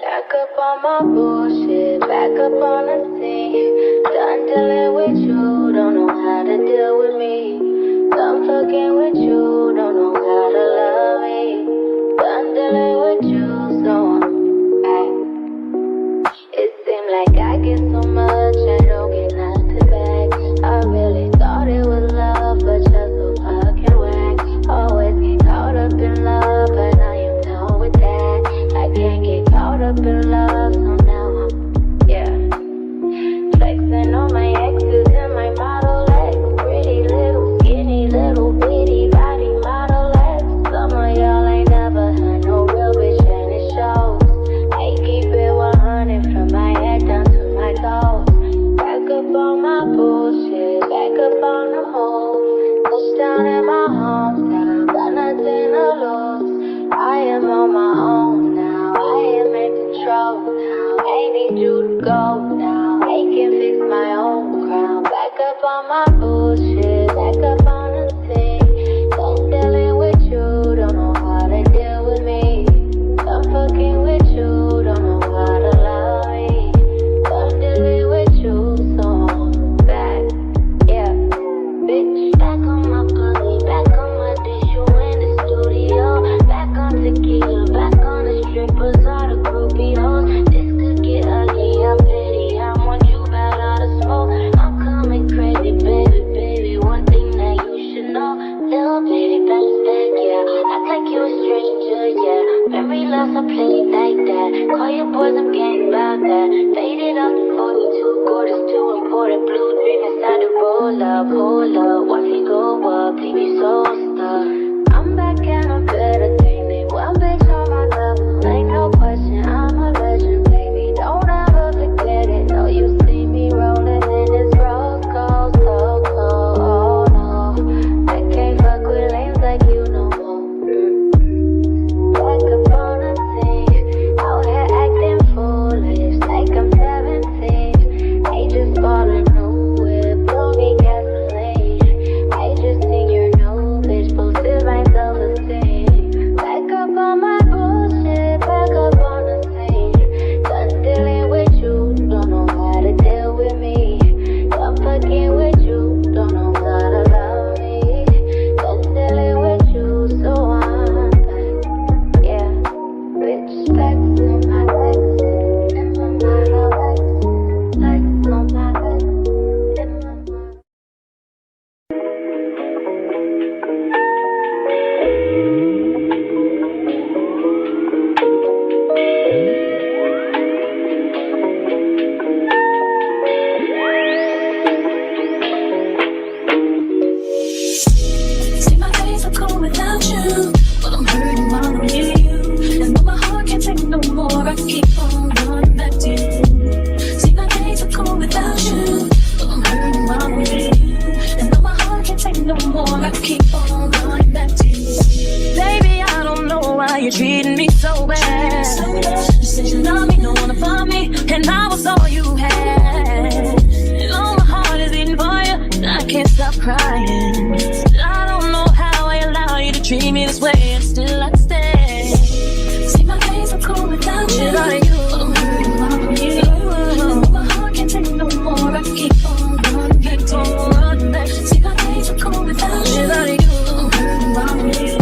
Back up on my bullshit, back up on the scene. Done dealing with you, don't know how to deal with me. Done fucking with you, don't know how to love me. Done dealing with you, so it seemed like I get so much, I don't get nothing back. I really thought it was love, but you're so fucking whack. Always get caught up in love, but I am done with that. I can't get caught up in love, so now I'm, flexing on my exes and my Model X. Pretty little, skinny, little bitty body Model X. Some of y'all ain't never had no real bitch and it shows. I keep it 100 from my head down to my toes. Back up on my bullshit, back up on the move. Touchdown in my hometown, got nothing to lose. I am on my own now, I am in control now. I need you to go now, I can fix my own crown. Back up on my bullshit, back up on the scene. Done dealing with you, don't know how to deal with me. Done fucking with you, don't know how to love me. Done dealing with you, so I'm back, bitch. Back on my bully, back on my dish, you in the studio. Back on tequila, back on the strippers, all the groupie hoes. This could get ugly, I'm petty, I want you bad out of smoke. I'm coming crazy, baby, one thing that you should know. Little baby, bounce back, act like you a stranger, Memory loss, I play it like that. Call your boys, I'm getting about that. Faded up to 42 quarters, too important. Blue dream inside the roll up, hold up. Watch me go up, leave you so stuck. I'm back and I'm better than me. One bitch on my level, ain't no question, I'm a legend, baby. Don't ever forget it. Know you see me rolling in this rose gold, so cold. Oh no, I can't fuck with lanes like you no more. Back up on the scene, out here acting foolish like I'm 17. Ain't just bought a new whip, blow me gasoline. I just seen your new bitch, boosted my self-esteem. Back up on my bullshit, back up on the scene. Done dealing with you, don't know how to deal with me. Done fucking with you, don't know how to love me. Done dealing with you, so I'm back, bitch. Flex on my legs, and my Model X. Flex on my legs, and my See my days are cold without you, but I'm hurting while I'm near you. And though my heart can't take no more, I keep on running back to you. See my days are cold without you, but I'm hurting while I'm near you. And though my heart can't take no more, I keep on running back to you. Baby, I don't know why you're treating me so bad. You said you love me, don't wanna find me, and I was all you had. And all my heart is beating for you, and I can't stop crying. I don't know how I allow you to treat me this way, and still I stay. See my days are cold without you, but I'm hurting while I'm here. And my heart can't take no more, I keep on running back to you. See my days are cold without you, but I'm hurting while I'm here.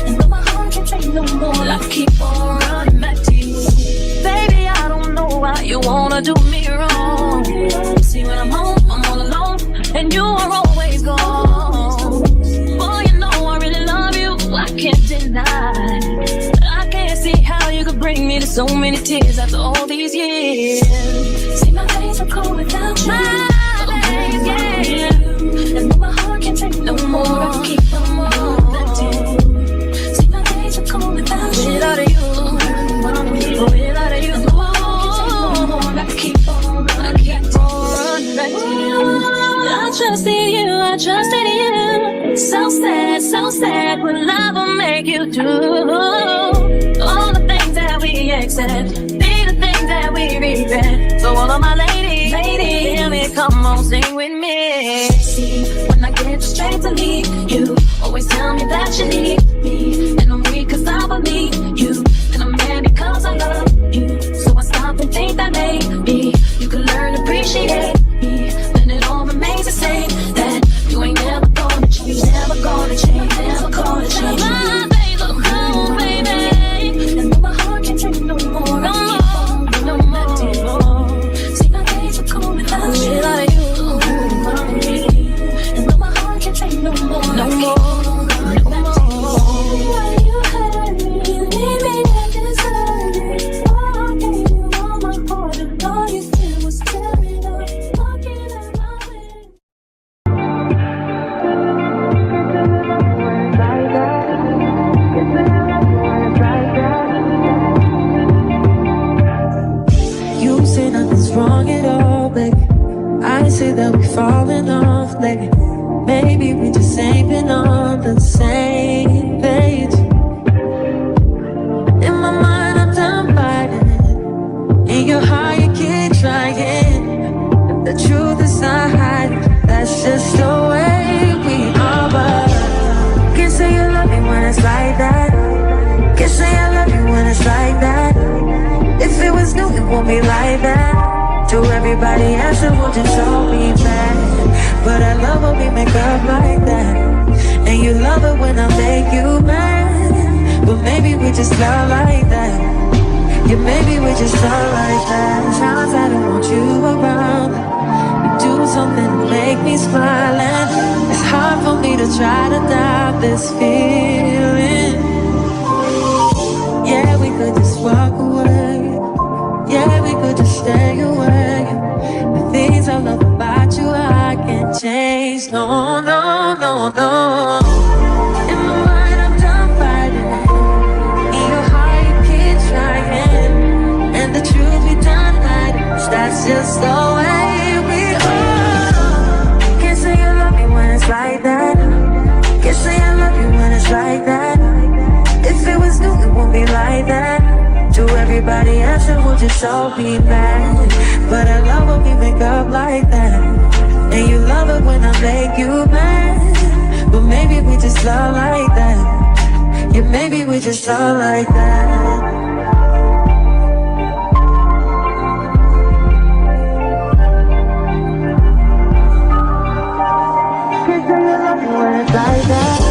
And though my heart can't take no more, I keep on running back to you. Baby, I don't know why you wanna do me wrong. See when I'm home, I'm all alone, and you are always gone. Boy, you know I really love you, I can't deny. I can't see how you could bring me to so many tears after all these years. See my days are cold without you. My days, and though my heart can't take no more, I keep on running back to you. See my days are cold without you. Without you, without you, I keep on running back to you. I trusted you, I trusted you. So sad, what love will make you do. All the things that we accept, be the things that we regret. So all of my ladies, hear me, come on, sing with me. See, when I get the strength to leave you, always tell me that you need me. And I'm weak cause I believe you, and I'm mad because I love you. gonna change, never gonna change. My days are cold, baby. And though my heart can't take no more, I keep on melting. See, my days are cold without you. And though my heart can't take no more, no more. Wrong at all, baby. I say that we falling off, lately. Maybe we just ain't been on the same page. In my mind, I'm done fighting it. In your heart, you keep trying. If the truth is not hiding, that's just the way we are. But can't say you love me when it's like that. Can't say I love you when it's like that. If it was new, it won't be like that. To everybody else, it will just hold me back. But I love when we make up like that. And you love it when I make you mad. But maybe we just love like that. Yeah, maybe we just love like that. Times I don't want you around. You do something to make me smile. And it's hard for me to try to stop this feeling. Yeah, we could just walk away. Yeah, we could just stay away. The things I love about you, I can't change. No, no, no, no. In my mind, I'm done fighting it. In your heart, you keep trying. And the truth, we done hiding. That's just the way we are. Can't say you love me when it's like that. Can't say I love you when it's like that. If it was new, it won't be like that. To everybody else, it will just all be bad. But I love when we make up like that. And you love it when I make you mad. But maybe we just love like that. Yeah, maybe we just love like that. Can't say you love me when it's like that.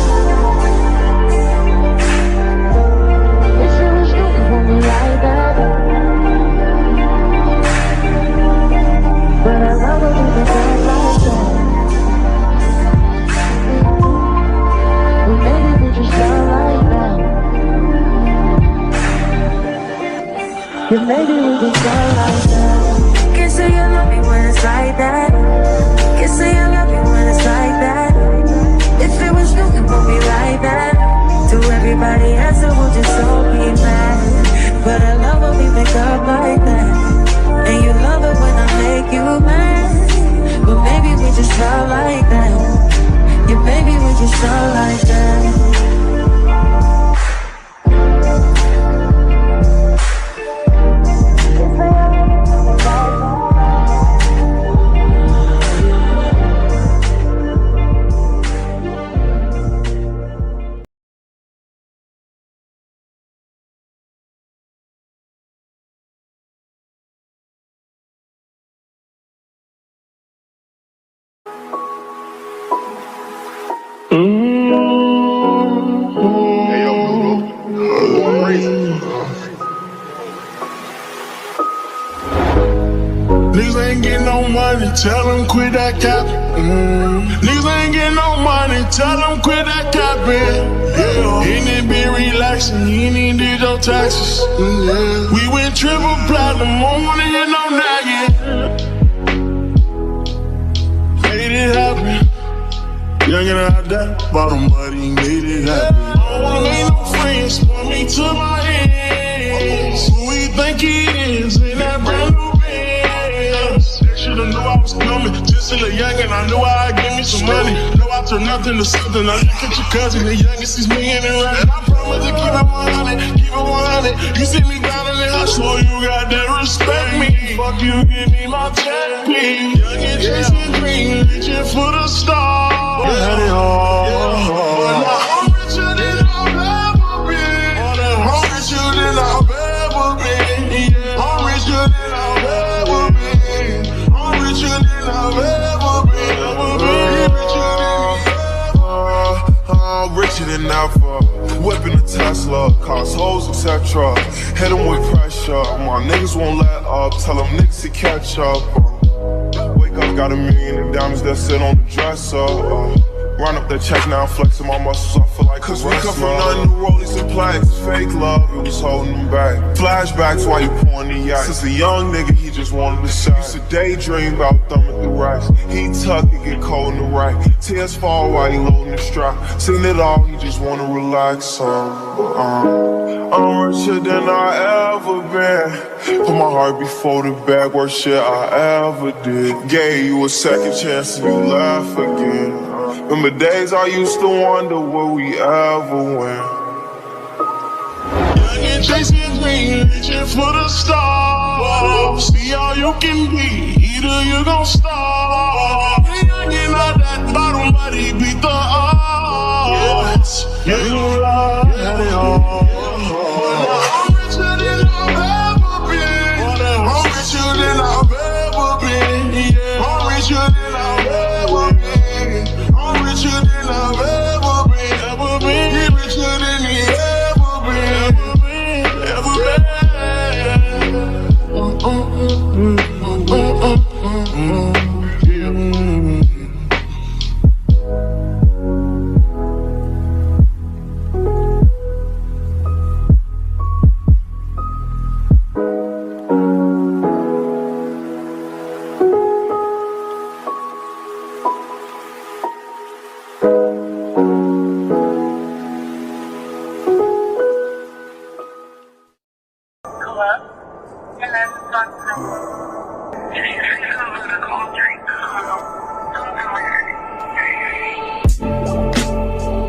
Like that. But I love it when you do like that. Well, maybe we just love like that. Yeah, maybe we just love like that. Can't say you love me when it's like that. Can't say I love you when it's like that. If it was new, it won't be like that. To everybody else, it will just all be mad. But I love when we make up like that. And you love it when I make you mad. But maybe we just love like that. Yeah, maybe we just love like that. Niggas ain't getting no money, tell them quit that cap. Niggas ain't getting no money, tell them quit that capping. Yeah. You need to be relaxing, you need to do your taxes. Yeah. We went triple platinum, don't wanna hear no nagging. Made it happen. Young and out that bottom, but he made it happen. I don't wanna make no friends, point me to my hands. Who he think he is in that brand new Benz? They should've knew I was coming. Just a little young and I knew I'd give me some money. Know I turn nothing to something. I look at your cousin, the youngest, he's me and running. I promise to keep it 100, keep it 100. You see me down in the house, so you got to respect me. Fuck you, give me my check, please. Young and chasing dreams, reaching for the stars. Had it all. But now I'm richer than I've ever been. I'm richer than I've ever been. Yeah. I'm richer than I've ever been. I'm richer than I've ever been. Richer than ever. richer than ever. Whipping a Tesla, cost hoes, etc. Hit them with pressure. My niggas won't let up. Tell them niggas to catch up. Wake up, got $1 million in diamonds that sit on the dresser. Run up that check, now I'm flexing my muscles, I feel like cause we come from nothing to rollies and plaques. Fake love, it was holding them back. Flashbacks while you pouring the yak. Since a young nigga, he just wanted to shine. Used to daydream about thumbing through racks. He tuck and get cold in the rack. Tears fall while he loading the strap. Seen it all, he just wanna relax. I'm richer than I ever been. Put my heart before the bag, worst shit I ever did. Gave you a second chance and you laugh again. Remember days I used to wonder will we ever win. Young and chasing dreams, reaching for the stars. See all you can be, either you gon' starve. Young and not that bottom, but he beat the odds. Yeah, you lie, yeah, they all. I'm richer than I've ever been. I'm richer than I've ever been. Yeah, I'm richer than I've ever been. I'm richer than I've ever been, ever been. He richer than he ever been, ever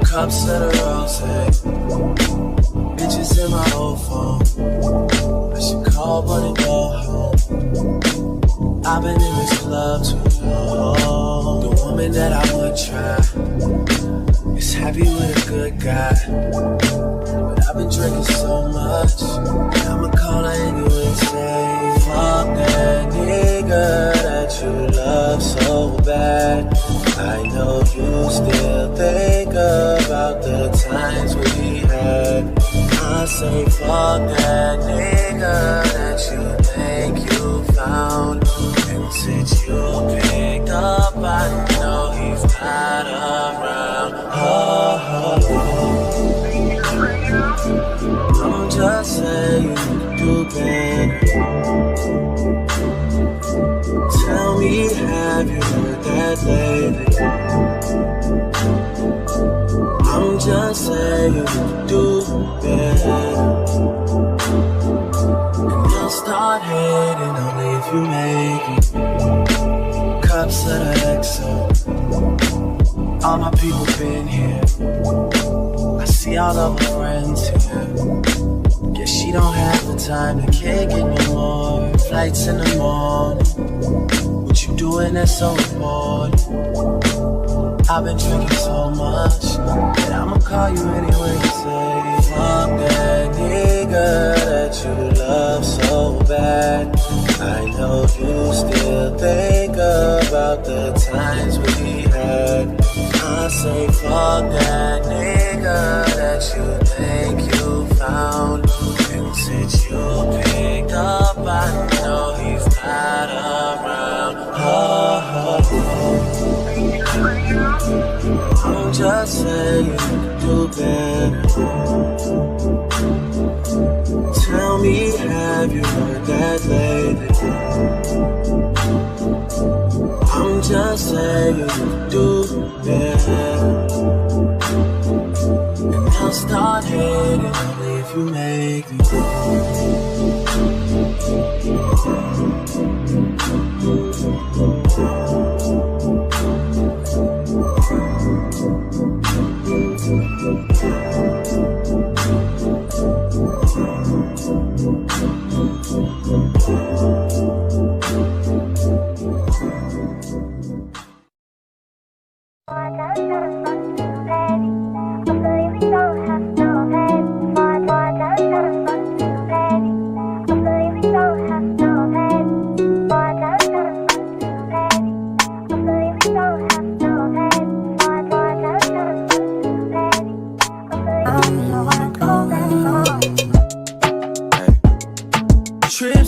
Cups of the rose, bitches in my old phone. I should call but and go home. I've been in this club too long. The woman that I would try is happy with a good guy, but I've been drinking so much, I'ma call her anyway and say, fuck that nigga that you love so bad. I know you still think about the times we had. I say fuck that nigga that you think you found. And since you picked up, I know he's not around. I'm just saying you can do better. Tell me, have you heard that lately? I'm just saying you can do better. And I'll start hating only if you make me. Cups of the XO. All my people been here. I see all of my friends here. Guess she don't have the time to kick it no more. Flights in the morning. What you doing that's so important? I've been drinking so much that I'ma call you anyway and say, fuck that nigga that you love so bad. I know you still think about the times we had. I say fuck that nigga that you think you found. And since you picked up, I know he's not around. I'm just saying you can do better. Tell me, have you heard that lately? I'm just saying you can do better. And I'll start hating only if you make me.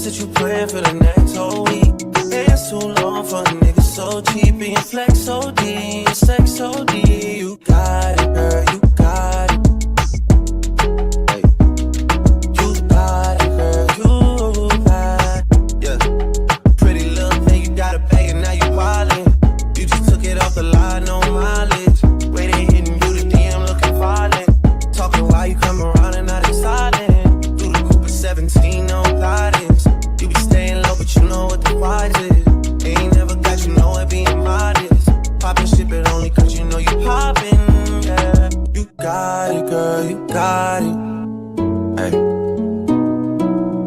that you plan for the next whole week. It's too long for a nigga so cheap. Being flex so D, sex so D. You got it, girl, you got it. Hey. You got it, girl, you got it. Yeah. Pretty little thing, you got a bag and now you wildin'. You just took it off the line, no mileage. Waiting, hitting you the DM, looking violent. Talking while you come around and now they silent. Through the Cooper 17, no guidance. You be staying low, but you know what the price is. Ain't never got you know it being modest. Poppin' shit, but only cause you know you poppin', yeah. You got it, girl, you got it. Hey.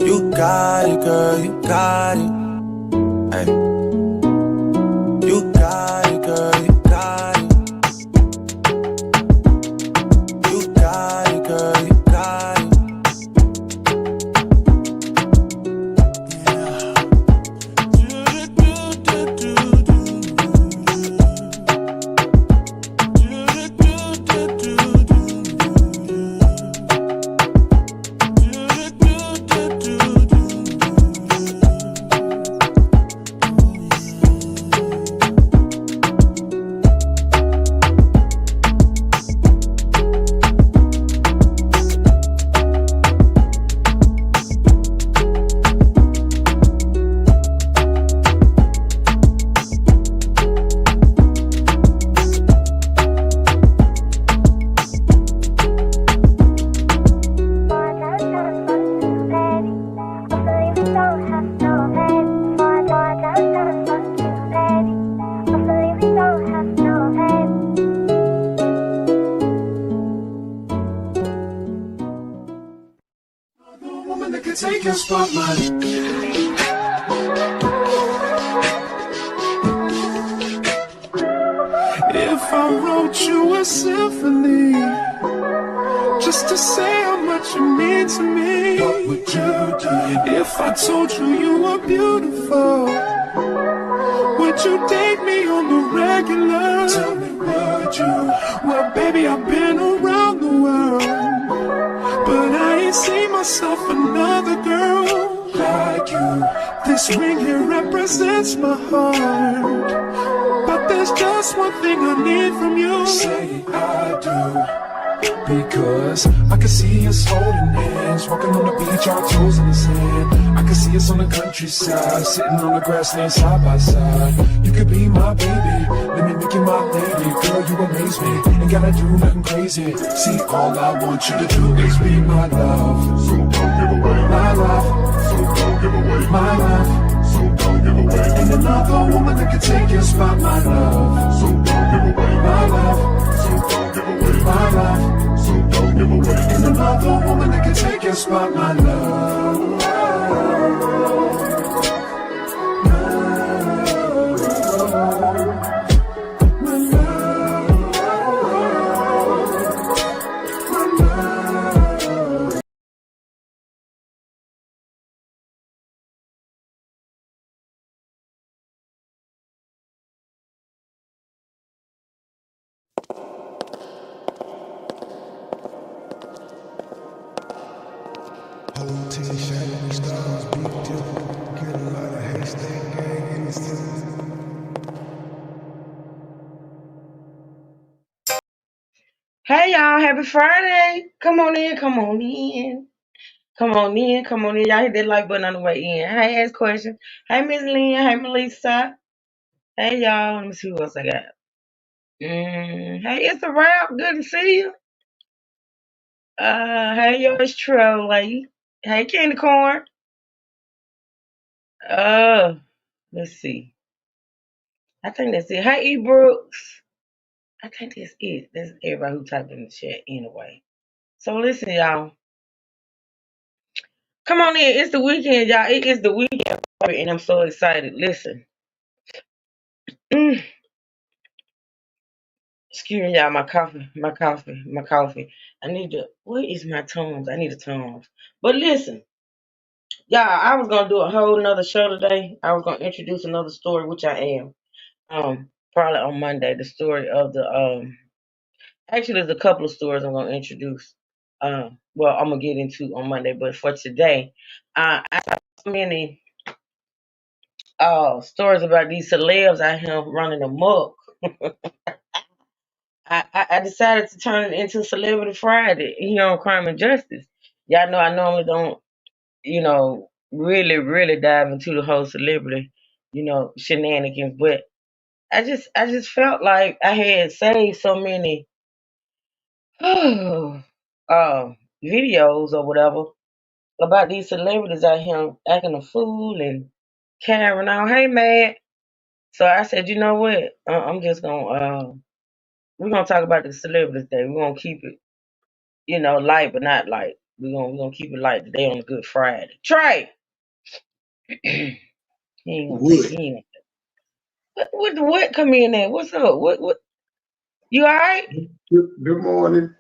You got it, girl, you got it. Hey. You got it, girl, you got it. You got it, girl, you got it. Take your spotlight. If I wrote you a symphony, just to say how much you mean to me, what would you do? If I told you you were beautiful, would you date me on the regular? Tell me, would you? Well, baby, I've been around the world, but I ain't seen myself another girl like you. This ring here represents my heart, but there's just one thing I need from you. Say I do. Because I can see us holding hands, walking on the beach, our toes in the sand. I can see us on the countryside, sitting on the grassland side by side. You could be my baby, let me make you my lady. Girl, you amaze me, ain't gotta do nothing crazy. See, all I want you to do is be my love. So don't give away my love. So don't give away my love. So don't give away. Ain't another woman that can take your spot, my love. So don't give away my love. So don't give away my love. So don't give away. Ain't another woman that can take your spot, my love. Hold to the shadowy stars, big dip. Get a lot of haystack gang in the city. Hey y'all, happy Friday. Come on in, come on in. Come on in, come on in. Y'all hit that like button on the way in. Hey, ask questions. Hey, Miss Lynn. Hey, Melissa. Hey, y'all. Let me see who else I got. Hey, it's a wrap. Good to see you. Hey, yours truly. Hey, Candy Corn. Let's see. I think that's it. Hey, E. Brooks. I think that's it. That's everybody who typed in the chat anyway. So listen, y'all. Come on in. It's the weekend, y'all. It is the weekend, and I'm so excited. Listen. Excuse me, y'all. My coffee. I need to. Where is my Tums? I need a Tums. But listen, y'all. I was gonna do a whole nother show today. I was gonna introduce another story, which I am. Probably on Monday. The story of the Actually, there's a couple of stories I'm gonna introduce. Well, I'm gonna get into on Monday, but for today, I many stories about these celebs out here running amok. I decided to turn it into Celebrity Friday here on Crime and Justice. Y'all know I normally don't, really dive into the whole celebrity, shenanigans, but I just felt like I had saved so many videos or whatever about these celebrities out here acting a fool and carrying on. Hey, man. So I said, you know what? I'm just gonna we're gonna talk about the celebrities day. We're gonna keep it, light but not light. We're gonna keep it light today on a Good Friday. Trey, he ain't gonna take Wood. he ain't what come in there? What's up? What you alright? Good morning.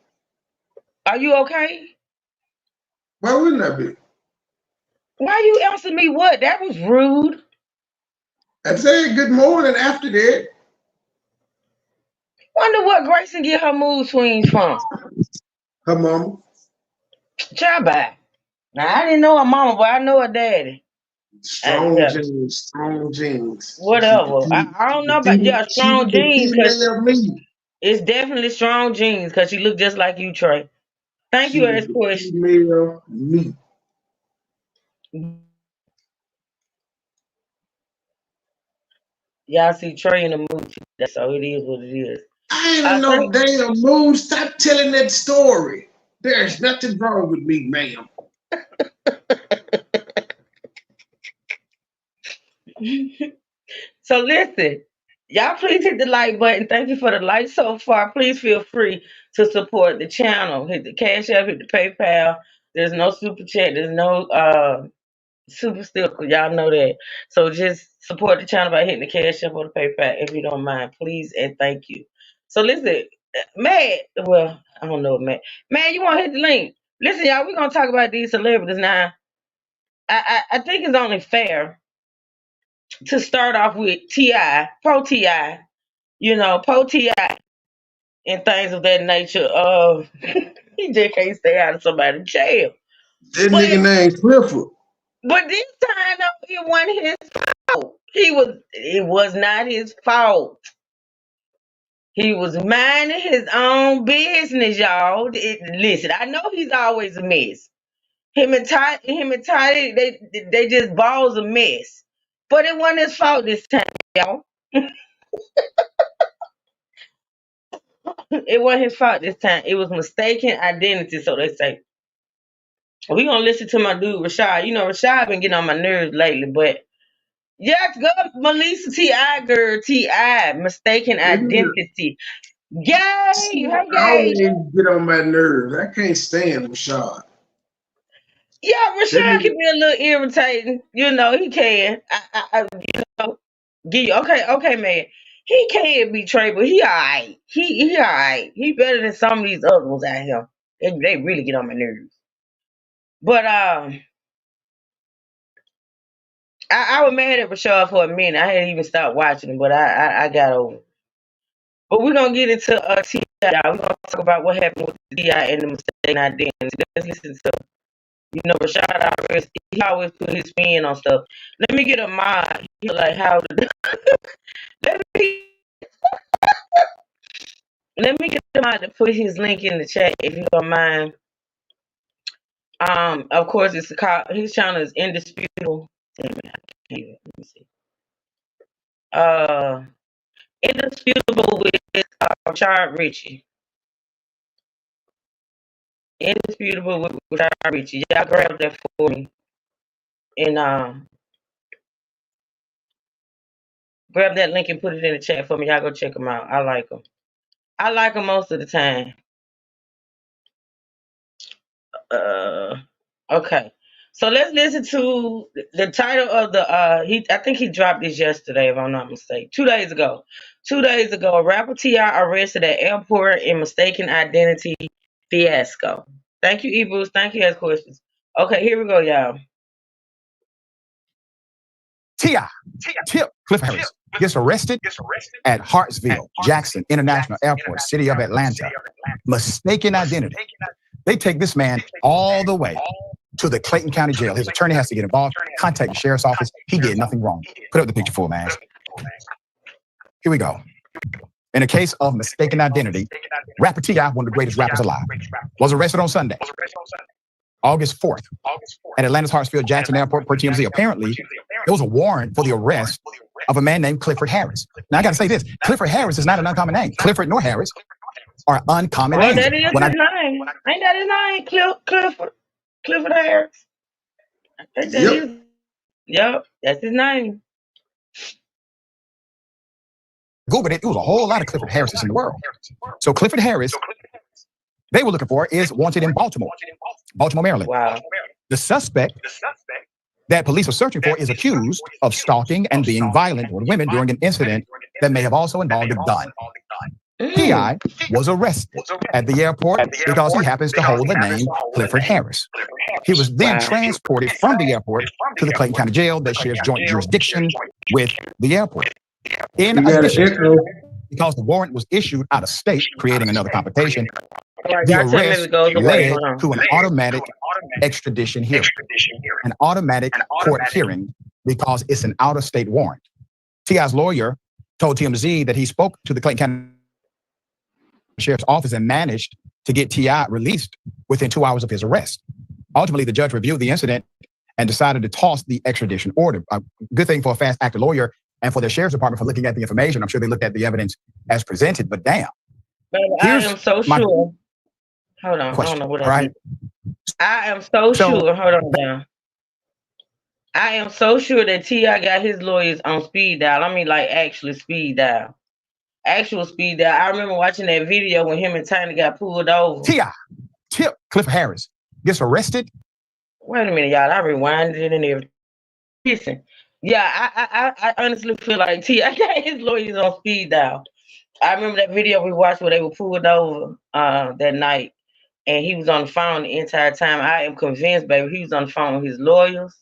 Are you okay? Why wouldn't I be? Why you answer me what? That was rude. I said good morning after that. Wonder what Grayson get her mood swings from. Her mama. Child bye. Now I didn't know her mama, but I know her daddy. Strong Yeah, genes. Strong genes. whatever. I don't know about She strong the genes because female me. it's definitely strong genes because she look just like you, Trey. Thank She you, was Ask the question. female me. Y'all see Trey in the movie. That's all it is what it is. I ain't I in no think damn mood. Stop telling that story. There's nothing wrong with me, ma'am. so listen. Y'all please hit the like button. Thank you for the like so far. Please feel free to support the channel. Hit the Cash App, hit the PayPal. There's no super chat. There's no super sticker. Y'all know that. So just support the channel by hitting the Cash App or the PayPal if you don't mind, please and thank you. So listen, Matt. Well, I don't know, Matt. Man, you want to hit the link? Listen, y'all. We're gonna talk about these celebrities now. I think it's only fair to start off with Ti, Pro Ti. Pro Ti and things of that nature. He just can't stay out of somebody's jail. That But nigga named Clifford. this time though, it wasn't his fault. It was not his fault. He was minding his own business, y'all. Listen, I know he's always a mess. Him and Ty, they just balls a mess. But it wasn't his fault this time, y'all. It wasn't his fault this time. It was mistaken identity, so they say. We gonna listen to my dude Rashad. Rashad been getting on my nerves lately, but yes, go Melissa T.I. girl T.I. Mistaken identity. Yay! See, Hey, I yay! always get on my nerves. I can't stand Rashad. Yeah, That Rashad can nigga, be a little irritating. He can. Give you okay, man. He can be Trey, but he alright. He alright. He better than some of these other ones out here. They really get on my nerves. But I was mad at Rashad for a minute. I hadn't even stopped watching him, but I got over it. But we're gonna get into T.I. We're gonna talk about what happened with T.I. and the mistaken identity. Let's listen to Rashad he always put his spin on stuff. Let me get a mod. Like how to let me get a mod to put his link in the chat if you don't mind. Of course it's called his channel is Indisputable. Damn it, I can't hear it. Let me see. Indisputable with Rashad Richey. Indisputable with Rashad Richey. Y'all grab that for me. And grab that link and put it in the chat for me. Y'all go check them out. I like them. I like them most of the time. Okay. So let's listen to the title of the I think he dropped this yesterday, if I'm not mistaken. 2 days ago. 2 days ago, rapper T.I. arrested at airport in mistaken identity fiasco. Thank you, Eboost. Thank you, Ask Questions. Okay, here we go, y'all. T.I. Tip Cliff Harris gets arrested at Hartsville Jackson International Airport, city of Atlanta. Mistaken identity. They take this man all the way to the Clayton County Jail. His attorney has to get involved, contact the sheriff's office. He did nothing wrong. Put up the picture full, man. Here we go. In a case of mistaken identity, rapper T.I., one of the greatest rappers alive, was arrested on Sunday, August 4th, at Atlanta's Hartsfield-Jackson Airport per TMZ. Apparently, there was a warrant for the arrest of a man named Clifford Harris. Now, I got to say this. Clifford Harris is not an uncommon name. Clifford nor Harris are uncommon Well, names. that is his name. Ain't that his name? Clifford Harris. I think that is. Yep, that's his name. Googled it, there was a whole lot of Clifford Harrises in the world. So Clifford Harris, they were looking for, is wanted in Baltimore, Maryland. Wow. The suspect that police are searching for is accused of stalking and being violent toward women during an incident that may have also involved a gun. T.I. was arrested at the airport because he happens to hold the name Clifford Harris. He was then transported from the airport to the Clayton County Jail that shares joint jurisdiction with the airport. In addition, because the warrant was issued out of state, creating another complication, the arrest led to an automatic extradition hearing, an automatic court hearing, because it's an out-of-state warrant. T.I.'s lawyer told TMZ that he spoke to the Clayton County Sheriff's Office and managed to get T.I. released within 2 hours of his arrest. Ultimately, the judge reviewed the incident and decided to toss the extradition order. A good thing for a fast-actor lawyer and for the sheriff's department for looking at the information. I'm sure they looked at the evidence as presented, but damn. Baby, I am so sure. Hold on, I don't know what I did. I am so sure. Hold on now. I am so sure that T.I. got his lawyers on speed dial. I mean, like actually speed dial. Actual speed dial. I remember watching that video when him and Tiny got pulled over. T.I. Clifford Harris gets arrested. Wait a minute, y'all. I rewinded it and everything. Listen. Yeah, I honestly feel like T.I. got his lawyers on speed dial. I remember that video we watched where they were pulled over that night, and he was on the phone the entire time. I am convinced, baby, he was on the phone with his lawyers.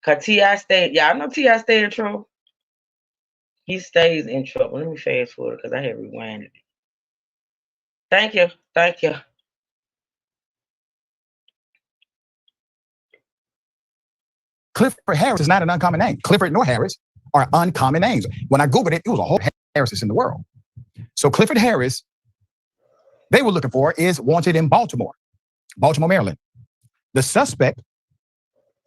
Cause T.I. stayed. Yeah, I know T.I. stayed in trouble. He stays in trouble. Let me fast forward because I had rewinded it. Thank you. Clifford Harris is not an uncommon name. Clifford nor Harris are uncommon names. When I Googled it, it was a whole Harrises in the world. So Clifford Harris, they were looking for, is wanted in Baltimore, Maryland. The suspect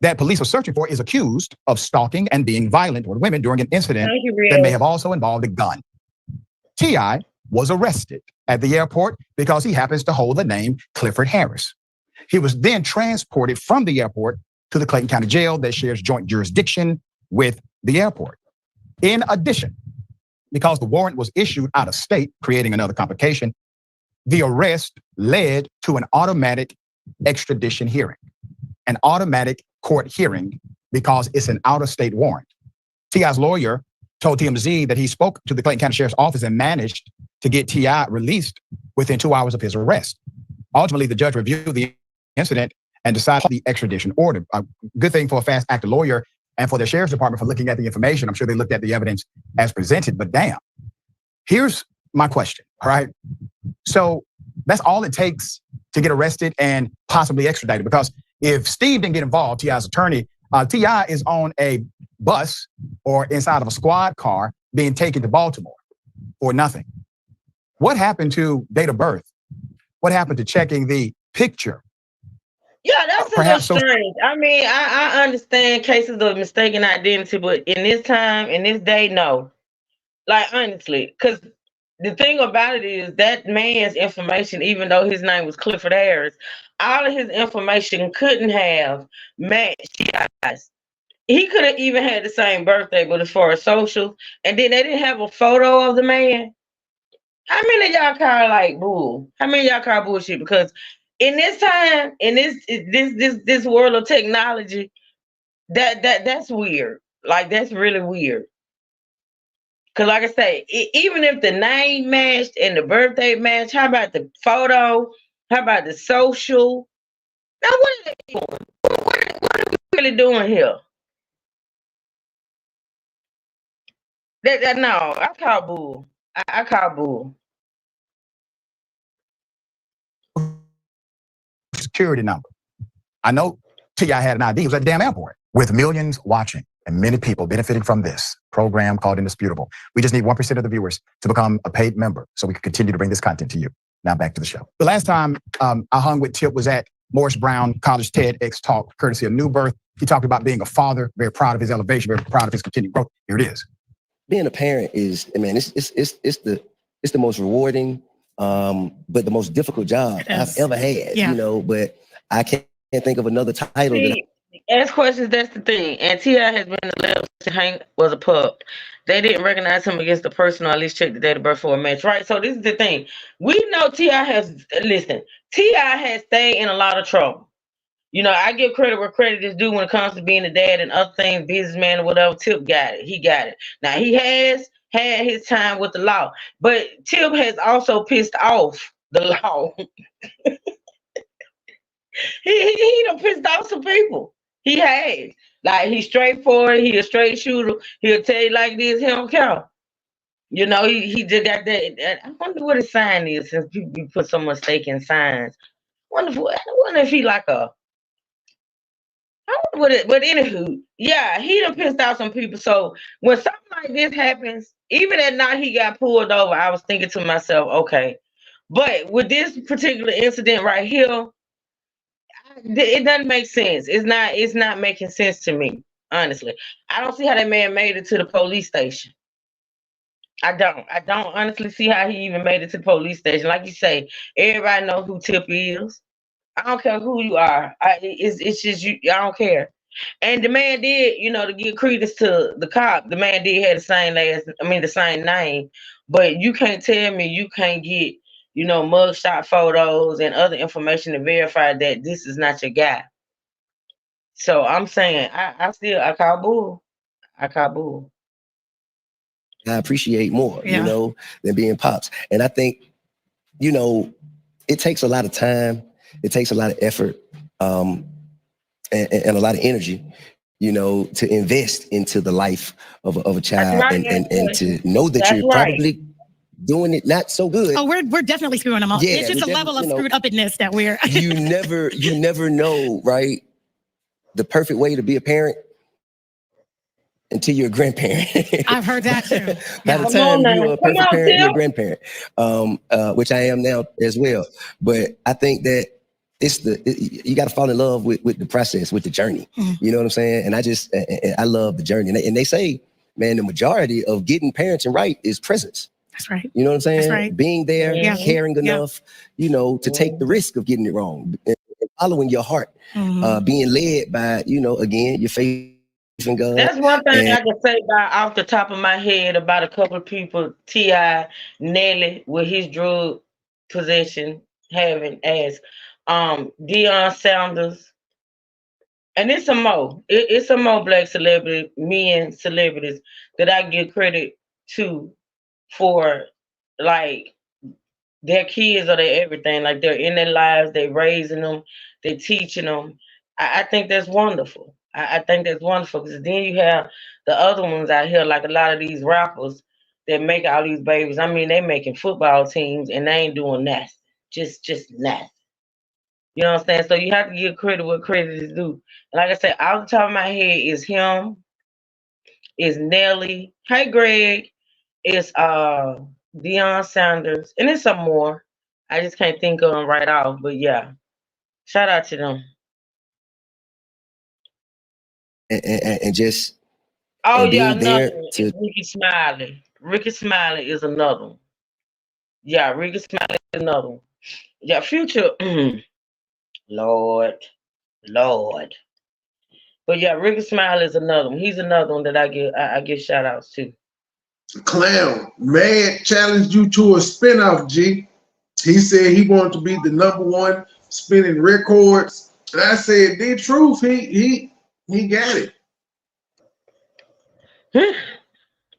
that police are searching for is accused of stalking and being violent toward women during an incident that may have also involved a gun. T.I. was arrested at the airport because he happens to hold the name Clifford Harris. He was then transported from the airport to the Clayton County Jail that shares joint jurisdiction with the airport. In addition, because the warrant was issued out of state, creating another complication, the arrest led to an automatic extradition hearing, an automatic court hearing, because it's an out-of-state warrant. T.I.'s lawyer told TMZ that he spoke to the Clayton County Sheriff's Office and managed to get T.I. released within 2 hours of his arrest. Ultimately, the judge reviewed the incident and decided the extradition order. A good thing for a fast-actor lawyer and for the sheriff's department for looking at the information. I'm sure they looked at the evidence as presented, but damn. Here's my question, all right? So that's all it takes to get arrested and possibly extradited, because if Steve didn't get involved, T.I.'s attorney, T.I. is on a bus or inside of a squad car being taken to Baltimore for nothing. What happened to date of birth? What happened to checking the picture? Yeah, that's a little strange. I mean, I understand cases of mistaken identity, but in this time, in this day, no. Like, honestly, because the thing about it is that man's information, even though his name was Clifford Harris, all of his information couldn't have matched T.I.'s. He could have even had the same birthday, but as far as social, and then they didn't have a photo of the man. How many of y'all call like bull? How many of y'all call bullshit? Because in this time, in this world of technology, that's weird. Like, that's really weird. Cause like I say, even if the name matched and the birthday matched, how about the photo? How about the social? Now what are they doing? What are we really doing here? No, I call bull. I call bull. Security number. I know T.I. had an idea. He was at the damn airport. With millions watching and many people benefiting from this program called Indisputable, we just need 1% of the viewers to become a paid member so we can continue to bring this content to you. Now back to the show. The last time I hung with Tip was at Morris Brown College TEDx talk, courtesy of New Birth. He talked about being a father, very proud of his elevation, very proud of his continued growth. Here it is. Being a parent is, man, it's the most rewarding, but the most difficult job I've ever had. Yeah. You know, but I can't think of another title. Ask questions, that's the thing. And T.I. has been the left since Hank was a pup. They didn't recognize him against the person, or at least check the date of birth for a match, right? So this is the thing. We know T.I. has stayed in a lot of trouble. You know, I give credit where credit is due when it comes to being a dad and other things, businessman or whatever. Tip got it. He got it. Now, he has had his time with the law, but Tip has also pissed off the law. he done pissed off some people. He has. Like, he's straightforward. He a straight shooter. He'll tell you like this. He don't care. You know, he just got that. I wonder what his sign is, since people put so much stake in signs. I wonder if he like a. I wonder what it. But anywho, yeah, he done pissed out some people. So when something like this happens, even that night he got pulled over, I was thinking to myself, okay. But with this particular incident right here, it doesn't make sense. It's not making sense to me, honestly. I don't see how that man made it to the police station. I don't honestly see how he even made it to the police station. Like you say, everybody knows who Tip is. I don't care who you are. It's just you. I don't care. And the man did, you know, to give credence to the cop, the man did have the same name. But you can't tell me you can't get, you know, mugshot photos and other information to verify that this is not your guy. So I'm saying I call bull. I call bull. I appreciate more, you know, than being pops. And I think, you know, it takes a lot of time. It takes a lot of effort and a lot of energy, you know, to invest into the life of a child and to know that you're probably doing it not so good. Oh, we're definitely screwing them up. Yeah, it's just a level of screwed upness that we're. you never know, right? The perfect way to be a parent until you're a grandparent. I've heard that too. By the time you're a perfect parent, you're a grandparent, which I am now as well. But I think that you got to fall in love with the process, with the journey. Mm-hmm. You know what I'm saying? And I love the journey. And they say, man, the majority of getting parenting right is presence. That's right. You know what I'm saying? That's right. Being there, caring enough, you know, to take the risk of getting it wrong, and following your heart, being led by, you know, again, your faith in God. That's one thing I can say off the top of my head about a couple of people, T.I., Nelly, with his drug possession, having as Deion Sanders, and it's some more. It's some more black celebrities, men celebrities that I give credit to for, like, their kids or their everything. Like, they're in their lives, they're raising them, they're teaching them. I think that's wonderful. I think that's wonderful, because then you have the other ones out here, like a lot of these rappers that make all these babies. I mean, they making football teams and they ain't doing nothing. Just nothing. You know what I'm saying? So you have to give credit what credit is due. And like I said, off the top of my head is him, is Nelly. Hey, Greg. It's Deion Sanders, and it's some more. I just can't think of them right off, but yeah, shout out to them. And just Ricky Smiley. Ricky Smiley is another one. Yeah, Ricky Smiley is another one. Yeah, Future. Lord. But yeah, Ricky Smiley is another one. He's another one that I give shout outs to. Clown, Mad challenged you to a spinoff, G. He said he wanted to be the #1 spinning records. And I said, the truth, he got it.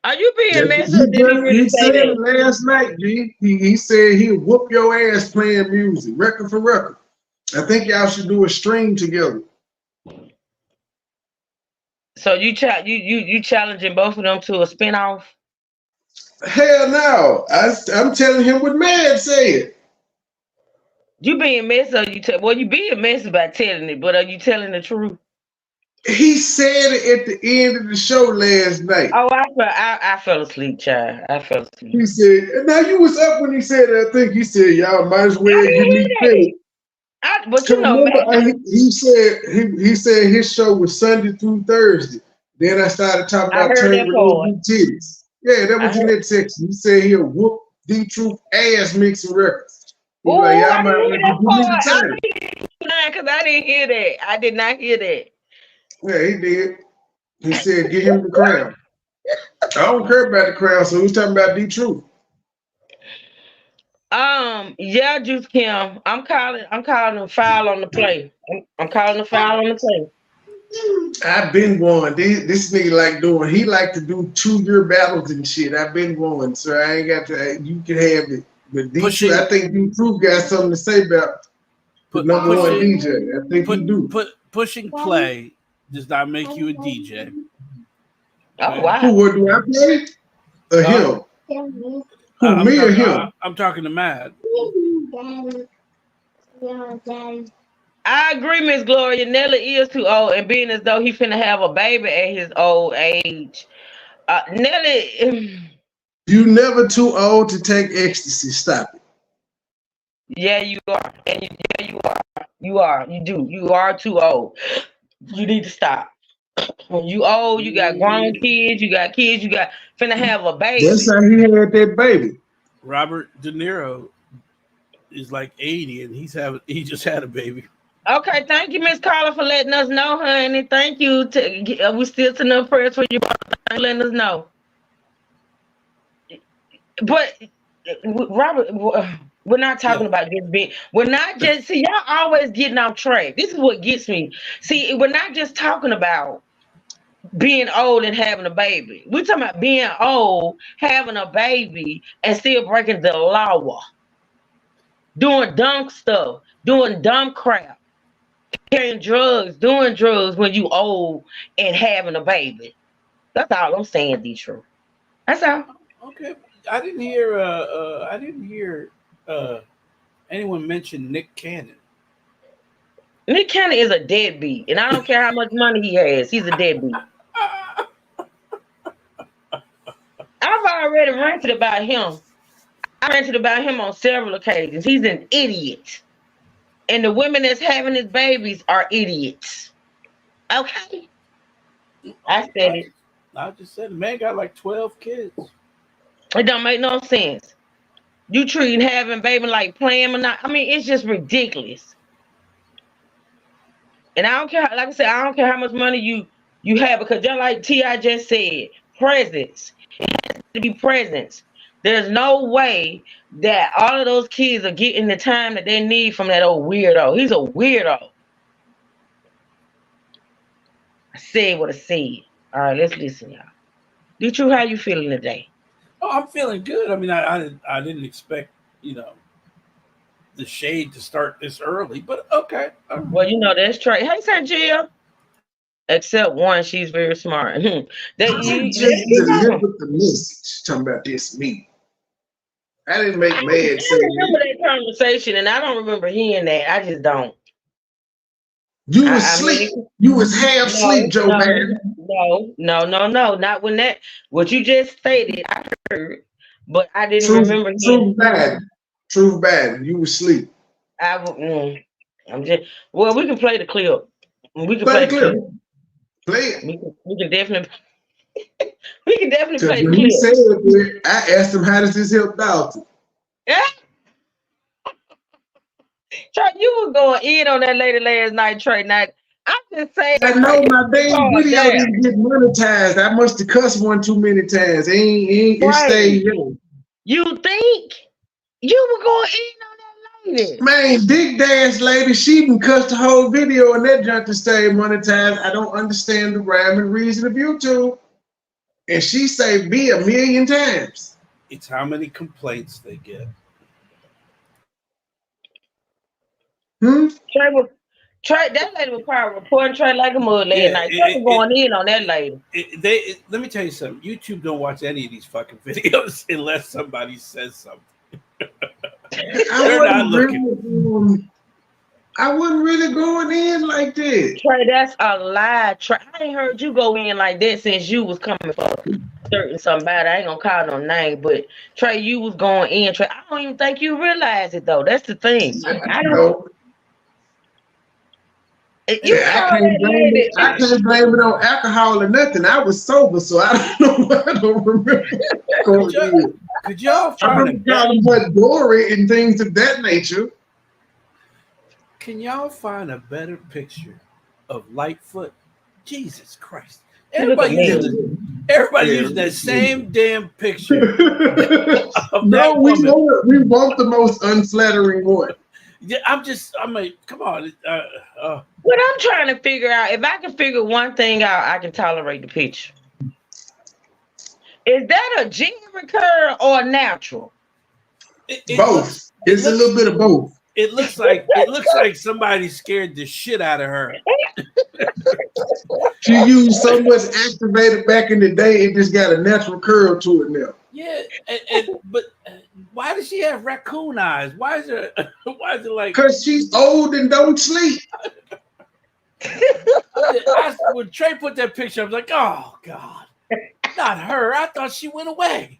Are you being messed up? He said it last night, G. He said he'll whoop your ass playing music, record for record. I think y'all should do a stream together. So you challenging both of them to a spinoff? Hell no. I'm telling him what Mad said. You being messy, or you being messy by telling it, but are you telling the truth? He said it at the end of the show last night. Oh, I fell asleep, child. I fell asleep. He said, now you was up when he said that. I think he said, y'all might as well give me credit. But you know, remember, he said his show was Sunday through Thursday. Then I started talking about turning titties. Yeah, that was in that section. He said he'll whoop D Truth ass mixing records. He was like, y'all might as well give me the time. Because I didn't hear that. I did not hear that. Yeah, he did. He said, get him the crown. I don't care about the crown, so he's talking about D Truth. Yeah, Juice Kim. I'm calling a foul on the play. I'm calling a foul on the play. I've been going. This nigga he like to do 2-year battles and shit. I've been going, so I ain't got to. You can have it, but I think D Truth got something to say about the number one DJ. I think he do. Pushing play does not make you a DJ. Oh wow! Who do I play? Or him? Who, me or him? I'm talking to Mad. I agree, Miss Gloria. Nelly is too old, and being as though he finna have a baby at his old age. Nelly, you never too old to take ecstasy. Stop it. Yeah, you are, and you are. You are. You do. You are too old. You need to stop. When you old, you got grown kids. You got kids. You got finna have a baby. That's how he had that baby. Robert De Niro is like 80, and he just had a baby. Okay, thank you, Miss Carla, for letting us know, honey. Thank you. We still to no prayers for you, letting us know. But Robert, we're not talking about this big. We're not just see y'all always getting off track. This is what gets me. See, we're not just talking about being old and having a baby. We're talking about being old, having a baby, and still breaking the law, doing dumb stuff, doing dumb crap. Carrying drugs, doing drugs when you old and having a baby. That's all I'm saying, D True. That's all. Okay. I didn't hear anyone mention Nick Cannon. Nick Cannon is a deadbeat, and I don't care how much money he has. He's a deadbeat. I've already ranted about him. I ranted about him on several occasions. He's an idiot. And the women that's having his babies are idiots. Okay. I said it. I just said the man got like 12 kids. It don't make no sense. You treating having baby like playing or not. I mean, it's just ridiculous. And I don't care, like I said, I don't care how much money you have, because just like T.I. just said, presents. It has to be presents. There's no way that all of those kids are getting the time that they need from that old weirdo. He's a weirdo. I said what I said. All right, let's listen, y'all. D True, how you feeling today? Oh, I'm feeling good. I mean, I didn't expect, the shade to start this early, but okay. Well, that's true. Hey, Sanjia. Except one, she's very smart. Just delivered the message talking about this me. I didn't make mad. I remember that conversation, and I don't remember hearing that. I just don't. You was asleep. You was half asleep, Joe man. No. Not when that. What you just stated, I heard, but I didn't remember. Truth bad. You was asleep. I'm just. Well, we can play the clip. We can play the clip. Play it. We can definitely. We can definitely play the clip. He said it, I asked him, "How does this help Dalton?" Yeah. Trey, you was going in on that lady last night, Trey. Now, I'm just saying. I know my damn video didn't get monetized. I must have cussed one too many times. It stayed young. You think you were going in on that lady? Man, big dance lady, she even cussed the whole video and that junk to stay monetized. I don't understand the rhyme and reason of YouTube. And she say B 1,000,000 times. It's how many complaints they get. Trey, that lady was probably reporting Trey like a mud last night. Trey was going in on that lady. Let me tell you something. YouTube don't watch any of these fucking videos unless somebody says something. They're not looking. I wasn't really going in like that. Trey, that's a lie. Trey, I ain't heard you go in like that since you was coming for certain somebody. I ain't gonna call no name, but Trey, you was going in. Trey, I don't even think you realize it though. That's the thing. I don't. No. You I can't blame it on alcohol or nothing. I was sober, so I don't know. I don't remember. Could y'all I find remember what glory and things of that nature. Can y'all find a better picture of Lightfoot? Jesus Christ! Everybody using that same damn picture of No, that we woman. want the most unflattering one. Yeah, I'm like, come on. What I'm trying to figure out, if I can figure one thing out, I can tolerate the picture. Is that a Jerry curl or natural? Both. It's a little bit of both. It looks like somebody scared the shit out of her. She used so much activator back in the day, it just got a natural curl to it now. Yeah, but why does she have raccoon eyes? Why is it like? Because she's old and don't sleep. When Trey put that picture, I was like, oh God, not her. I thought she went away.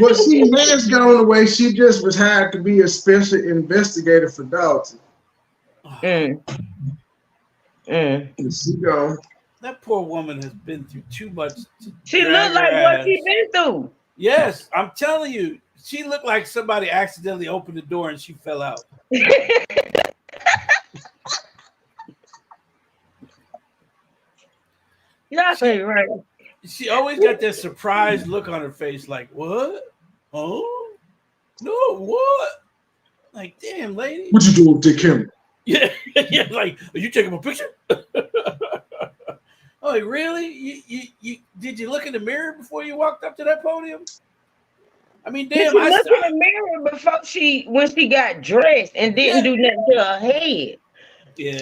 Well, she has gone away. She just was hired to be a special investigator for Dalton. And she gone. That poor woman has been through too much. She looked like what she been through. Yes, I'm telling you, she looked like somebody accidentally opened the door and she fell out. Y'all say right. She always got that surprised look on her face, like, what? Oh? No, what? Like, damn, lady. What you doing with Dick Cameron? Yeah, yeah, like, are you taking a picture? Oh, really? You did you look in the mirror before you walked up to that podium? I mean, damn, Did she look in the mirror before when she got dressed and didn't do nothing to her head? Yeah,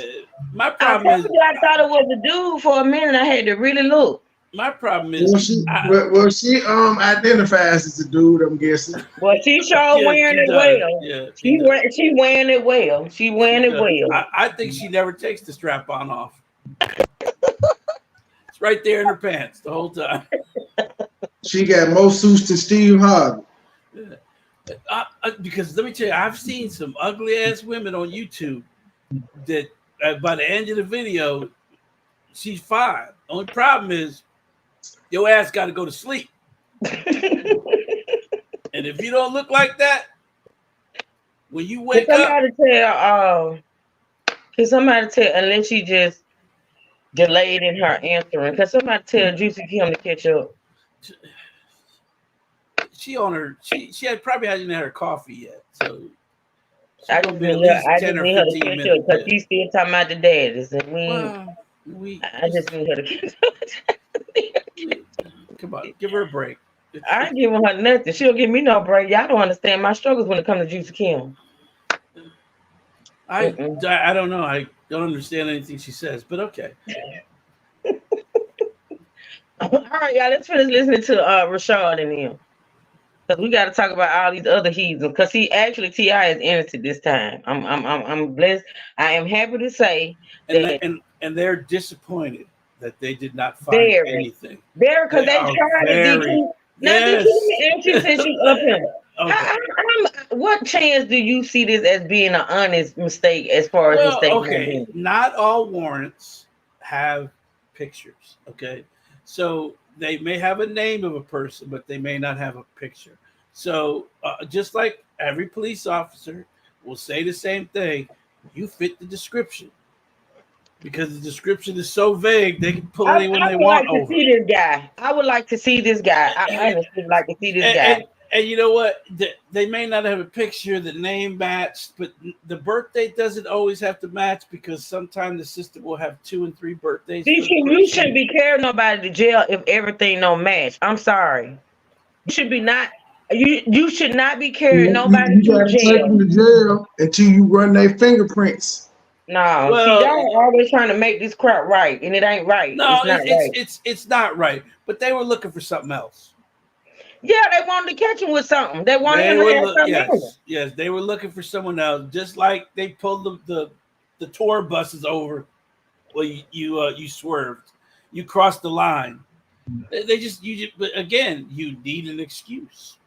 my problem is I thought it was a dude for a minute. I had to really look. My problem is she identifies as a dude, I'm guessing. Well, she sure wearing it well. Yeah, she wearing it well. She wearing it well. I think she never takes the strap on off. It's right there in her pants the whole time. She got more suits than Steve Harvey. Yeah. Because let me tell you, I've seen some ugly ass women on YouTube that by the end of the video, she's fine. Only problem is your ass got to go to sleep. And if you don't look like that, when you wake up, can somebody tell, unless she just delayed in her answering, can somebody tell Juicy Kim to catch up? She probably hasn't had her coffee yet, so I just need her to catch up because she's still talking about the daddies, and I just need her to catch up. Come on, give her a break. I ain't giving her nothing. She don't give me no break. Y'all don't understand my struggles when it comes to Juicy Kim. I don't know. I don't understand anything she says, but okay. All right, y'all. Let's finish listening to Rashad and him, because we got to talk about all these other heathens. Because T.I. is innocent this time. I'm blessed. I am happy to say that, and they're disappointed that they did not find anything. Because they tried to DQ. Now DQ since you up here. Okay. What chance do you see this as being an honest mistake as far as mistake? Okay, not all warrants have pictures. Okay, so they may have a name of a person, but they may not have a picture. So just like every police officer will say the same thing, you fit the description. Because the description is so vague, they can pull anyone they want over. I would like to see this guy. I honestly like to see this guy. And you know what? They may not have a picture, the name matched, but the birthday doesn't always have to match because sometimes the system will have 2 and 3 birthdays. You shouldn't be carrying nobody to jail if everything don't match. I'm sorry. You should be not. You should not be carrying nobody to jail. Take them to jail until you run their fingerprints. No, see, y'all always trying to make this crap right, and it ain't right. No, it's not right. But they were looking for something else. Yeah, they wanted to catch him with something. They wanted They him to were have something in him. yes, they were looking for someone else, just like they pulled the tour buses over. Well, you swerved, you crossed the line. But again, you need an excuse.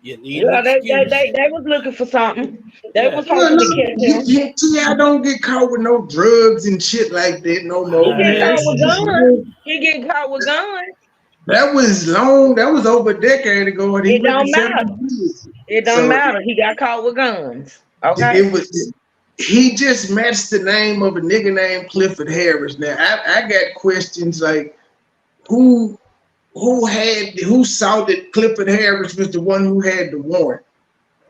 You need Yeah, an excuse. they was looking for something. They Yeah. was Well, hoping no, to catch him. T.I. don't get caught with no drugs and shit like that no more, He get man. caught with guns. He get caught with guns. That was long. That was over a decade ago, and he It went don't to matter. 7 years. It don't matter. He got caught with guns. Okay. It was. He just matched the name of a nigga named Clifford Harris. Now I got questions like, who saw that Clifford Harris was the one who had the warrant?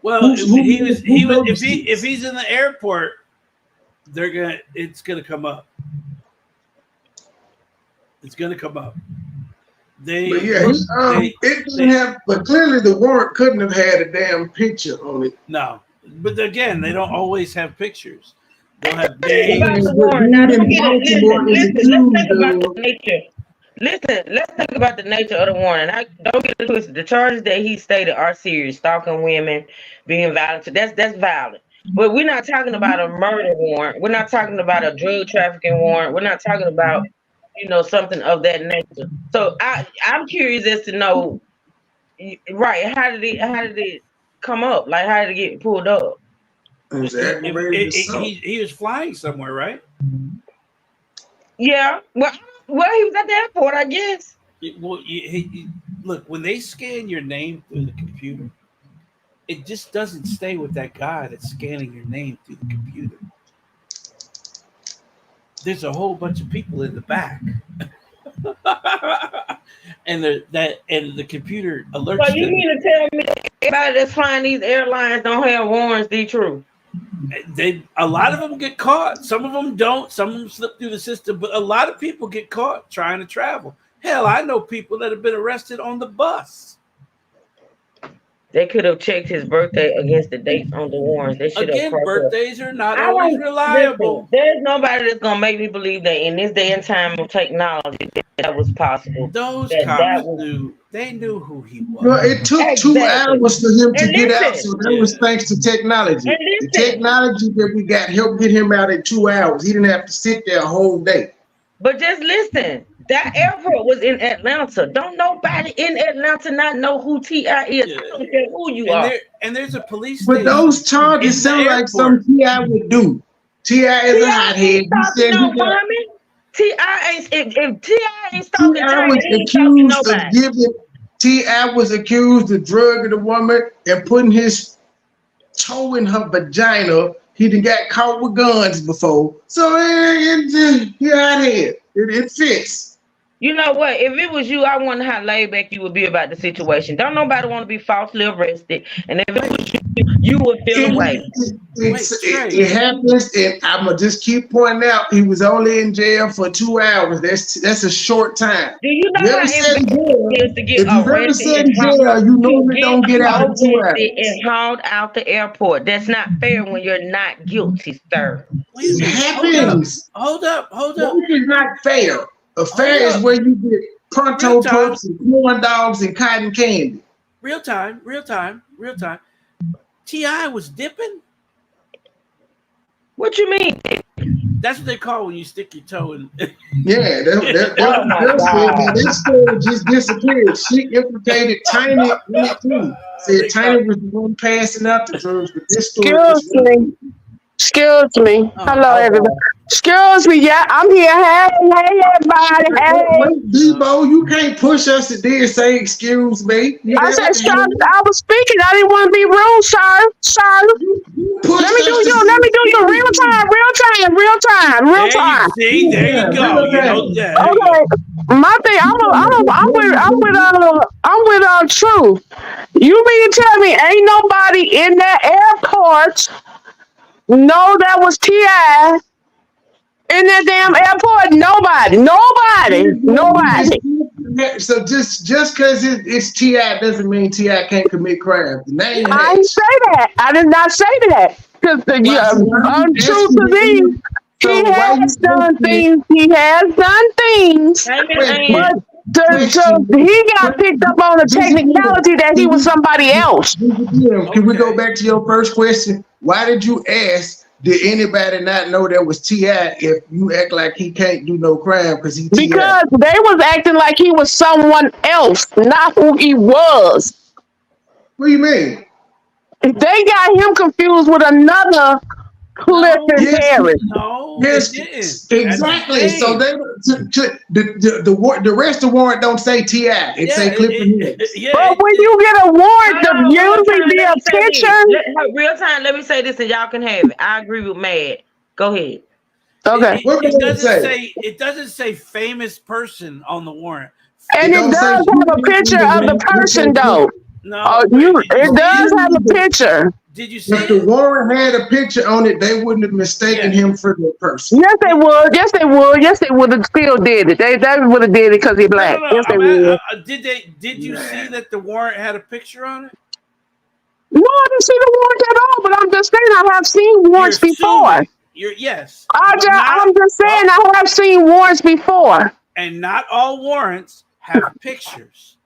Well, if he's in the airport, it's gonna come up. It's gonna come up. But clearly the warrant couldn't have had a damn picture on it. No, but again, they don't always have pictures. They'll have Let's names. think about the nature. Listen, let's think about the nature of the warrant. Don't get it twisted. The charges that he stated are serious: stalking women, being violent. That's violent. But we're not talking about a murder warrant. We're not talking about a drug trafficking warrant. We're not talking about, something of that nature. So I'm curious as to know, right? How did it come up? Like, how did it get pulled up? He was flying somewhere, right? Yeah. Well, he was at the airport, I guess. Look, when they scan your name through the computer, it just doesn't stay with that guy that's scanning your name through the computer. There's a whole bunch of people in the back. and the computer alerts. So you mean to tell me everybody that's flying these airlines don't have warrants, true? A lot of them get caught. Some of them don't. Some of them slip through the system. But a lot of people get caught trying to travel. Hell, I know people that have been arrested on the bus. They could have checked his birthday against the dates on the warrants. They should have. Birthdays are not always reliable. There's nobody that's gonna make me believe that in this day and time of technology that was possible. Those cops knew. They knew who he was. Well, it took 2 hours for him to get out, so that was thanks to technology. The technology that we got helped get him out in 2 hours. He didn't have to sit there a whole day. But just listen, that airport was in Atlanta. Don't nobody in Atlanta not know who T.I. is. I don't care who you are. And there's a police But those charges sound like something T.I. would do. T.I. is a hothead. He said T.I. if T.I. ain't stalking T.I. was accused of giving. T.I. was accused of drugging a woman and putting his toe in her vagina. He done got caught with guns before. So it fits. You know what? If it was you, I wonder how laid back you would be about the situation. Don't nobody want to be falsely arrested. And if it was you would feel away. It happens, and I'm gonna just keep pointing out he was only in jail for 2 hours. That's a short time. Do you know how it is to get if you've ever sat in jail, you normally don't get out in 2 hours. And hauled out the airport. That's not fair when you're not guilty, sir. It happens. Hold up. It is not fair. A fair is where you get pronto pups and corn dogs and cotton candy. Real time. T.I. was dipping. What you mean? That's what they call when you stick your toe in. Yeah, that story just disappeared. She implicated Tiny in it too. Said Tiny was the one passing out the drugs, but this story. Excuse me. Hello, everybody. Excuse me. Yeah, I'm here. Hey, everybody. Hey. Debo, you can't push us to there say excuse me. I said, I was speaking. I didn't want to be rude, sir. Let me do you real time. See, there you go. Okay. My thing, I'm with Truth. You mean to tell me ain't nobody in that airport? No, that was T.I. in that damn airport. Nobody. So just because it's T.I. doesn't mean T.I. can't commit crimes. I didn't say that. I did not say that. Because untrue to me, he has done things. He got picked up on the technicality that he was somebody else. Can we go back to your first question? Why did you ask? Did anybody not know that was T.I. if you act like he can't do no crime because he T.I.? Because they was acting like he was someone else, not who he was. What do you mean? They got him confused with another Clifford Harris. No, Yes, exactly. So they the rest of the warrant don't say T.I. It say Clifford Harris. But when you get a warrant, the usually be a picture. Real time. Let me say this, and y'all can have it. I agree with Mad. Go ahead. Okay. It doesn't say famous person on the warrant. And it does have a picture of the person, though. No, it does have a picture. Did you see if the warrant had a picture on it, they wouldn't have mistaken him for the person. Yes, they would. Yes, they would. Yes, they would have still did it. They would have did it because he's black. Yes, they would. Did you see that the warrant had a picture on it? No, I didn't see the warrant at all. But I'm just saying I have seen warrants before. Yes. I'm just saying I have seen warrants before. And not all warrants have pictures.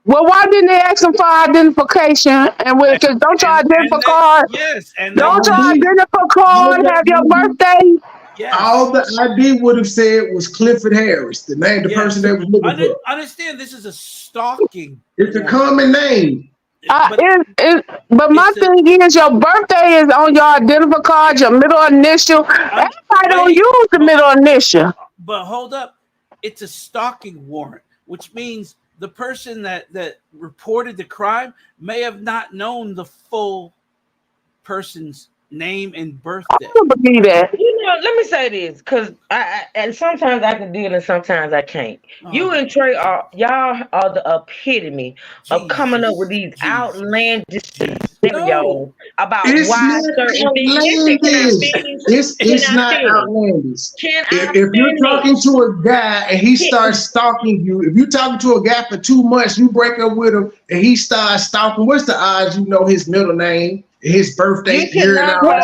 Well, why didn't they ask them for identification? And because don't your identification card? Yes, and don't your identification card have your birthday? Yes. All the ID would have said was Clifford Harris, the name, the person they was looking for. Understand, this is a stalking. It's a common name. But my thing is, your birthday is on your identification card, your middle initial. Everybody don't use the middle initial. But hold up, it's a stalking warrant, which means the person that reported the crime may have not known the full person's name and birthday. I don't believe that. Let me say this, because and sometimes I can deal and sometimes I can't. You and Trey y'all are the epitome of coming up with these outlandish scenarios about why certain things. It's not outlandish. If you're talking to a guy and he starts stalking you, if you're talking to a guy for 2 months, you break up with him and he starts stalking, what's the odds you know his middle name, his birthday, year, and all that?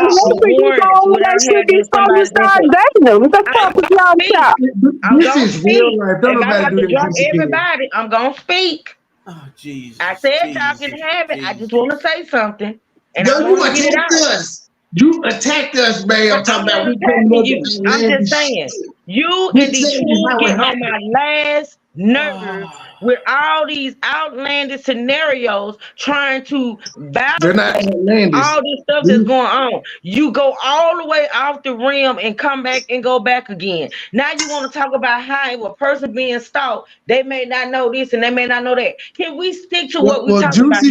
This is real life. Don't nobody do this. Everybody, I'm gonna speak. Oh, Jesus. I said y'all can have it. I just want to say something. And you attacked us. You attacked us, man. I'm talking about I'm just saying. You and these fools get on my last nerve with all these outlandish scenarios trying to validate all this stuff that's going on. You go all the way off the rim and come back and go back again. Now you want to talk about how if a person being stalked, they may not know this and they may not know that. Can we stick to what we talking about?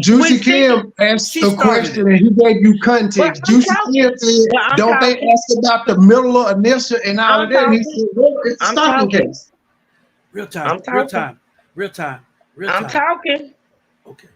Juicy Kim asked a question and he gave you context. Juicy Kim said, don't they ask about the middle initial and all of that? And he said, well, it's a stalking case. Real time. I'm talking. Okay.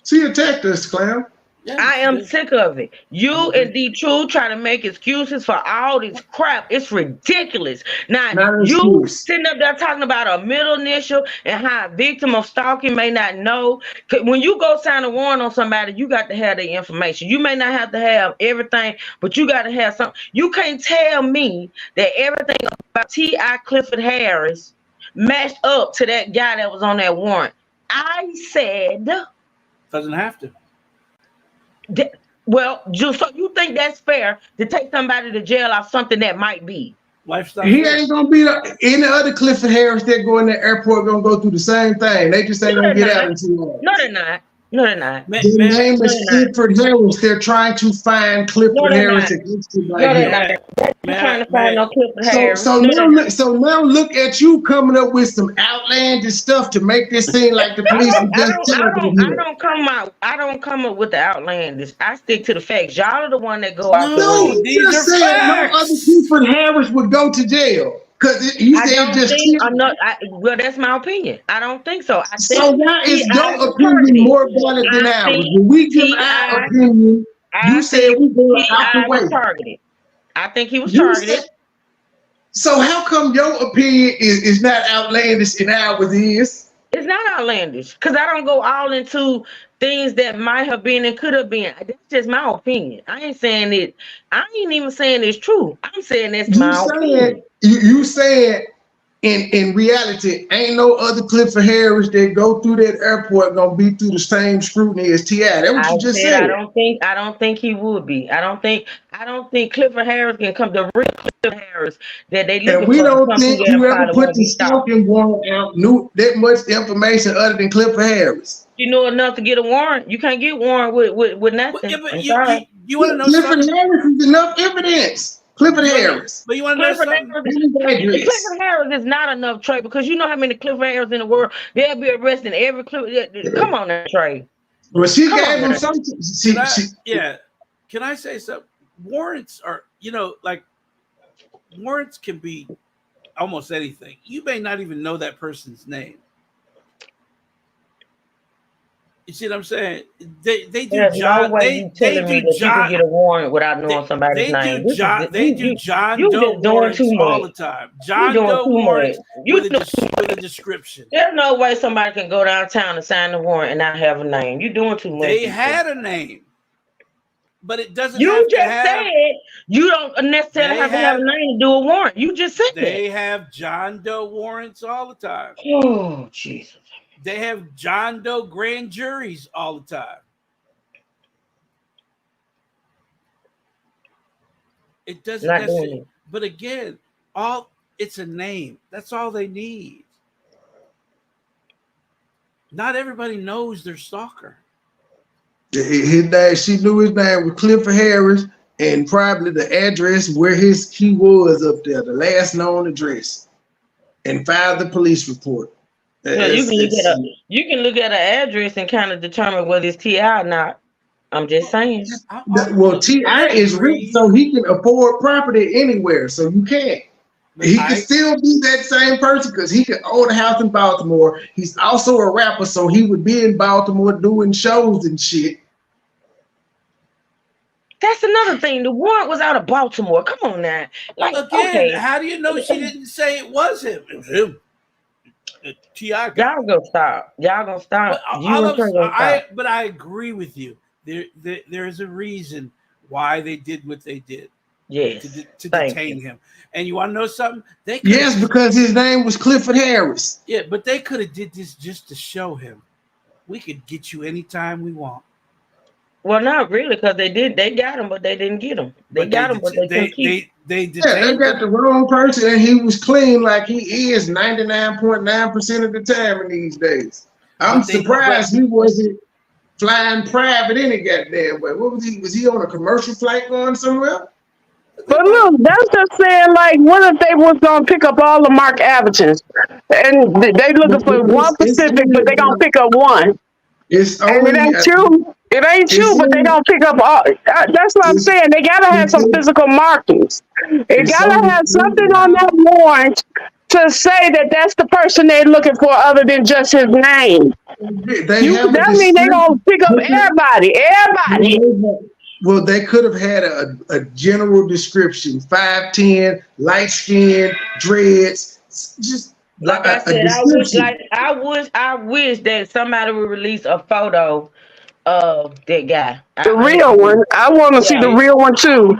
She attacked us, Clam. Yeah, I am sick of it. You and D True trying to make excuses for all this crap. It's ridiculous. Now you sitting up there talking about a middle initial and how a victim of stalking may not know. When you go sign a warrant on somebody, you got to have the information. You may not have to have everything, but you got to have something. You can't tell me that everything about T.I. Clifford Harris matched up to that guy that was on that warrant. I said doesn't have to. Well, just so you think that's fair to take somebody to jail off something that might be lifestyle? He ain't gonna be any other Clifford Harris that go in the airport gonna go through the same thing. They just ain't gonna get out in too long. No, they're not. No, they're not. The name is Clifford Harris. They're trying to find Clifford Harris against you right here. They're trying to find no Clifford Harris. So now look at you coming up with some outlandish stuff to make this seem like the police are just I don't come up with the outlandish. I stick to the facts. Y'all are the one that go out. No, you just said no other Clifford Harris would go to jail. Because you said just well, that's my opinion. I don't think so. So why is your opinion more valid than ours? When we give our opinion, you said we go out the way. Targeted. I think he was targeted. So how come your opinion is not outlandish and ours is? It's not outlandish because I don't go all into things that might have been and could have been. That's just my opinion. I ain't saying it. I ain't even saying it's true. I'm saying that's my opinion. You said in reality, ain't no other Clifford Harris that go through that airport gonna be through the same scrutiny as T.I. That's what you just said. I don't think he would be. I don't think Clifford Harris can come, the real Clifford Harris that they looking And we for. don't think you ever put the stalking warrant out, knew that much information other than Clifford Harris. You know enough to get a warrant. You can't get warrant with nothing. Yeah, but you want to know Clifford something? Harris is enough evidence. Clifford Harris. But you want to know something? Clifford Harris is not enough, Trey, because you know how many Clifford Harris in the world. They'll be arresting every Clifford. Come on now, Trey. Well, she gave him some. Can I say something? Warrants are, like warrants can be almost anything. You may not even know that person's name. You see what I'm saying? They do John. They do John. You can get a warrant without knowing somebody's name. They do John Doe warrants all the time. John Doe warrants with a description. There's no way somebody can go downtown and sign the warrant and not have a name. You're doing too much. They had a name, but it doesn't. You just said you don't necessarily have to have a name to do a warrant. You just said they have John Doe warrants all the time. Oh Jesus. They have John Doe grand juries all the time. It doesn't necessarily, but again, it's a name. That's all they need. Not everybody knows their stalker. His name, she knew his name was Clifford Harris, and probably the address where he was up there, the last known address, and filed the police report. Yeah, you can look at an address and kind of determine whether it's T.I. or not. I'm just saying. Well, T.I. is rich, so he can afford property anywhere, so you can't. He can still be that same person because he can own a house in Baltimore. He's also a rapper, so he would be in Baltimore doing shows and shit. That's another thing. The warrant was out of Baltimore. Come on now. Like, again, how do you know she didn't say it was him? It was him. T.I. Y'all gonna stop. But I agree with you. There is a reason why they did what they did. Yes. To detain him. And you want to know something? Yes, because his name was Clifford Harris. Yeah, but they could have did this just to show him. We could get you anytime we want. Well, not really, because they got him, but they didn't get him. They got him, but they couldn't keep. They got the wrong person, and he was clean like he is 99.9% of the time in these days. I'm surprised he wasn't flying private any goddamn way. What was he? Was he on a commercial flight going somewhere? But look, that's just saying, like, what if they was gonna pick up all the Mark Avertons, and they looking for one specific, but they gonna pick up one. And it ain't you. It ain't you, but they don't pick up all. That's what I'm saying. They gotta have some physical markings. They gotta have something on that warrant to say that that's the person they're looking for, other than just his name. That means they gonna pick up everybody. Well, they could have had a general description: 5'10", light skin, dreads, just. Like I said, I wish that somebody would release a photo of that guy. The real one. I want to see the real one too.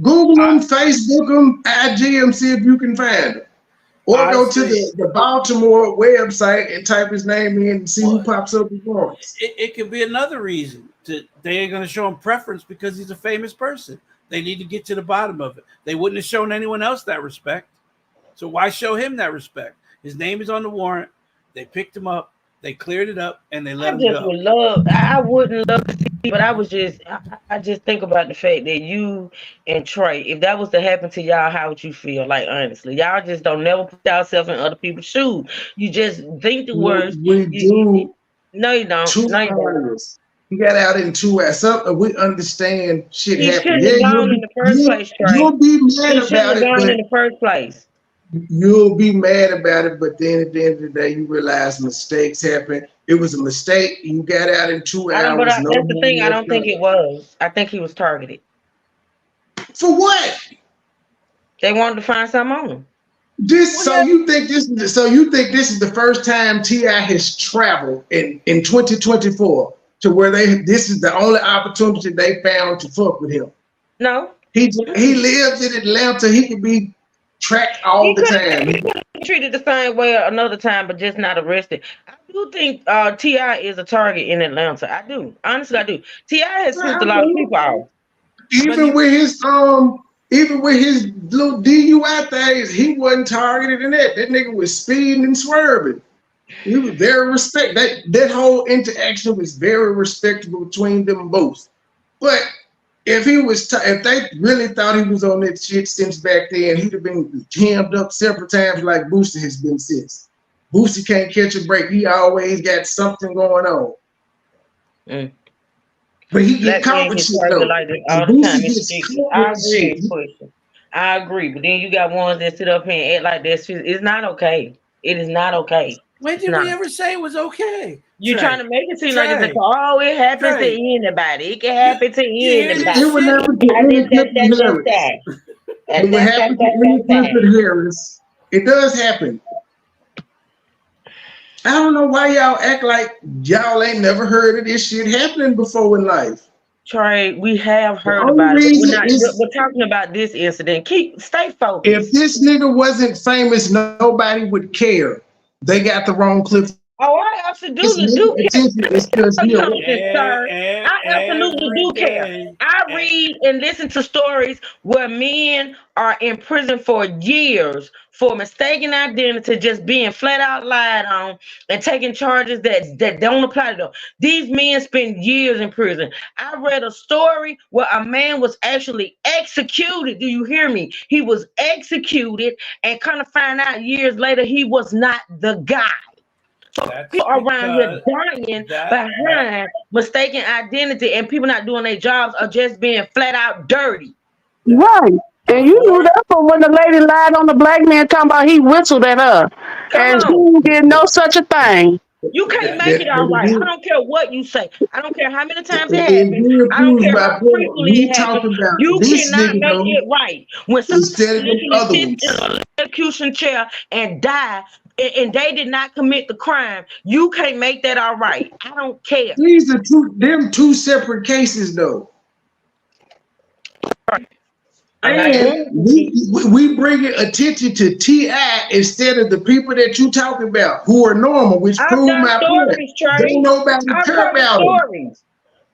Google him, Facebook him, IG him, see if you can find him. Or go to the Baltimore website and type his name in and see who pops up before us. It could be another reason. They ain't going to show him preference because he's a famous person. They need to get to the bottom of it. They wouldn't have shown anyone else that respect. So why show him that respect? His name is on the warrant. They picked him up. They cleared it up, and they let him go. I wouldn't love to see, but I just think about the fact that you and Trey, if that was to happen to y'all, how would you feel? Like, honestly, y'all just don't never put yourself in other people's shoes. You just think the words. We do. No, you don't. No, you don't. He got out in 2 hours. Something we understand shit happened. He shouldn't have gone in the first place, Trey. You'll be mad about it. In the first place. You'll be mad about it, but then at the end of the day, you realize mistakes happen. It was a mistake. You got out in 2 hours. That's the thing. I don't think it was. I think he was targeted. For what? They wanted to find something on him. You think this is the first time T.I. has traveled in 2024 to where this is the only opportunity they found to fuck with him? No. He lives in Atlanta. He could be tracked all the time. treated the same way another time, but just not arrested. I do think T.I. is a target in Atlanta. I do. Honestly, I do. T.I. has pissed a lot of people off. Even with his little DUI things, he wasn't targeted in that. That nigga was speeding and swerving. He was very that whole interaction was very respectable between them both. But if he was, if they really thought he was on that shit since back then, he'd have been hemmed up several times like Boosie has been since. Boosie can't catch a break. He always got something going on. But he get caught with shit though. Like all the time. I agree. I agree. But then you got ones that sit up here and act like that's it's not okay. It is not okay. When did we ever say it was okay? You're trying to make it seem like it's it happens to anybody. It can happen to anybody. It would never get It would happen to Clifford Harris. It does happen. I don't know why y'all act like y'all ain't never heard of this shit happening before in life. Trey, we have heard about it. We're talking about this incident. Stay focused. If this nigga wasn't famous, nobody would care. They got the wrong Cliff. Oh, I absolutely do care. I absolutely do care. I read and listen to stories where men are in prison for years for mistaken identity, just being flat out lied on and taking charges that don't apply to them. These men spend years in prison. I read a story where a man was actually executed. Do you hear me? He was executed and kind of find out years later he was not the guy. So people around here dying behind mistaken identity, and people not doing their jobs are just being flat out dirty. Right. And you knew that from when the lady lied on the black man talking about he whistled at her. And she did no such a thing. You can't make it all right. I don't care what you say. I don't care how many times it happens. I don't care how frequently it happens. You cannot make it right. When somebody in an execution chair and die, and they did not commit the crime, you can't make that all right. I don't care. These are two separate cases, though. And we bring attention to T.I. instead of the people that you talking about who are normal, which prove my point. Don't nobody care about them.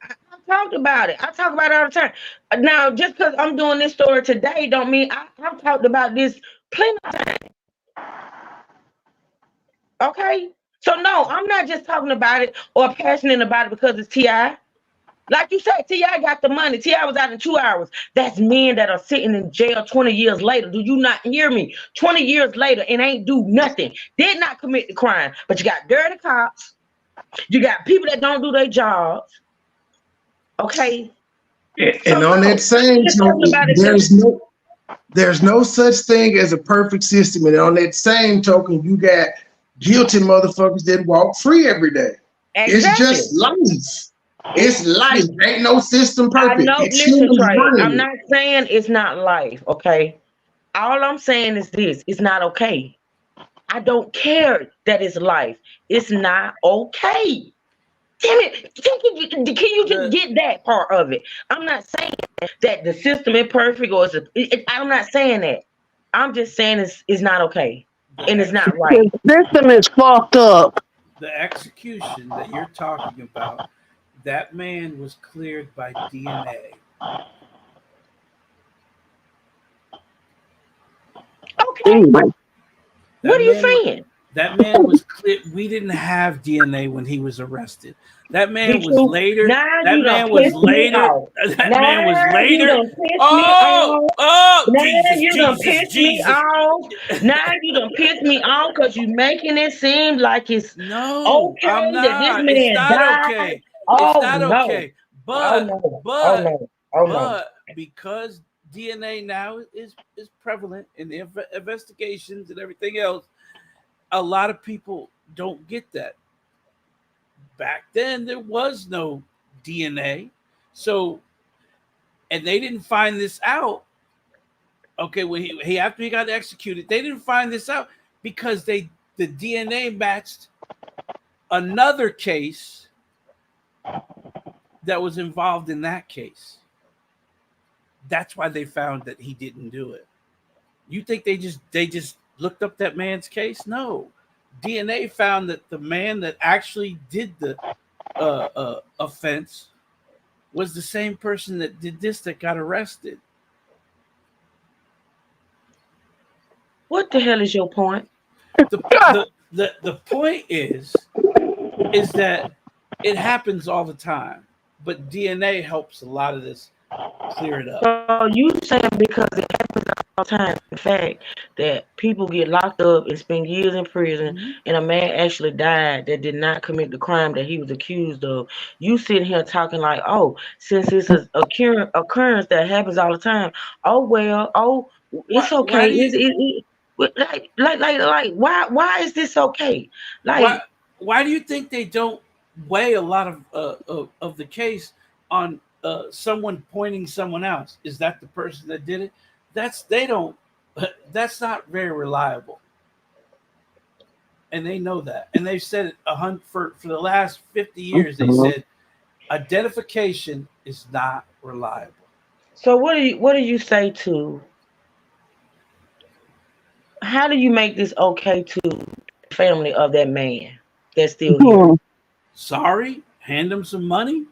I talked about it. I talk about it all the time. Now, just because I'm doing this story today, don't mean I've talked about this plenty of times. Okay, so no, I'm not just talking about it or passionate about it because it's T.I. Like you said, T.I. got the money. T.I. was out in 2 hours. That's men that are sitting in jail 20 years later. Do you not hear me? 20 years later and ain't do nothing. Did not commit the crime. But you got dirty cops. You got people that don't do their jobs. Okay. And on that same token, there's no such thing as a perfect system. And on that same token, you got guilty motherfuckers that walk free every day. Exactly. It's just life. It's life. Ain't no system perfect. I'm not saying it's not life, okay? All I'm saying is this. It's not okay. I don't care that it's life. It's not okay. Damn it. Can you just get that part of it? I'm not saying that the system is perfect or I'm not saying that. I'm just saying it's not okay. And it's not right. The system is fucked up. The execution that you're talking about, that man was cleared by DNA. Okay. What are you saying? That man was clear. We didn't have DNA when he was arrested. That man was later. That man was later. That man was later. Now you done pissed me off. Now you done pissed me off because you making it seem like it's okay I'm not. that this man died. It's not okay. But because DNA now is prevalent in the investigations and everything else, a lot of people don't get that. Back then, there was no DNA. So, and they didn't find this out. Okay, when he after he got executed, they didn't find this out because the DNA matched another case that was involved in that case. That's why they found that he didn't do it. You think they just looked up that man's case? No. DNA found that the man that actually did the offense was the same person that did this that got arrested. What the hell is your point? The point is that it happens all the time, but DNA helps a lot of this clear it up. So you saying because it happens all the time, the fact that people get locked up and spend years in prison, and a man actually died that did not commit the crime that he was accused of. You sitting here talking like, oh, since it's an occurrence that happens all the time, oh well, oh it's okay. Why is this okay? Like, why do you think they don't weigh a lot of the case on someone pointing someone else? Is that the person that did it? That's not very reliable, and they know that. And they've said it for the last 50 years. They said identification is not reliable. So what do you say to? How do you make this okay to the family of that man that's still here? Sorry, hand him some money.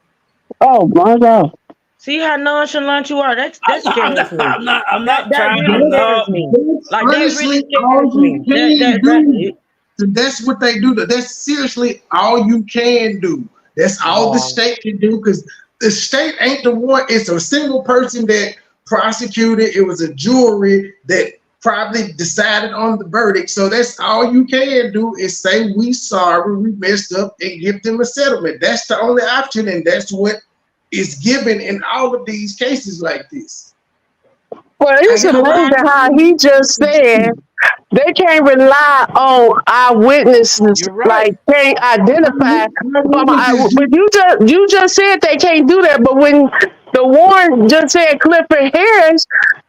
Oh my God! See how nonchalant you are. That scares me. I'm not that trying really to. scares me. Like Honestly, that all really you scares can me. do. That's what they do. That's seriously all you can do. That's all the state can do, because the state ain't the one. It's a single person that prosecuted. It was a jury that probably decided on the verdict. So that's all you can do is say we sorry, we messed up, and give them a settlement. That's the only option, and that's what is given in all of these cases like this. Well, it's amazing how he just said they can't rely on eyewitnesses, like can't identify. But you just said they can't do that. But when the warrant just said Clifford Harris,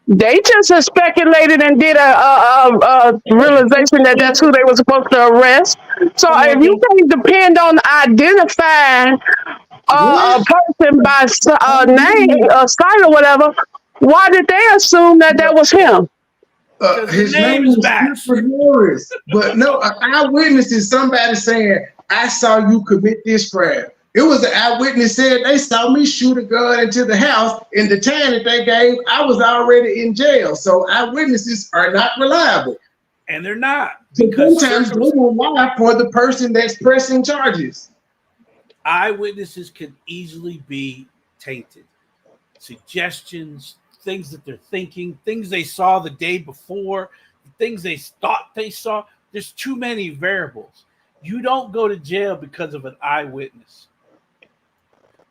they just speculated and did a realization that that's who they were supposed to arrest. So if you can't depend on identifying a person by name or sight or whatever, why did they assume that that was him? His name is Clifford Harris. But no, an eyewitness is somebody saying, I saw you commit this crime. It was an eyewitness said they saw me shoot a gun into the house. In the time that they gave, I was already in jail. So eyewitnesses are not reliable. And they're not. Because sometimes they will lie for the person that's pressing charges. Eyewitnesses can easily be tainted. Suggestions, things that they're thinking, things they saw the day before, things they thought they saw. There's too many variables. You don't go to jail because of an eyewitness.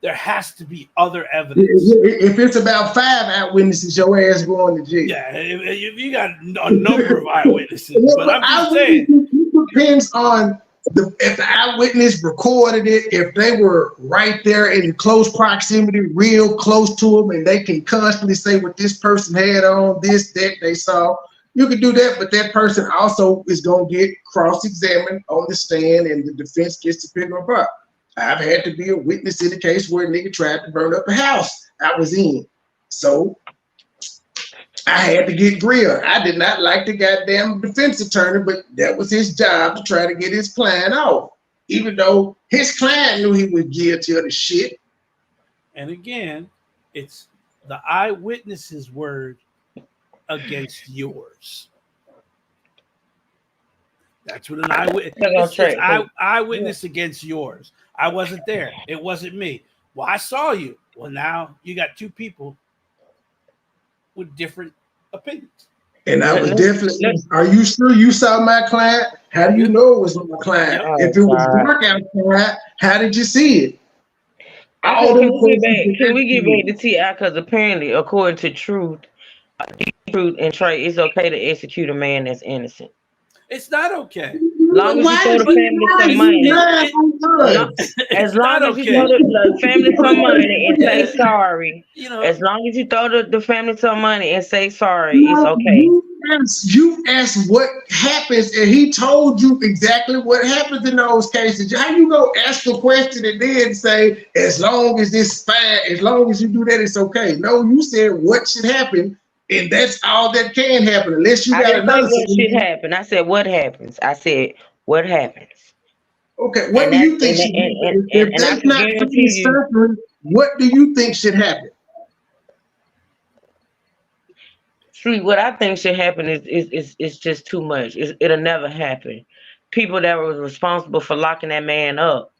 There has to be other evidence. If it's about 5 eyewitnesses, your ass going to jail. Yeah, if you got a number of eyewitnesses, but I'm just saying. It depends on if the eyewitness recorded it, if they were right there in close proximity, real close to them, and they can constantly say what this person had on, this, that they saw. You can do that, but that person also is going to get cross-examined on the stand, and the defense gets to pick them up. I've had to be a witness in a case where a nigga tried to burn up a house I was in. So I had to get grilled. I did not like the goddamn defense attorney, but that was his job to try to get his client off, even though his client knew he was guilty of the shit. And again, it's the eyewitness's word against yours. That's what an eyewitness against yours. I wasn't there. It wasn't me. Well, I saw you. Well, now you got 2 people with different opinions. And I was definitely, are you sure you saw my client? How do you know it was my client? If it was dark outside, how did you see it? Can we get back to T.I. Because apparently, according to Truth and Trey, it's okay to execute a man that's innocent. It's not okay. Long as you throw the family some money. As long as you throw the family some money and say sorry. As long as you throw the family some money and say sorry, it's okay. You asked what happens, and he told you exactly what happens in those cases. How you go ask a question and then say, as long as it's fine, as long as you do that, it's okay? No, you said what should happen, And that's all that can happen unless you I got didn't say another what should solution. happen. I said what happens. I said what happens. Okay, what And do that's you think should happen? If and I they're can not guarantee doing you, suffering, what do you think should happen? Street, what I think should happen is just too much. It'll never happen. People that were responsible for locking that man up,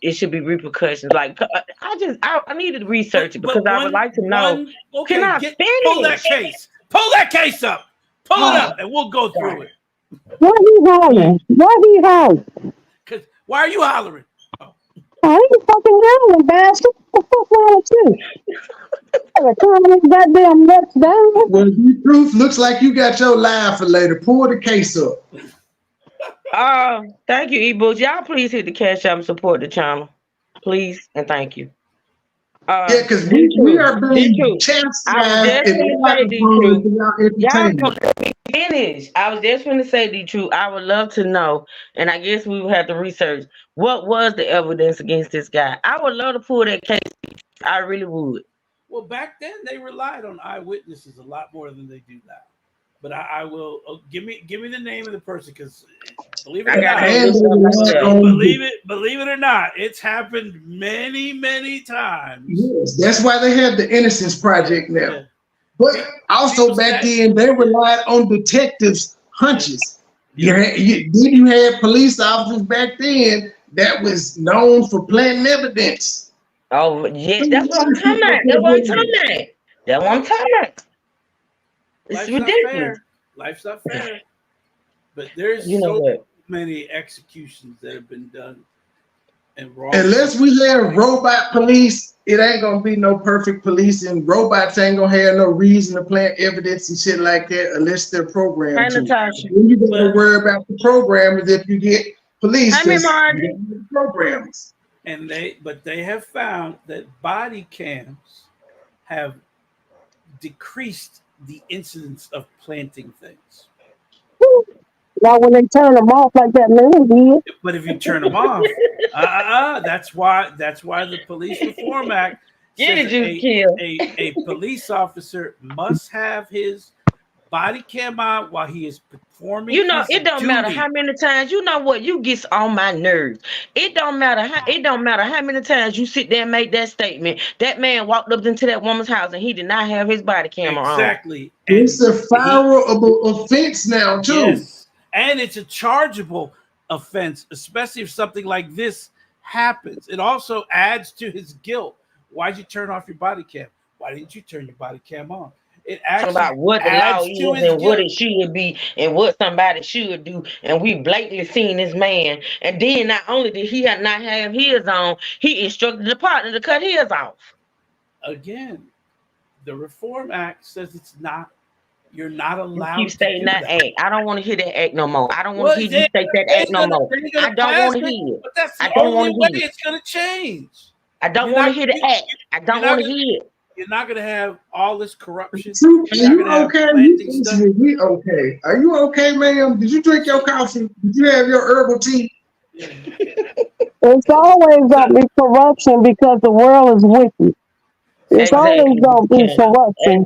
it should be repercussions. Like I needed to research it because I would like to know. Can I pull that finish? case. Pull that case up. Pull it up, and we'll go through it. Why he hollering? Why he hollering? Cause why are you hollering? I ain't fucking hollering, bastard. What the fuck wrong with you? Calm this goddamn nuts down. Well, the truth looks like you got your line for later. Pull the case up. Thank you, eBooks. Y'all please hit the cash app and support the channel. Please and thank you. Yeah, because we are being chastised and Y'all don't let me finish. I was just going to say the truth. I would love to know, and I guess we would have to research what was the evidence against this guy. I would love to pull that case. I really would. Well, back then they relied on eyewitnesses a lot more than they do now. But I will give me the name of the person because believe it or not, it's happened many times. Yes, that's why they have the Innocence Project now. Yeah. But also back then they relied on detectives' hunches. Yeah. You had police officers back then that was known for planting evidence. Oh yeah, that's what I'm talking about. That's what I'm talking about. It's ridiculous. Life's not fair. But there's many executions that have been done and wrong. Unless we have robot police, it ain't gonna be no perfect police, and robots ain't gonna have no reason to plant evidence and shit like that unless they're programmed. When you gotta worry about the programmers if you get police programs. And they have found that body cams have decreased the incidence of planting things. Now, when they turn them off like that man did. But if you turn them off, that's why the Police Reform Act says a police officer must have his body cam on while he is performing. You know, it don't matter how many times. You know what? You get on my nerves. It don't matter how many times you sit there and make that statement. That man walked up into that woman's house and he did not have his body camera on. Exactly. It's a fireable offense now too. Yes. And it's a chargeable offense, especially if something like this happens. It also adds to his guilt. Why'd you turn off your body cam? Why didn't you turn your body cam on? It actually about what the law is and what it should be and what somebody should do. And we blatantly seen this man. And then not only did he not have his on, he instructed the partner to cut his off. Again, the Reform Act says you're not allowed keep stating that act. I don't want to hear that act no more. I don't want to hear you state that act no more. I don't want to hear it. But that's the only way it's going to change. I don't want to hear the act. I don't want to hear it. You're not going to have all this corruption. Are you okay? We okay. Are you okay, ma'am? Did you drink your coffee? Did you have your herbal tea? It's always going to be corruption because the world is wicked. It's always going to be corruption.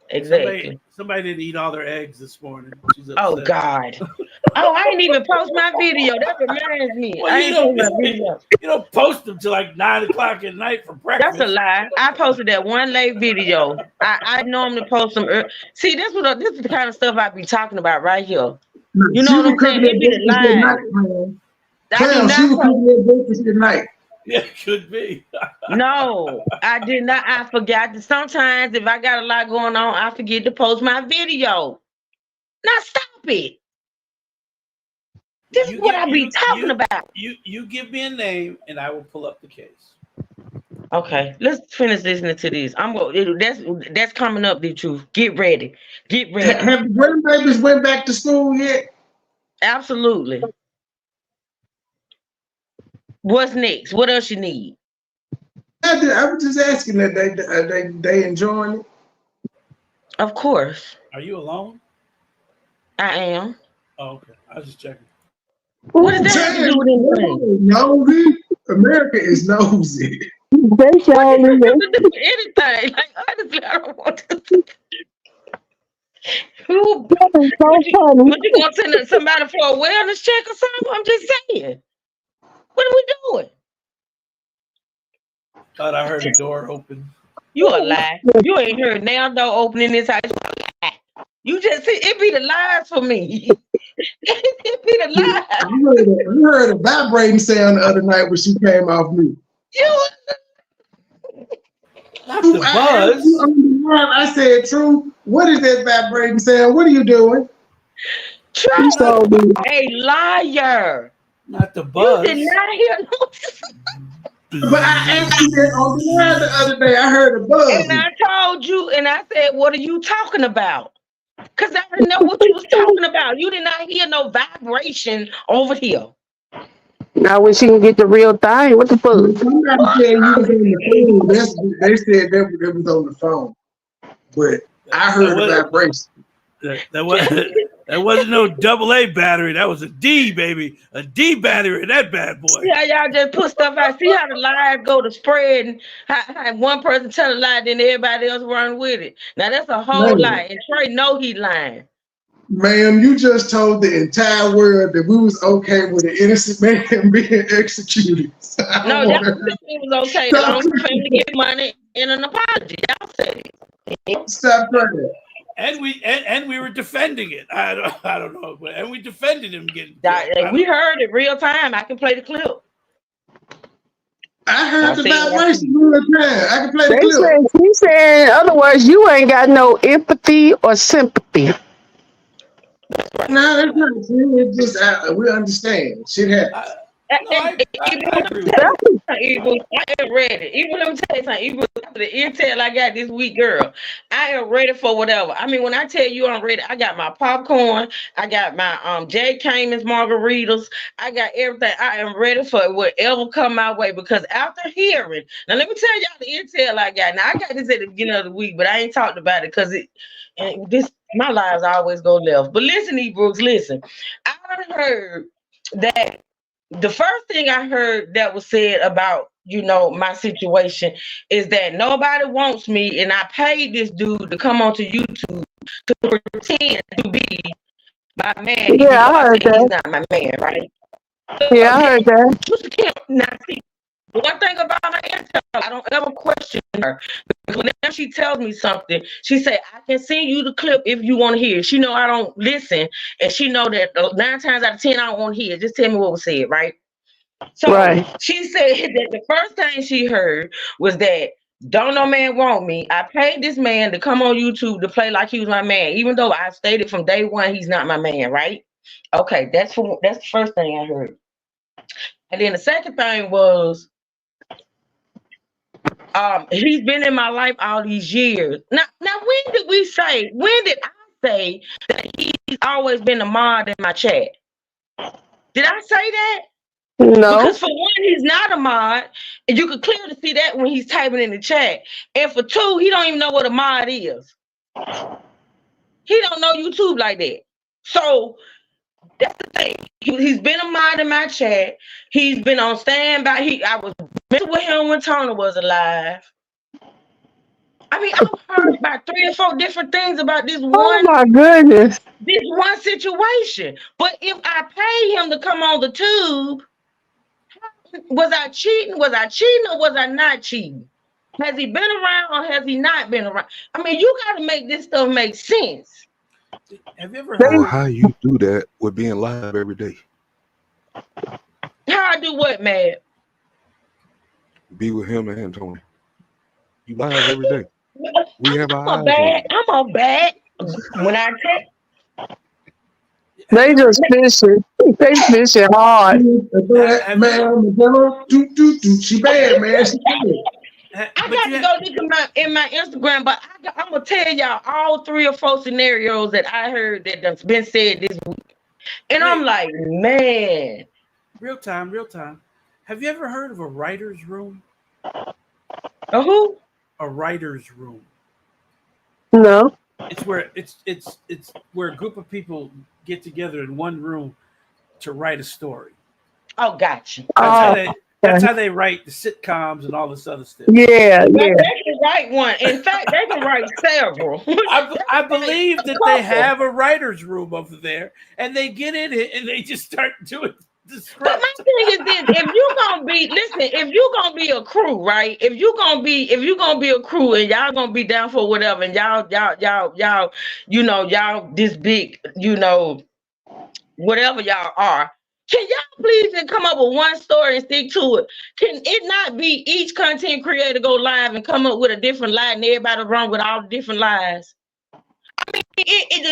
Exactly. Somebody didn't eat all their eggs this morning. Oh, God. I ain't even post my video. That reminds me. Well, you don't post them till like 9 o'clock at night for breakfast. That's a lie. I posted that one late video. I normally post them. See, this is the kind of stuff I be talking about right here. You know what I'm saying? It be the line. She was cooking their breakfast at night. Yeah, it could be. No, I did not. I forgot that sometimes if I got a lot going on, I forget to post my video. Now stop it. This is what I be talking about. You give me a name and I will pull up the case. Okay, let's finish listening to this. That's coming up, the truth. Get ready. Get ready. Have the grandbabies went back to school yet? Absolutely. What's next? What else you need? I was just asking that they enjoying it. Of course. Are you alone? I am. Oh, okay. I was just checking. What does that have to do with anything? Nosy. America is nosy. They show me anything. Like honestly, I don't want to. That is so funny. But you gonna send somebody for a wellness check or something? I'm just saying. What are we doing? Thought I heard a door open. You a lie. You ain't heard now door opening this house. You just see it be the lies for me. It be the lies. I heard a vibrating sound the other night when she came off mute. Not the buzz. I said, True, what is that vibrating sound? What are you doing? True. A liar. Not the buzz. You did not hear no. But I asked you that on the line the other day. I heard a buzz. And I told you, and I said, what are you talking about? Because I didn't know what you was talking about. You did not hear no vibration over here. Now when she can get the real thing, what the fuck? Somebody said you was on the phone. They said that was on the phone. But I heard the vibration. That wasn't no AA battery. That was a D, baby. A D battery in that bad boy. Yeah, y'all just put stuff out. See how the lies go to spread and how one person tell a lie, then everybody else run with it. Now that's a whole lie. And Trey know he lying. Ma'am, you just told the entire world that we was okay with an innocent man being executed. No, y'all said it was okay as long as the family get money and an apology. Y'all said it. Stop trying. And we were defending it. I don't know, but and we defended him getting. We heard it real time. I can play the clip. I heard the vibration real time. I can play the clip. He said, in other words, you ain't got no empathy or sympathy. No, it's not true. It's just we understand. Shit happens. I agree with I am ready. Even let me tell you something. Even after the intel I got this week, girl, I am ready for whatever. I mean, when I tell you I'm ready, I got my popcorn, I got my Jay Cayman's margaritas, I got everything. I am ready for whatever come my way because after hearing, now let me tell y'all the intel I got. Now I got this at the beginning of the week, but I ain't talked about it because my lives always go left. But listen, E. Brooks, listen. I heard that. The first thing I heard that was said about, my situation is that nobody wants me, and I paid this dude to come onto YouTube to pretend to be my man. Yeah, I heard that. He's not my man, right? Yeah, I heard that. Now, see, one thing about my intel, I don't ever question her. Because whenever she tells me something, she say, I can send you the clip if you want to hear it. She know I don't listen, and she know that 9 times out of 10 I don't want to hear it. Just tell me what was said, right? So she said that the first thing she heard was that don't no man want me. I paid this man to come on YouTube to play like he was my man, even though I stated from day one he's not my man, right? Okay, that's the first thing I heard. And then the second thing was he's been in my life all these years. Now when did I say that he's always been a mod in my chat? Did I say that? No. Because for one, he's not a mod, and you can clearly see that when he's typing in the chat. And for two, he don't even know what a mod is. He don't know YouTube like that. So that's the thing. He's been a mod in my chat. He's been on standby. I was with him when Tony was alive. I mean, I've heard about 3 or 4 different things about this one. Oh my goodness. This one situation. But if I pay him to come on the tube, was I cheating? Was I cheating or was I not cheating? Has he been around or has he not been around? I mean, you got to make this stuff make sense. Have you ever heard how you do that with being live every day? How I do what, man? Be with him and Tony. You live every day. We have our eyes on you. I'm a bad. When I take. They just fishing. They fishing hard. She bad, man. She I got to go look in my Instagram, but I'm gonna tell y'all all 3 or 4 scenarios that I heard that's been said this week, and I'm like, man. Real time. Have you ever heard of a writer's room? A who? A writer's room. No. It's where where a group of people get together in one room to write a story. Oh, gotcha. That's how they write the sitcoms and all this other stuff. Yeah. That's write one. In fact, they can write several. I believe that they have a writer's room over there, and they get in it and they just start doing the script. But my thing is this: if you gonna be a crew, right? If you gonna be a crew, and y'all gonna be down for whatever, and y'all, this big, whatever y'all are. Can y'all please just come up with one story and stick to it? Can it not be each content creator go live and come up with a different lie and everybody run with all the different lies? I mean,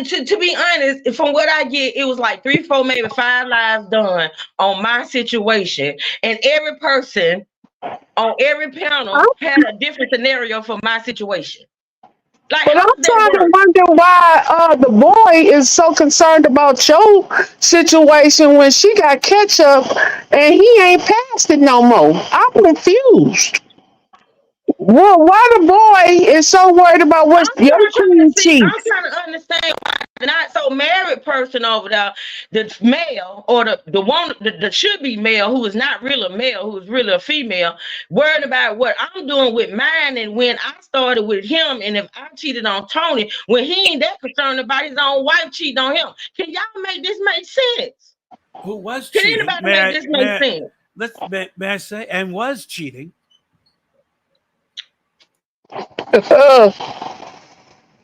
to be honest, from what I get, it was like 3, 4, maybe 5 lives done on my situation. And every person on every panel had a different scenario for my situation. Like, but I'm trying to wonder why the boy is so concerned about your situation when she got ketchup and he ain't passed it no more. I'm confused. Well, why the boy is so worried about what your queen cheats? I'm trying to understand why the not so married person over there, the male or the one that should be male who is not really a male, who is really a female, worried about what I'm doing with mine and when I started with him and if I cheated on Tony, when he ain't that concerned about his own wife cheating on him. Can y'all make this make sense? Who was Can cheating? anybody make this make sense? May I say, and was cheating?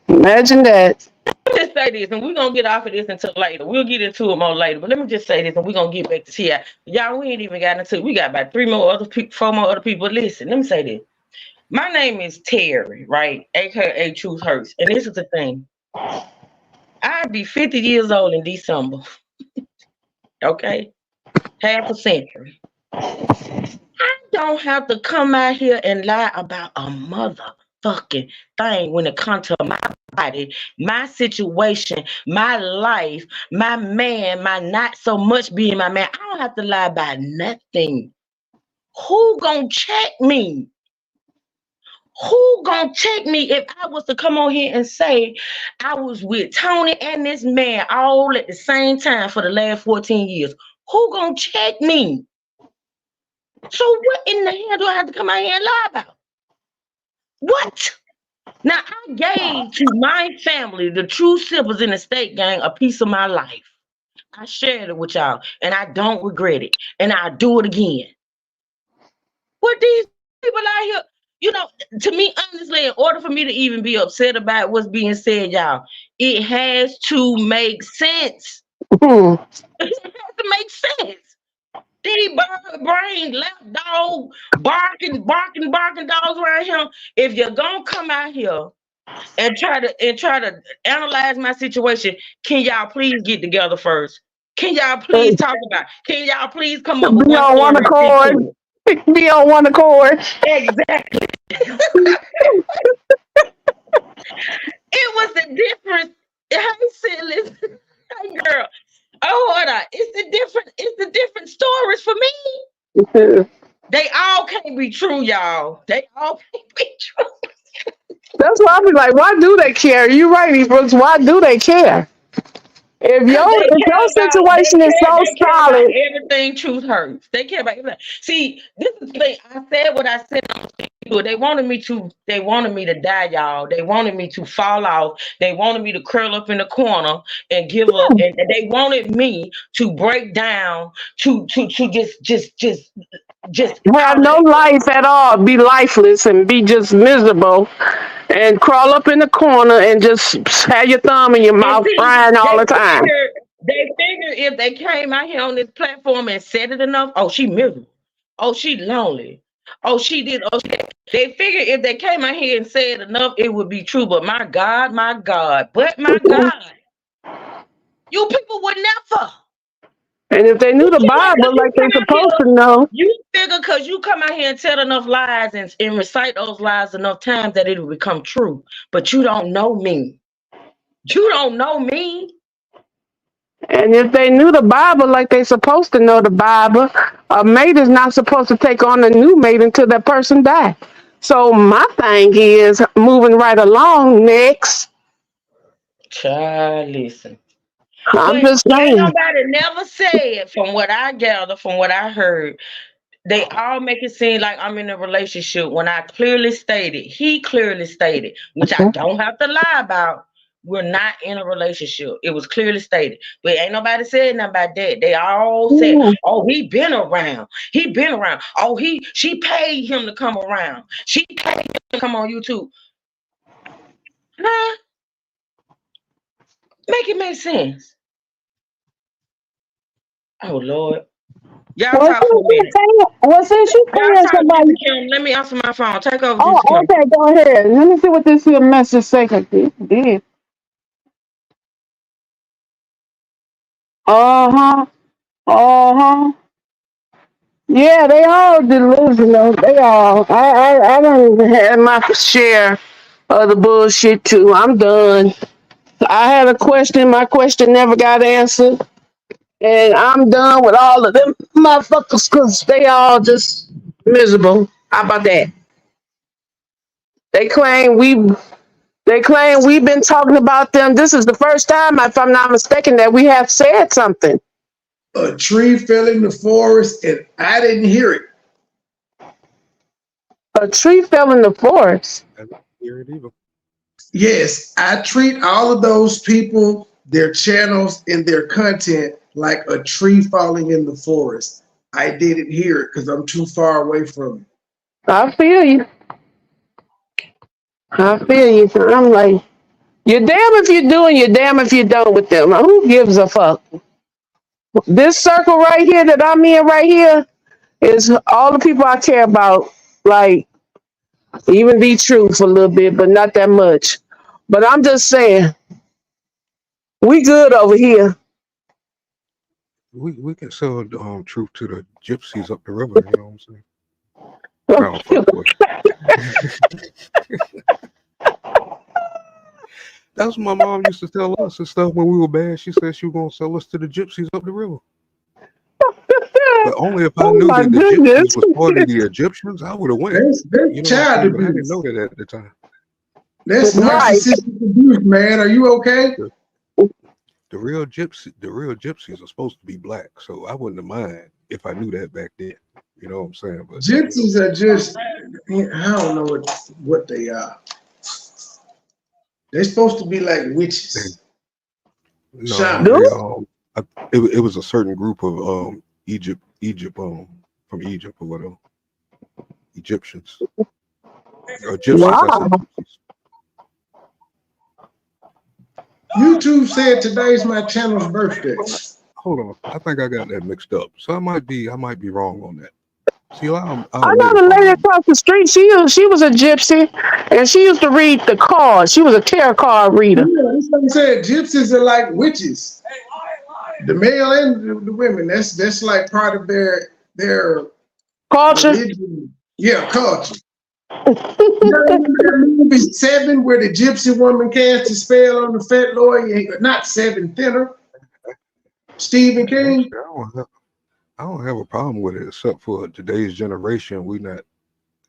Imagine that. Let me just say this, and we're gonna get off of this until later. We'll get into it more later, but let me just say this, and we're gonna get back to T.I. Y'all, we ain't even got into it. We got about 4 more other people. Listen, let me say this. My name is Terry, right? AKA Truth Hurts. And this is the thing. I'd be 50 years old in December. Okay? Half a century. I don't have to come out here and lie about a motherfucking thing when it comes to my body, my situation, my life, my man, my not so much being my man. I don't have to lie about nothing. Who gonna check me? Who gonna check me if I was to come on here and say I was with Tony and this man all at the same time for the last 14 years? Who gonna check me? So what in the hell do I have to come out here and lie about? What? Now, I gave to my family, the true siblings in the state gang, a piece of my life. I shared it with y'all, and I don't regret it. And I'll do it again. What these people out here, to me, honestly, in order for me to even be upset about what's being said, y'all, it has to make sense. It has to make sense. These bird-brained left dog barking dogs around here. If you're gonna come out here and try to analyze my situation, can y'all please get together first? Can y'all please talk about it? Can y'all please come up with one accord? Be on one accord. Exactly. It was the difference. Hey, silly. Hey, girl. Oh, hold on. It's the different stories for me. They all can't be true, y'all. They all can't be true. That's why I be like, why do they care? You're right, Brooks. Why do they care? If your situation is so solid, everything Truth Hurts. They care about everything. See, this is the thing. I said what I said. They wanted me to die, y'all. They wanted me to fall off. They wanted me to curl up in the corner and give up. And they wanted me to break down, to just have no life at all, be lifeless and be just miserable and crawl up in the corner and just have your thumb in your mouth crying all the time. They figure if they came out here on this platform and said it enough, oh, she miserable. Oh, she lonely. Oh, she did. Oh, they figure if they came out here and said enough, it would be true. But my God, but my God, you people would never. And if they knew the Bible like they're supposed to know. You figure because you come out here and tell enough lies and recite those lies enough times that it will become true. But you don't know me. You don't know me. And if they knew the Bible like they're supposed to know the Bible, a mate is not supposed to take on a new mate until that person dies. So my thing is moving right along next. Child, listen. I'm just saying. Nobody never said, from what I gathered, from what I heard, they all make it seem like I'm in a relationship when I clearly stated, he clearly stated, which I don't have to lie about, we're not in a relationship. It was clearly stated. But ain't nobody said nothing about that. They all said, oh, he been around. He been around. Oh, she paid him to come around. She paid him to come on YouTube. Huh? Make it make sense. Oh, Lord. Y'all talk for a minute. Well, since you paying somebody, Kim, let me answer my phone. Take over. oh, okay, go ahead. Let me see what this here message say. Did. Yeah, they all delusional. They all. I don't even have my share of the bullshit too. I'm done. I had a question. My question never got answered. And I'm done with all of them motherfuckers because they all just miserable. How about that? They claim we've been talking about them. This is the first time, if I'm not mistaken, that we have said something. A tree fell in the forest and I didn't hear it. A tree fell in the forest. I didn't hear it either. Yes, I treat all of those people, their channels, and their content like a tree falling in the forest. I didn't hear it because I'm too far away from it. I feel you. I'm like, you're damn if you do and you're damn if you don't with them. Who gives a fuck? This circle right here that I'm in right here is all the people I care about. Like, even be truth a little bit, but not that much. But I'm just saying, we good over here. We can sell truth to the gypsies up the river, you know what I'm saying? That's what my mom used to tell us and stuff when we were bad. She said she was gonna sell us to the gypsies up the river. But only if I knew that the gypsies was part of the Egyptians, I would have went. That's child abuse. I didn't know that at the time. That's narcissistic abuse, man. Are you okay? The real gypsies are supposed to be black, so I wouldn't have mind if I knew that back then. You know what I'm saying? But gypsies are just, I don't know what they are. They're supposed to be like witches. No, it was a certain group of Egypt from Egypt or whatever. Egyptians. Or gypsies. Wow. YouTube said today's my channel's birthday. Hold on, I think I got that mixed up. So I might be wrong on that. See, I know the lady across the street. She was a gypsy, and she used to read the cards. She was a tarot card reader. Yeah, that's what I said. Gypsies are like witches. The male and the women. That's like part of their culture. Religion. Yeah, culture. You remember that movie Seven, where the gypsy woman cast a spell on the fat lawyer? Not Seven, Thinner. Stephen King. I don't have a problem with it, except for today's generation. We're not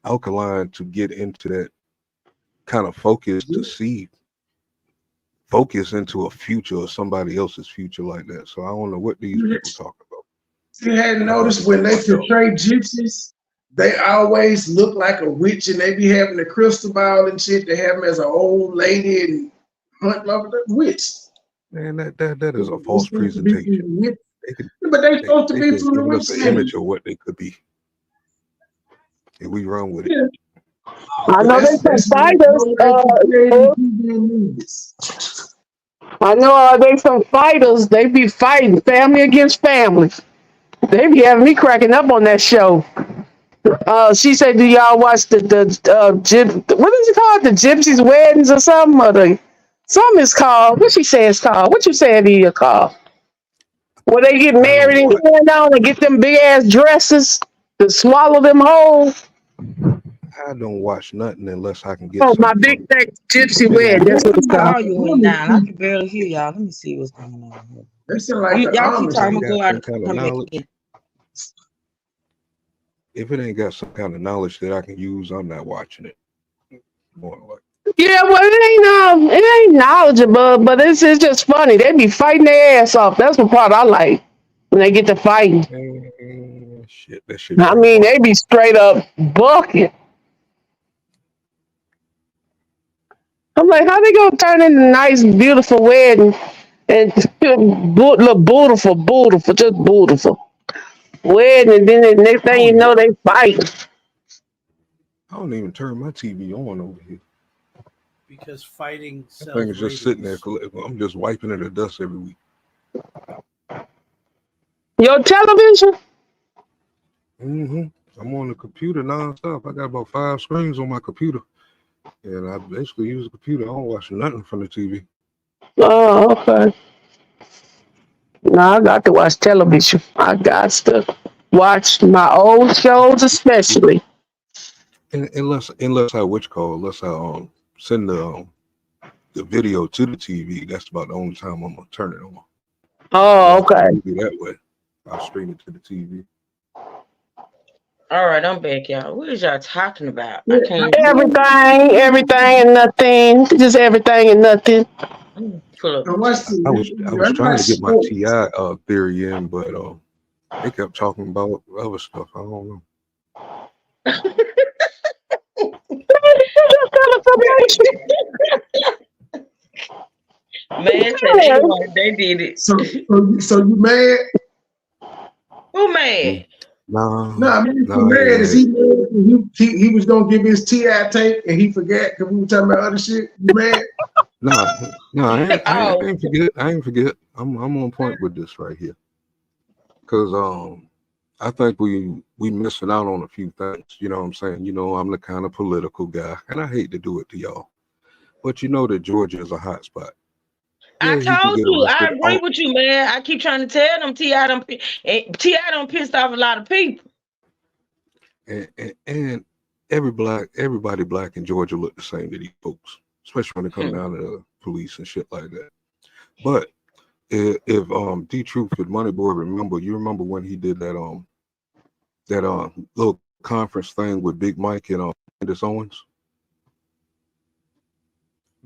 alkaline to get into that kind of focus to see focus into a future or somebody else's future like that. So I don't know what these people talk about. You hadn't noticed when they portray gypsies, they always look like a witch, and they be having a crystal ball and shit. They have them as an old lady and hunting over the witch. Man, that is a false presentation. But they supposed to be from the witch. An image of what they could be, and we run with it. Yeah. I know they some fighters. I know they some fighters. They be fighting family against family. They be having me cracking up on that show. She said, "Do y'all watch the what is it called? The Gypsies' Weddings or something? Or something is called. What she say it's called? What you saying it called? Where they get married and go down and get them big ass dresses to swallow them whole." I don't watch nothing unless I can get. Oh, my big fat gypsy wedding. That's what it's called. You went down. I can barely hear y'all. Let me see what's going on here. That sound like y'all keep talking. Go out. If it ain't got some kind of knowledge that I can use, I'm not watching it. More like. Yeah, well, it ain't knowledgeable, but it's just funny. They be fighting their ass off. That's the part I like when they get to fighting. shit. That shit. I mean, they be straight up bucket. I'm like, how they gonna turn into a nice, beautiful wedding and look beautiful, just beautiful wedding, and then the next thing you know, they fight. I don't even turn my TV on over here. Because fighting That sells thing is just sitting there. ratings. I'm just wiping it of dust every week. Your television? I'm on the computer nonstop. I got about 5 screens on my computer, and I basically use the computer. I don't watch nothing from the TV. Oh, okay. No, I got to watch television. I got to watch my old shows, especially. Unless I send the video to the TV. That's about the only time I'm gonna turn it on. Oh, okay. That way, I'll stream it to the TV. All right, I'm back, y'all. What is y'all talking about? I can't. Everything and nothing. Just everything and nothing. Pull up. I was trying to get my T.I. Theory in, but they kept talking about other stuff. I don't know. Man, they did it. So you mad? Who mad? No, mad is he mad? He was gonna give his T.I. tape and he forgot because we were talking about other shit. You mad? No, I ain't forget. I ain't forget. I'm on point with this right here, because I think we missing out on a few things. You know what I'm saying? You know, I'm the kind of political guy, and I hate to do it to y'all, but you know that Georgia is a hot spot. I told you, I agree with you, man. I keep trying to tell them T.I. done pissed off a lot of people. And everybody black in Georgia look the same to these folks, especially when it comes down to the police and shit like that. But if D Truth with Money Boy remember when he did that little conference thing with Big Mike and Candace Owens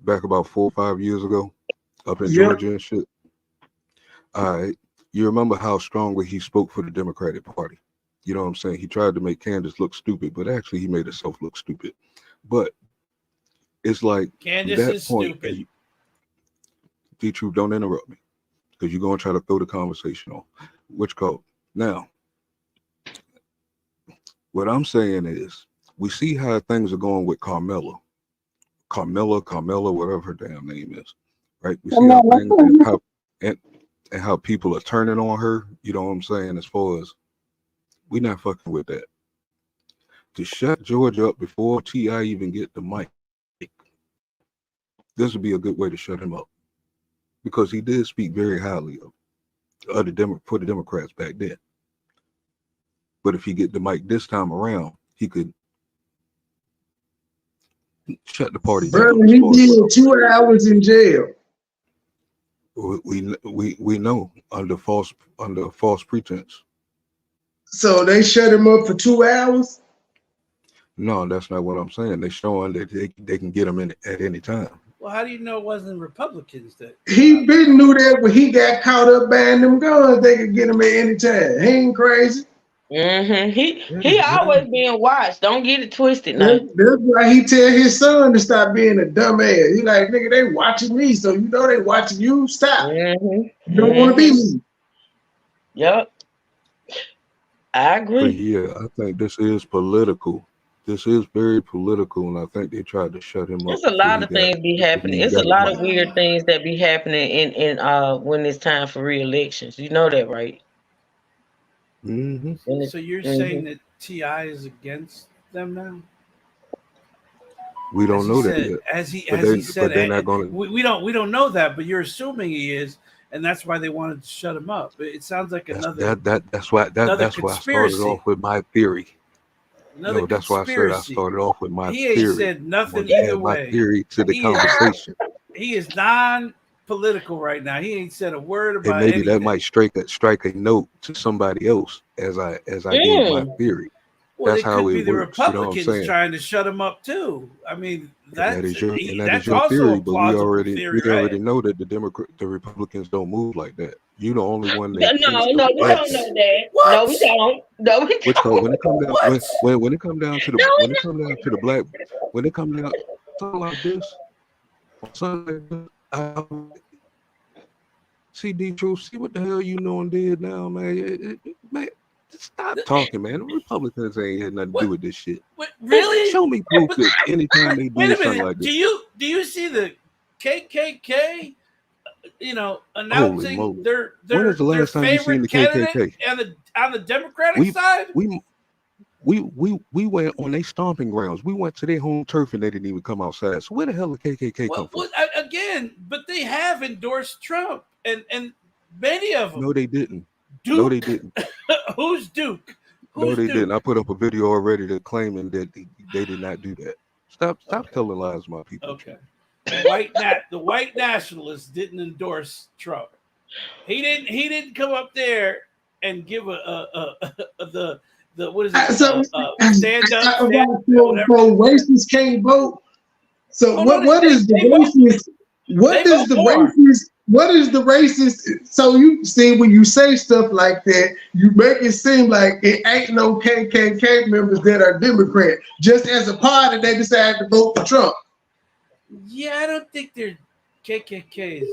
back about 4 or 5 years ago up in Georgia and shit. All right, you remember how strongly he spoke for the Democratic Party? You know what I'm saying? He tried to make Candace look stupid, but actually he made himself look stupid. But it's like Candace that is point, stupid. D-Truth, don't interrupt me, because you're going to try to throw the conversation on. Which code? Now, what I'm saying is, we see how things are going with Carmella, whatever her damn name is, right? We see how things and how people are turning on her. You know what I'm saying? As far as we not fucking with that. To shut Georgia up before T.I. even get the mic, this would be a good way to shut him up, because he did speak very highly of for the Democrats back then. But if he get the mic this time around, he could shut the party down. Brother, he did 2 hours in jail. We know under false pretense. So they shut him up for 2 hours? No, that's not what I'm saying. They're showing that they can get him in at any time. Well, how do you know it wasn't Republicans that? He been knew that when he got caught up buying them guns, they could get him at any time. He ain't crazy. He always being watched. Don't get it twisted now. That's why he tell his son to stop being a dumbass. He like, nigga, they watching me, so you know they watching you. Stop. You don't want to be me. Yep. I agree. But yeah, I think this is political. This is very political, and I think they tried to shut him up. There's a lot of things be happening. It's a lot of weird things that be happening in when it's time for re-elections. You know that, right? So you're saying that T.I. is against them now? We don't know that yet. As he said, they're not going to. We don't know that, but you're assuming he is, and that's why they wanted to shut him up. It sounds like that's why I started off with my theory. That's why I said I started off with my theory. He ain't said nothing either way. My theory to the conversation. He is non-political right now. He ain't said a word about and maybe anything. that might strike a note to somebody else as I gave my theory. Well, That's it how could it be the works. You know what I'm Republicans saying? trying to shut him up too. I mean, That is your that's theory, also a but plausible theory, we already right? know that the Republicans don't move like that. You're the only one No, that thinks no, the we don't know that. No, we What? don't. No, we which code when it come don't. down What? when it come down to the No, we when it come down to the black when it come down something like this on something like this, see D Truth, see what the hell you know and did now, man. Man, just stop talking, man. The Republicans ain't had nothing to do with this shit. What, really? Show me proof that anytime they Wait did a something minute. like Do this. you see the KKK? You know, Holy announcing moly. their When is the last time you seen the candidate KKK? on the Democratic We side? we went on their stomping grounds. We went to their home turf and they didn't even come outside. So where the hell did KKK come from? Again, but they have endorsed Trump and many of them. No, they didn't. Duke? No, they didn't. Who's Duke? No, they didn't. I put up a video already that claiming that they did not do that. Stop telling lies, my people. Okay. The white nationalists didn't endorse Trump. He didn't come up there and give the what is it? Stand up, so racists can't vote. So what is the racist? What is the racist? So you see, when you say stuff like that, you make it seem like it ain't no KKK members that are Democrat. Just as a party, they decided to vote for Trump. Yeah, I don't think they're KKK is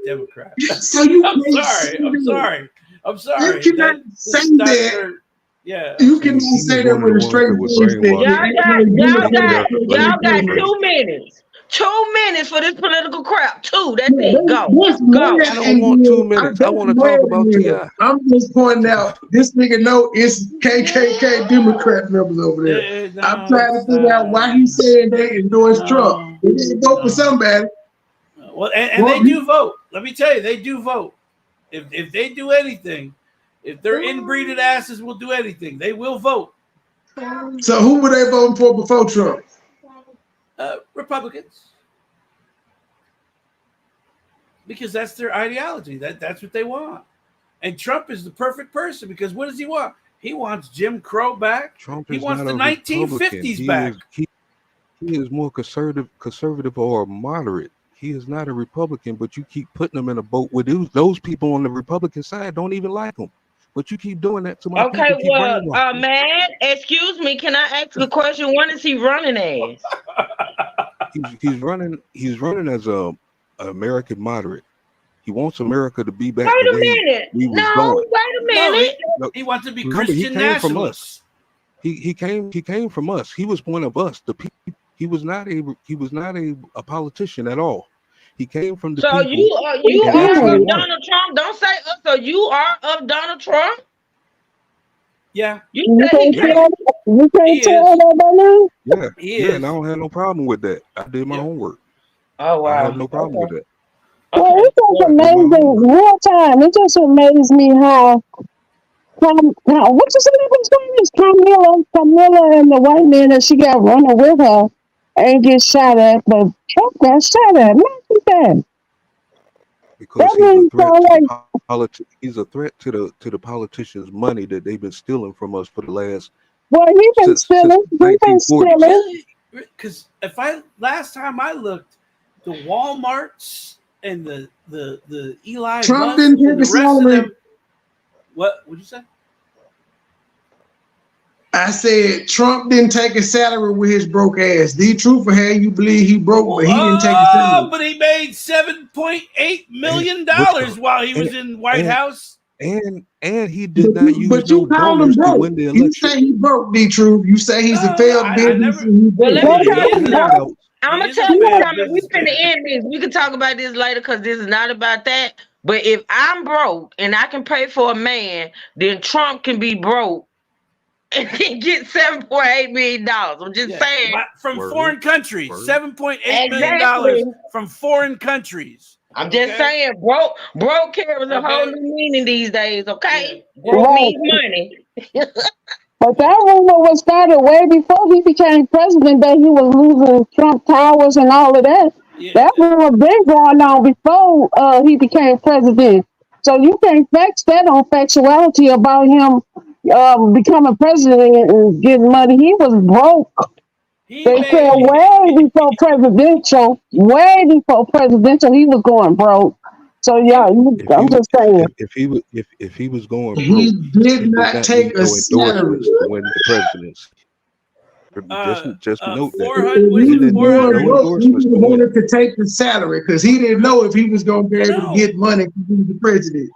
Democrat. So you I'm sorry. You cannot say that. Yeah. You cannot say that with a straight face. Y'all got 2 minutes. 2 minutes for this political crap. 2. That's it. Go. Go. I don't want 2 minutes. I want to talk about T.I. I'm just pointing out this nigga know it's KKK Democrat members over there. I'm trying to figure out why he's saying they endorse Trump. They didn't vote for somebody. Well, and they do vote. Let me tell you, they do vote. If they do anything, if their inbreeded asses will do anything, they will vote. So who were they voting for before Trump? Republicans. Because that's their ideology. That's what they want. And Trump is the perfect person because what does he want? He wants Jim Crow back. He wants the 1950s back. He is more conservative or moderate. He is not a Republican, but you keep putting him in a boat with those people on the Republican side don't even like him. But you keep doing that to my people. Okay, well, man, excuse me. Can I ask a question? When is he running as? He's running as a American moderate. He wants America to be back. Wait a minute. Wait a minute. He wants to be Remember, Christian nationalist. He came from us. He was one of us. The people. He was not a politician at all. He came from the people. So you are of Donald Trump. Don't say us. So you are of Donald Trump. Yeah. You can't tell that by now? Yeah, and I don't have no problem with that. I did my homework. Oh wow. I have no problem with that. Well, it's just amazing. Real time. It just amazes me how what you say his name is Camilla and the white man that she got running with her and get shot at, but Trump got shot at. Imagine that. Because he's a threat to the politicians' money that they've been stealing from us for the last. Well, he's been stealing. Because last time I looked, the Walmarts and the Eli Trump Musk didn't and the rest of them. What would you say? I said Trump didn't take a salary with his broke ass. The truth for him, you believe he broke, but he didn't take a salary. But he made $7.8 million while he was in White House. And he did not use but you call him broke. You say he broke, the truth. You say he's a failed business. I'm gonna tell you something. We finna end this. We can talk about this later because this is not about that. But if I'm broke and I can pay for a man, then Trump can be broke and get $7.8 million. I'm just saying. From foreign countries. $7.8 million from foreign countries. I'm just saying, broke carries a whole new meaning these days, okay? Broke means money. But that rumor was started way before he became president that he was losing Trump Towers and all of that. Yeah. That rumor been going on before he became president. So you can't fix that on factuality about him becoming president and getting money, he was broke. He They said way before presidential, he was going broke. So yeah, I'm just saying. If he was going broke, He did not take need a no salary. endorsements to win the presidency. Just note that. 400 was He it was 400? going broke. He wanted to take the salary because he didn't know if he was going to be able to get money to be the president.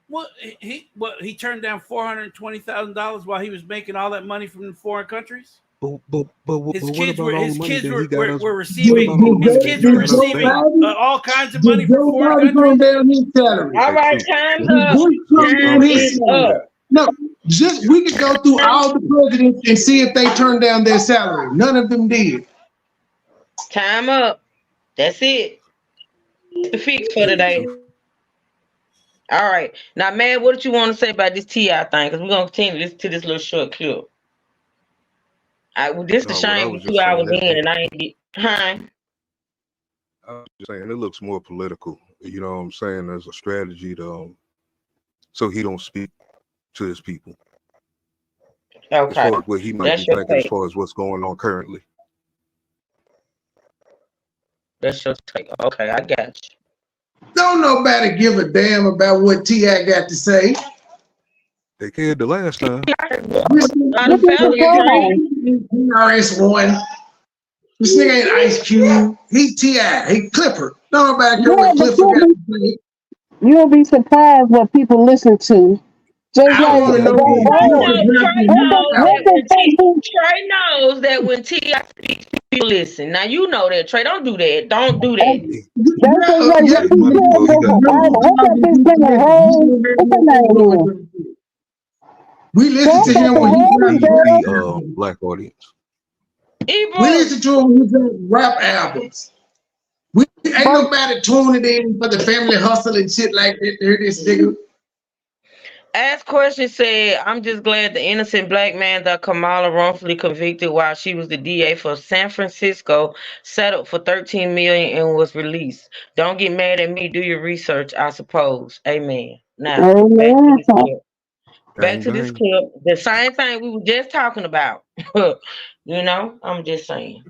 Well, he turned down $420,000 while he was making all that money from foreign countries. But His what kids about were all his the money kids that were, he got were, us? were receiving his kids were receiving all kinds of money from foreign Joe Biden countries. down his salary. All right, time's up. Time is up. No, just we could go through all the presidents and see if they turned down their salary. None of them did. Time up. That's it. The fix for today. All right. Now, man, what did you want to say about this T.I. thing? Because we're going to continue to this little short clip. This the shame with 2 hours in and I ain't get time. I was just saying it looks more political. You know what I'm saying? As a strategy to so he don't speak to his people. Okay. As far as what he might be thinking as far as what's going on currently. That's your take. Okay, I got you. Don't nobody give a damn about what T.I. got to say. They cared the last time. RS1. This nigga ain't Ice Cube. He T.I. He Clipper. Don't nobody care what Clipper got to say. You'll be surprised what people listen to. Just I like want to know Trey knows that when T.I. speaks, people listen. Now you know that, Trey. Don't do that. Don't do that. We listen to him when he black audience. We listen to him when he does rap albums. We ain't nobody tuning in for the family hustle and shit like that. Hear this nigga. Ask Question said, I'm just glad the innocent black man that Kamala wrongfully convicted while she was the DA for San Francisco settled for $13 million and was released. Don't get mad at me. Do your research, I suppose. Amen. Now, back to this clip. The same thing we were just talking about. You know, I'm just saying.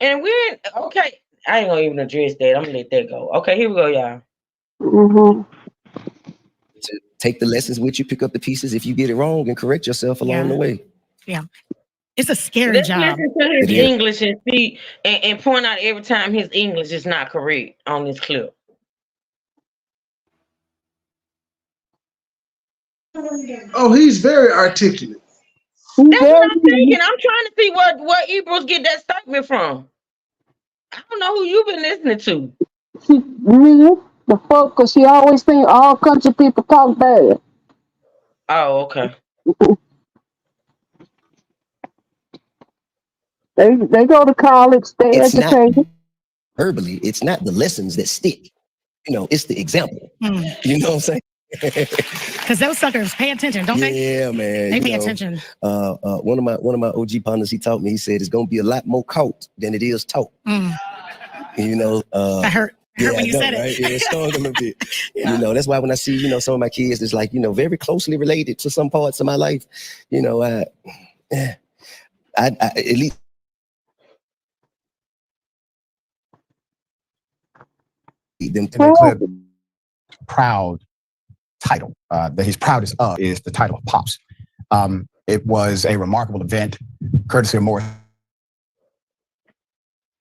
And we're okay. I ain't gonna even address that. I'm gonna let that go. Okay, here we go, y'all. To take the lessons with you, pick up the pieces if you get it wrong, and correct yourself along the way. Yeah, it's a scary Let's job. listen to his English and see and point out every time his English is not correct on this clip. Oh, he's very articulate. That's what I'm thinking. I'm trying to see where Ebros get that statement from. I don't know who you've been listening to. Me, the fuck, because she always think all country people talk bad. Oh, okay. They go to college, they educated. Verbally, it's not the lessons that stick. You know, it's the example. You know what I'm saying? Because those suckers pay attention, don't they? Yeah, man. They pay attention. One of my OG partners, he taught me. He said it's gonna be a lot more caught than it is taught. You know, I heard when you said right? it. Yeah, it stung a little bit. You know, that's why when I see some of my kids, it's like very closely related to some parts of my life. You know, I at least. Them clip, proud title that he's proudest of is the title of Pops. It was a remarkable event, courtesy of Morris.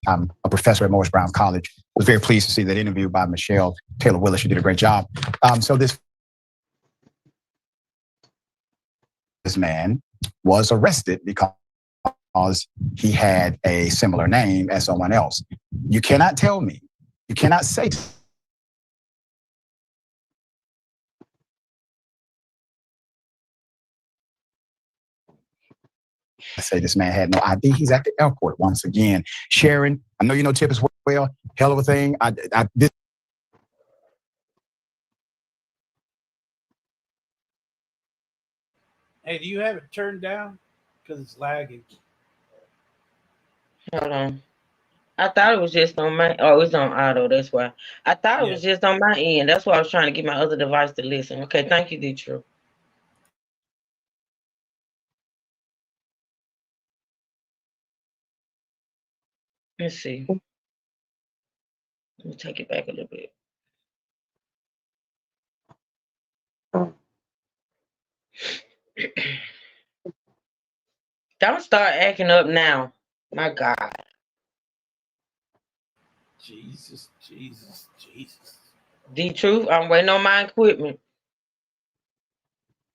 I'm a professor at Morris Brown College. Was very pleased to see that interview by Michelle Taylor Willis. She did a great job. So this man was arrested because he had a similar name as someone else. You cannot tell me, you cannot say this man had no ID. He's at the airport once again. Sharon, I know you know Tip as well. Hell of a thing. Hey, do you have it turned down? Because it's lagging. Hold on. I thought it was just on my. Oh, it's on auto. That's why. I thought it Yeah. was just on my end. That's why I was trying to get my other device to listen. Okay, thank you, D-True. Let's see. Let me take it back a little bit. Don't start acting up now. My God. Jesus. D-Truth, I'm waiting on my equipment.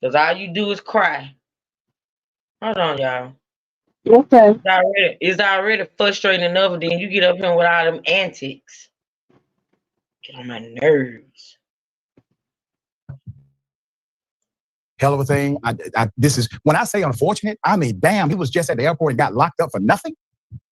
Because all you do is cry. Hold on, y'all. Okay. It's already frustrating enough, then you get up here with all them antics. Get on my nerves. Hell of a thing. This is, when I say unfortunate, I mean, damn, he was just at the airport and got locked up for nothing.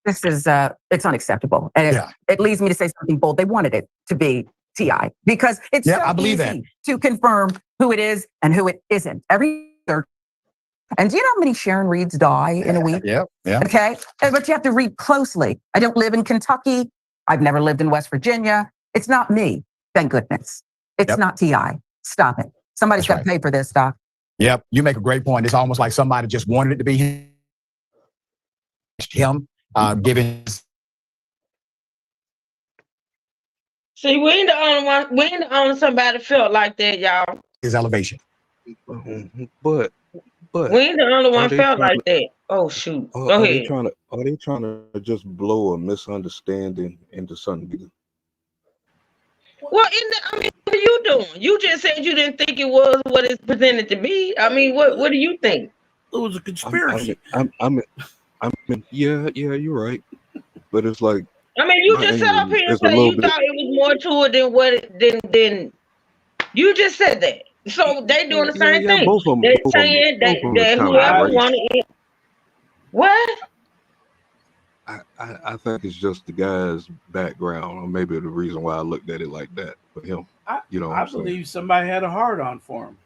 This is, it's unacceptable. And it leads me to say something bold. They wanted it to be T.I. because it's so I believe easy that. to confirm who it is and who it isn't. And do you know how many Sharon Reeds die in a week? Yeah. Okay. But you have to read closely. I don't live in Kentucky. I've never lived in West Virginia. It's not me. Thank goodness. It's not T.I. Stop it. Somebody's got to pay for this, Doc. Yep. You make a great point. It's almost like somebody just wanted it to be him. Giving. See, we ain't the only one. We ain't the only somebody felt like that, y'all. His elevation. But we ain't the only one felt like that. Oh shoot! Go ahead. Are they trying to just blow a misunderstanding into something? Well, I mean, what are you doing? You just said you didn't think it was what it's presented to be. I mean, what do you think? It was a conspiracy. I mean, yeah, you're right. But it's like, I mean, you just sat up here and said you thought it was more to it than what than you just said that. So they doing the same thing. They're saying that whoever wanted it. What? I think it's just the guy's background, or maybe the reason why I looked at it like that for him. I believe somebody had a hard on for him.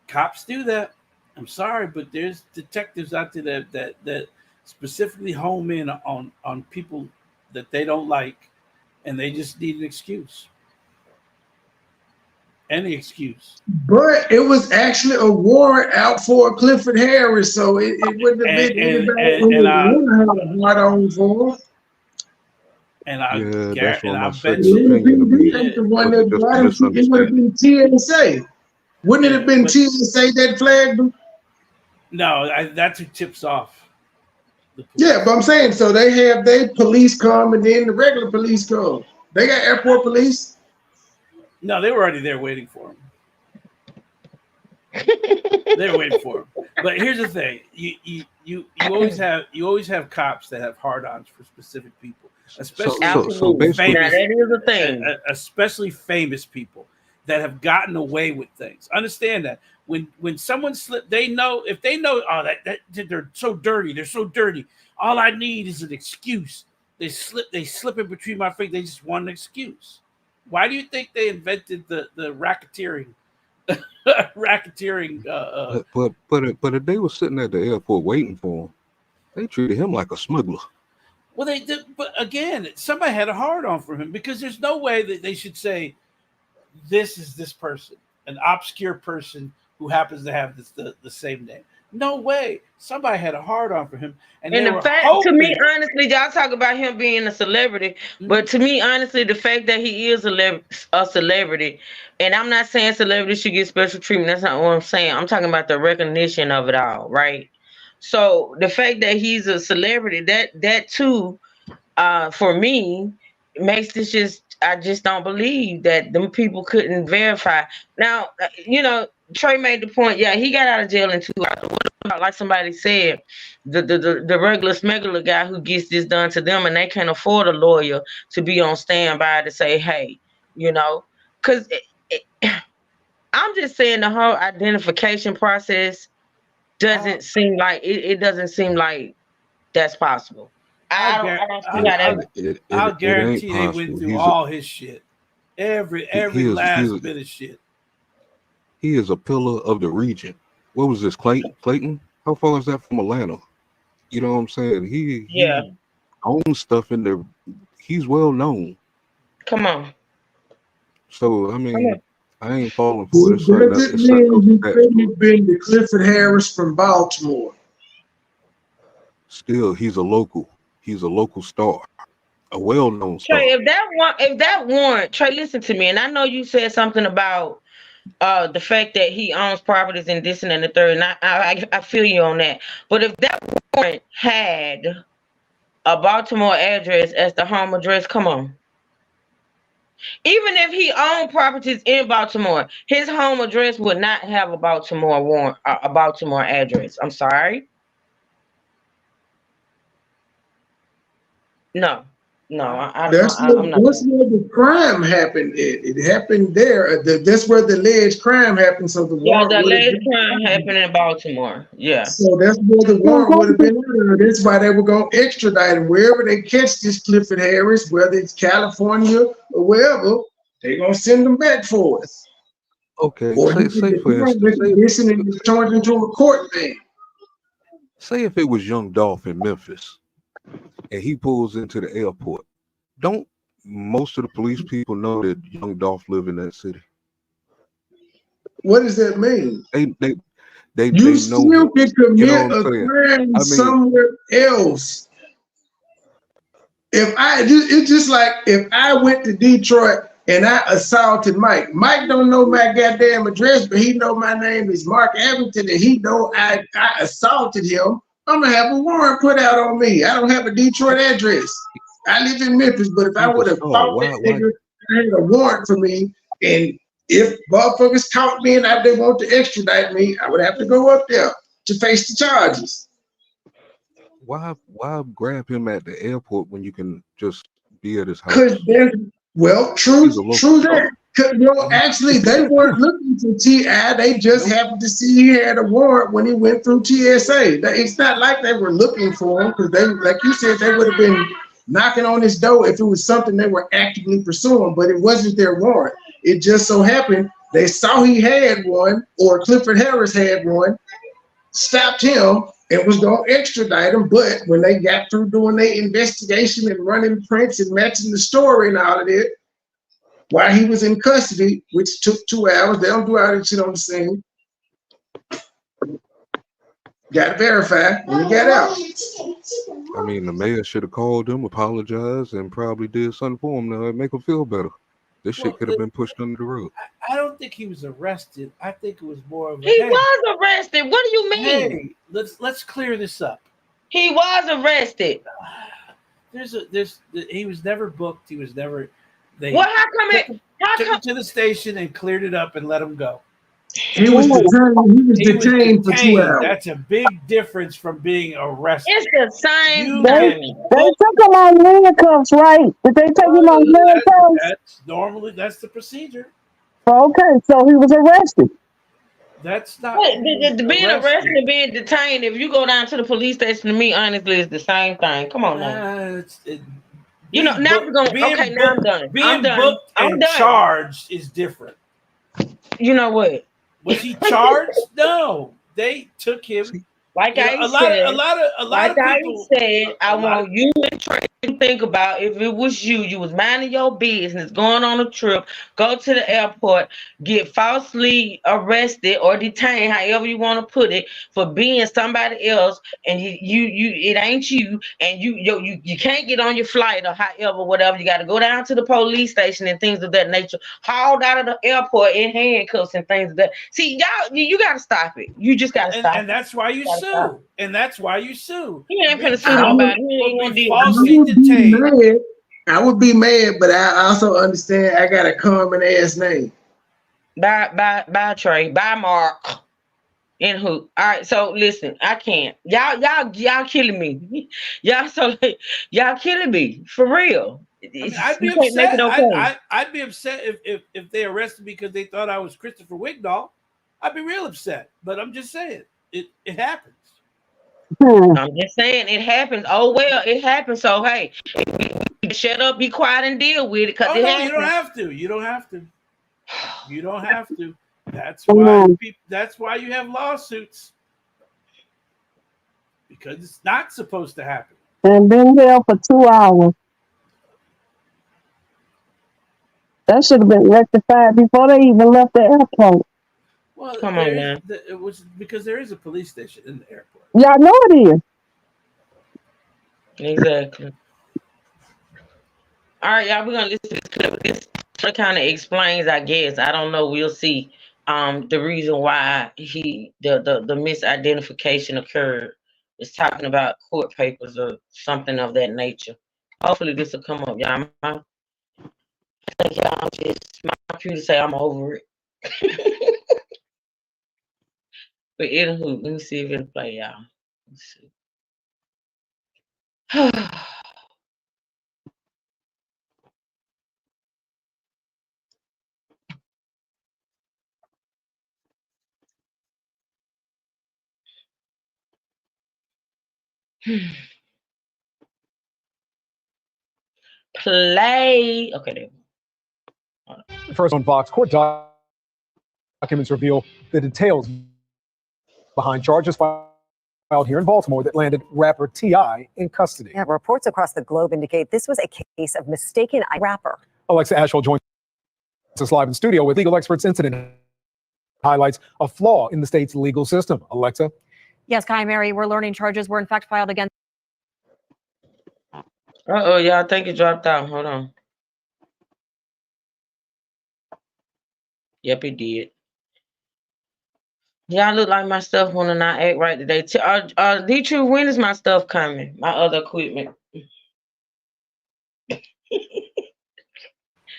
Cops do that. I'm sorry, but there's detectives out there that specifically home in on people that they don't like, and they just need an excuse. Any excuse. But it was actually a warrant out for Clifford Harris, so it wouldn't have been anybody who would have a hard on for him. And I bet you the one that brought him, it would have been TSA. Wouldn't it have been TSA that flagged him? No, that's who tips off. Yeah, but I'm saying, so they have their police come and then the regular police come. They got airport police. No, they were already there waiting for him. They were waiting for him. But here's the thing: you always have cops that have hard-ons for specific people, especially famous. Now, that is a thing. Especially famous people that have gotten away with things. Understand that when someone slipped, they know if they know that they're so dirty. They're so dirty. All I need is an excuse. They slip in between my fingers. They just want an excuse. Why do you think they invented the racketeering? Racketeering. But if they were sitting at the airport waiting for him, they treated him like a smuggler. Well, they did, but again, somebody had a hard on for him because there's no way that they should say this is this person, an obscure person who happens to have the same name. No way. Somebody had a hard on for him. And the fact, to me, honestly, y'all talk about him being a celebrity, but to me, honestly, the fact that he is a celebrity, and I'm not saying celebrities should get special treatment. That's not what I'm saying. I'm talking about the recognition of it all, right? So the fact that he's a celebrity, that too, for me, makes this just, I just don't believe that them people couldn't verify. Now, Trey made the point. Yeah, he got out of jail in 2 hours. Like somebody said, the regular smuggler guy who gets this done to them, and they can't afford a lawyer to be on standby to say, hey, because I'm just saying the whole identification process doesn't seem like it doesn't seem like that's possible. I'll guarantee they went through all his shit, every last bit of shit. He is a pillar of the region. What was this, Clayton? How far is that from Atlanta? You know what I'm saying? owns stuff in there. He's well known. Come on. So I Come mean, on. I ain't falling for it. Does it mean you couldn't have been the Clifford Harris from Baltimore? Still, he's a local. He's a local star, a well-known star. Trey, if that warrant, Trey, listen to me, and I know you said something about the fact that he owns properties and this and the third, and I feel you on that. But if that warrant had a Baltimore address as the home address, come on. Even if he owned properties in Baltimore, his home address would not have a Baltimore warrant, a Baltimore address. I'm sorry. No, I'm That's not. where the crime happened. It happened there. That's where the alleged crime happened. So the warrant the would have alleged been. crime happened in Baltimore. Yeah. So that's where the warrant would have been. That's why they were going to extradite him. Wherever they catch this Clifford Harris, whether it's California or wherever, they're going to send them back for us. Okay. Or Say for instance, it's turned into a court thing. Say if it was Young Dolph in Memphis, and he pulls into the airport, don't most of the police people know that Young Dolph live in that city? What does that mean? They You know still him. can commit You know what I'm a saying? crime somewhere else. It's just like if I went to Detroit and I assaulted Mike. Mike don't know my goddamn address, but he know my name is Mark Abington, and he know I assaulted him. I'm gonna have a warrant put out on me. I don't have a Detroit address. I live in Memphis, but if I would have fought that nigga, I had a warrant for me, and if motherfuckers caught me and they want to extradite me, I would have to go up there to face the charges. Why grab him at the airport when you can just be at his house? Because true that. No, actually, they weren't looking for T.I. They just happened to see he had a warrant when he went through TSA. It's not like they were looking for him, because they, like you said, they would have been knocking on his door if it was something they were actively pursuing, but it wasn't their warrant. It just so happened they saw he had one, or Clifford Harris had one, stopped him, and was going to extradite him. But when they got through doing their investigation and running prints and matching the story and all of it, while he was in custody, which took 2 hours, they don't do all that shit on the scene. Got to verify when he got out. I mean, the mayor should have called him, apologized, and probably did something for him to make him feel better. This shit could have been pushed under the rug. I don't think he was arrested. I think it was more of a. He was arrested. What do you mean? Hey, let's clear this up. He was arrested. He was never booked. He was never. How come took him to the station and cleared it up and let him go? He was detained for 2 hours. That's a big difference from being arrested. It's the same They thing. took him on handcuffs, right? Did they take him on handcuffs? That's the procedure. Okay, so he was arrested. That's not being arrested and being detained. If you go down to the police station, to me, honestly, it's the same thing. Come on now. Now we're going. Okay, now I'm done. Being booked and charged is different. You know what? Was he charged? No, they took him. Like I said, I want you and Trey to think about if it was you was minding your business, going on a trip, go to the airport, get falsely arrested or detained, however you want to put it, for being somebody else, and you it ain't you, and you can't get on your flight or however, whatever. You got to go down to the police station and things of that nature, hauled out of the airport in handcuffs and things of that. See, y'all, you got to stop it. You just got to stop. And that's why you sue. And that's why you sue. He ain't finna sue nobody. He ain't gonna do falsely detained. I would be mad, but I also understand I got a common ass name. Bye, Trey. Bye, Mark. And who? All right. So listen, I can't. Y'all killing me. Y'all killing me for real. I'd be upset. Okay. I'd be upset if they arrested me because they thought I was Christopher Wigdahl. I'd be real upset. But I'm just saying it happens. I'm just saying it happens. Oh well, it happens. So hey, shut up, be quiet, and deal with it. Cause you don't have to. You don't have to. You don't have to. That's why you have lawsuits, because it's not supposed to happen. and been there for 2 hours. That should have been rectified before they even left the airport. Well, Come on now. it was because there is a police station in the airport. Y'all know it is. Exactly. All right, y'all, we're gonna listen to this clip. This kind of explains, I guess. I don't know. We'll see. The reason why the misidentification occurred. It's talking about court papers or something of that nature. Hopefully this will come up, y'all. I think y'all just my computer say I'm over it. But anywho, let me see if it'll play, y'all. Let's see. Play. Okay, there. First on Vox, court documents reveal the details behind charges filed here in Baltimore that landed rapper T.I. in custody. Yeah, reports across the globe indicate this was a case of mistaken rapper. Alexa Ashwell joins us live in studio with legal experts. Incident highlights a flaw in the state's legal system. Alexa. Yes, Kai Mary, we're learning charges were in fact filed against. Uh-oh, y'all think it dropped out. Hold on. Yep, it did. Y'all look like my stuff wanna not act right today. D-True, when is my stuff coming? My other equipment.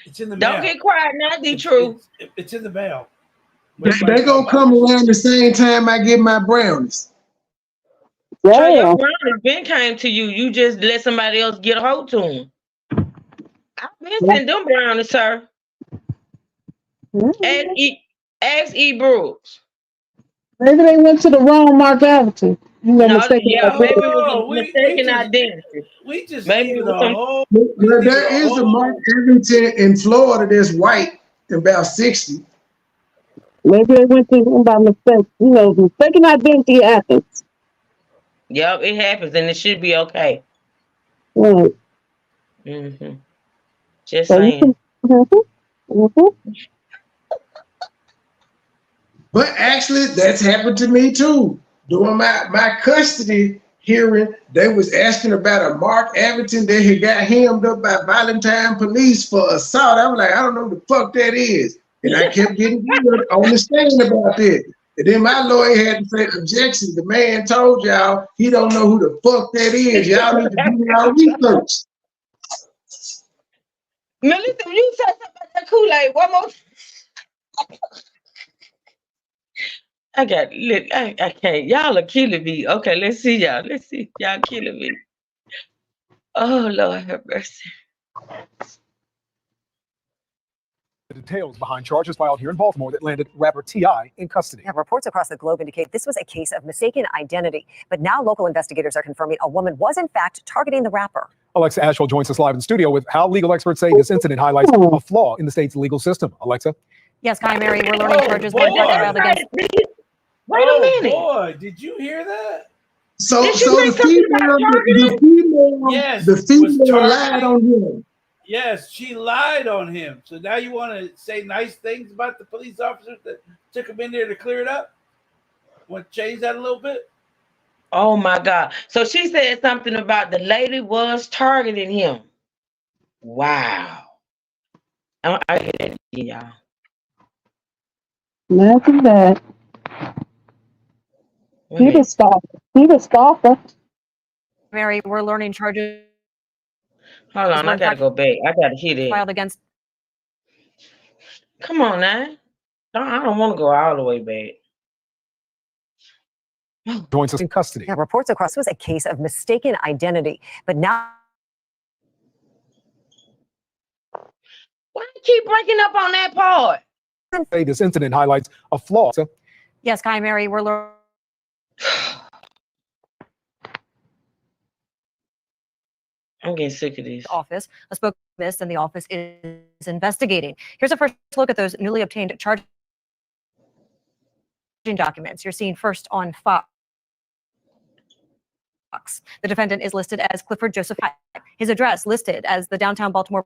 It's in the Don't mail. get quiet now, D-True. It's in the mail. They gonna come around the same time I get my brownies. So your brownies been came to you. You just let somebody else get a hold to them. I've been sending them brownies, sir. Ask E. Brooks. Maybe they went to the wrong Mark Everton. Maybe it was a mistaken identity. We just maybe it was some. Well, there is a Mark Everton in Florida that's white, about 60. Maybe they went to him by mistake. You know, mistaken identity happens. Yep, it happens, and it should be okay. Right. Mm-hmm. Just saying. But actually, that's happened to me too. During my custody hearing, they was asking about a Mark Everton that had got hemmed up by Valentine police for assault. I was like, I don't know who the fuck that is. And I kept getting on the stand about that. And then my lawyer had to say, objection, the man told y'all he don't know who the fuck that is. Y'all need to do y'all research. Melissa, you said something about that Kool-Aid. One more. I can't. Y'all are killing me. Okay, let's see y'all. Let's see. Y'all killing me. Oh, Lord have mercy. The details behind charges filed here in Baltimore that landed rapper T.I. in custody. Yeah, reports across the globe indicate this was a case of mistaken identity. But now local investigators are confirming a woman was in fact targeting the rapper. Alexa Ashwell joins us live in studio with how legal experts say this incident highlights a flaw in the state's legal system. Alexa. Yes, Kai Mary, we're learning charges were in fact filed against. Wait a minute. Boy, did you hear that? So the female lied on him. Yes, she lied on him. So now you want to say nice things about the police officers that took him in there to clear it up? Want to change that a little bit? Oh my God. So she said something about the lady was targeting him. Wow. I hear that, y'all. Imagine that. He was stalker. Mary, we're learning charges. Hold on, I gotta go back. I gotta hear that. Filed against. Come on now. I don't want to go all the way back. Joins us in custody. Yeah, reports across was a case of mistaken identity, but now. Why you keep breaking up on that part? This incident highlights a flaw. Yes, Kai Mary, we're learning. I'm getting sick of this. Office, a spokesperson and the office is investigating. Here's a first look at those newly obtained charging documents. You're seeing first on Fox. The defendant is listed as Clifford Joseph Hyde. His address listed as the downtown Baltimore.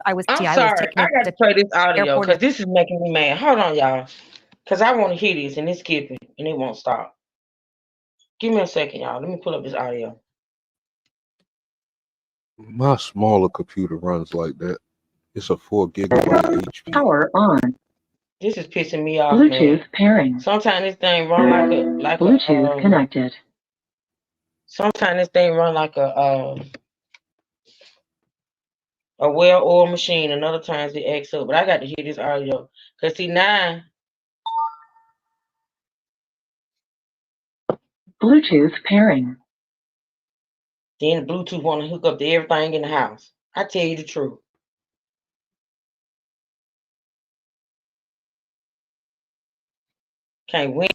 I'm sorry. I got to play this audio because this is making me mad. Hold on, y'all. Because I want to hear this and it's skipping and it won't stop. Give me a second, y'all. Let me pull up this audio. My smaller computer runs like that. It's a 4 gigabyte HP. Power on. This is pissing me off, Bluetooth man. pairing. Sometimes this thing run like Bluetooth connected. Sometimes this thing run like a well-oiled machine, and other times it acts up. But I got to hear this audio. Because see, now... Bluetooth pairing. Then the Bluetooth want to hook up to everything in the house. I tell you the truth. Can't win.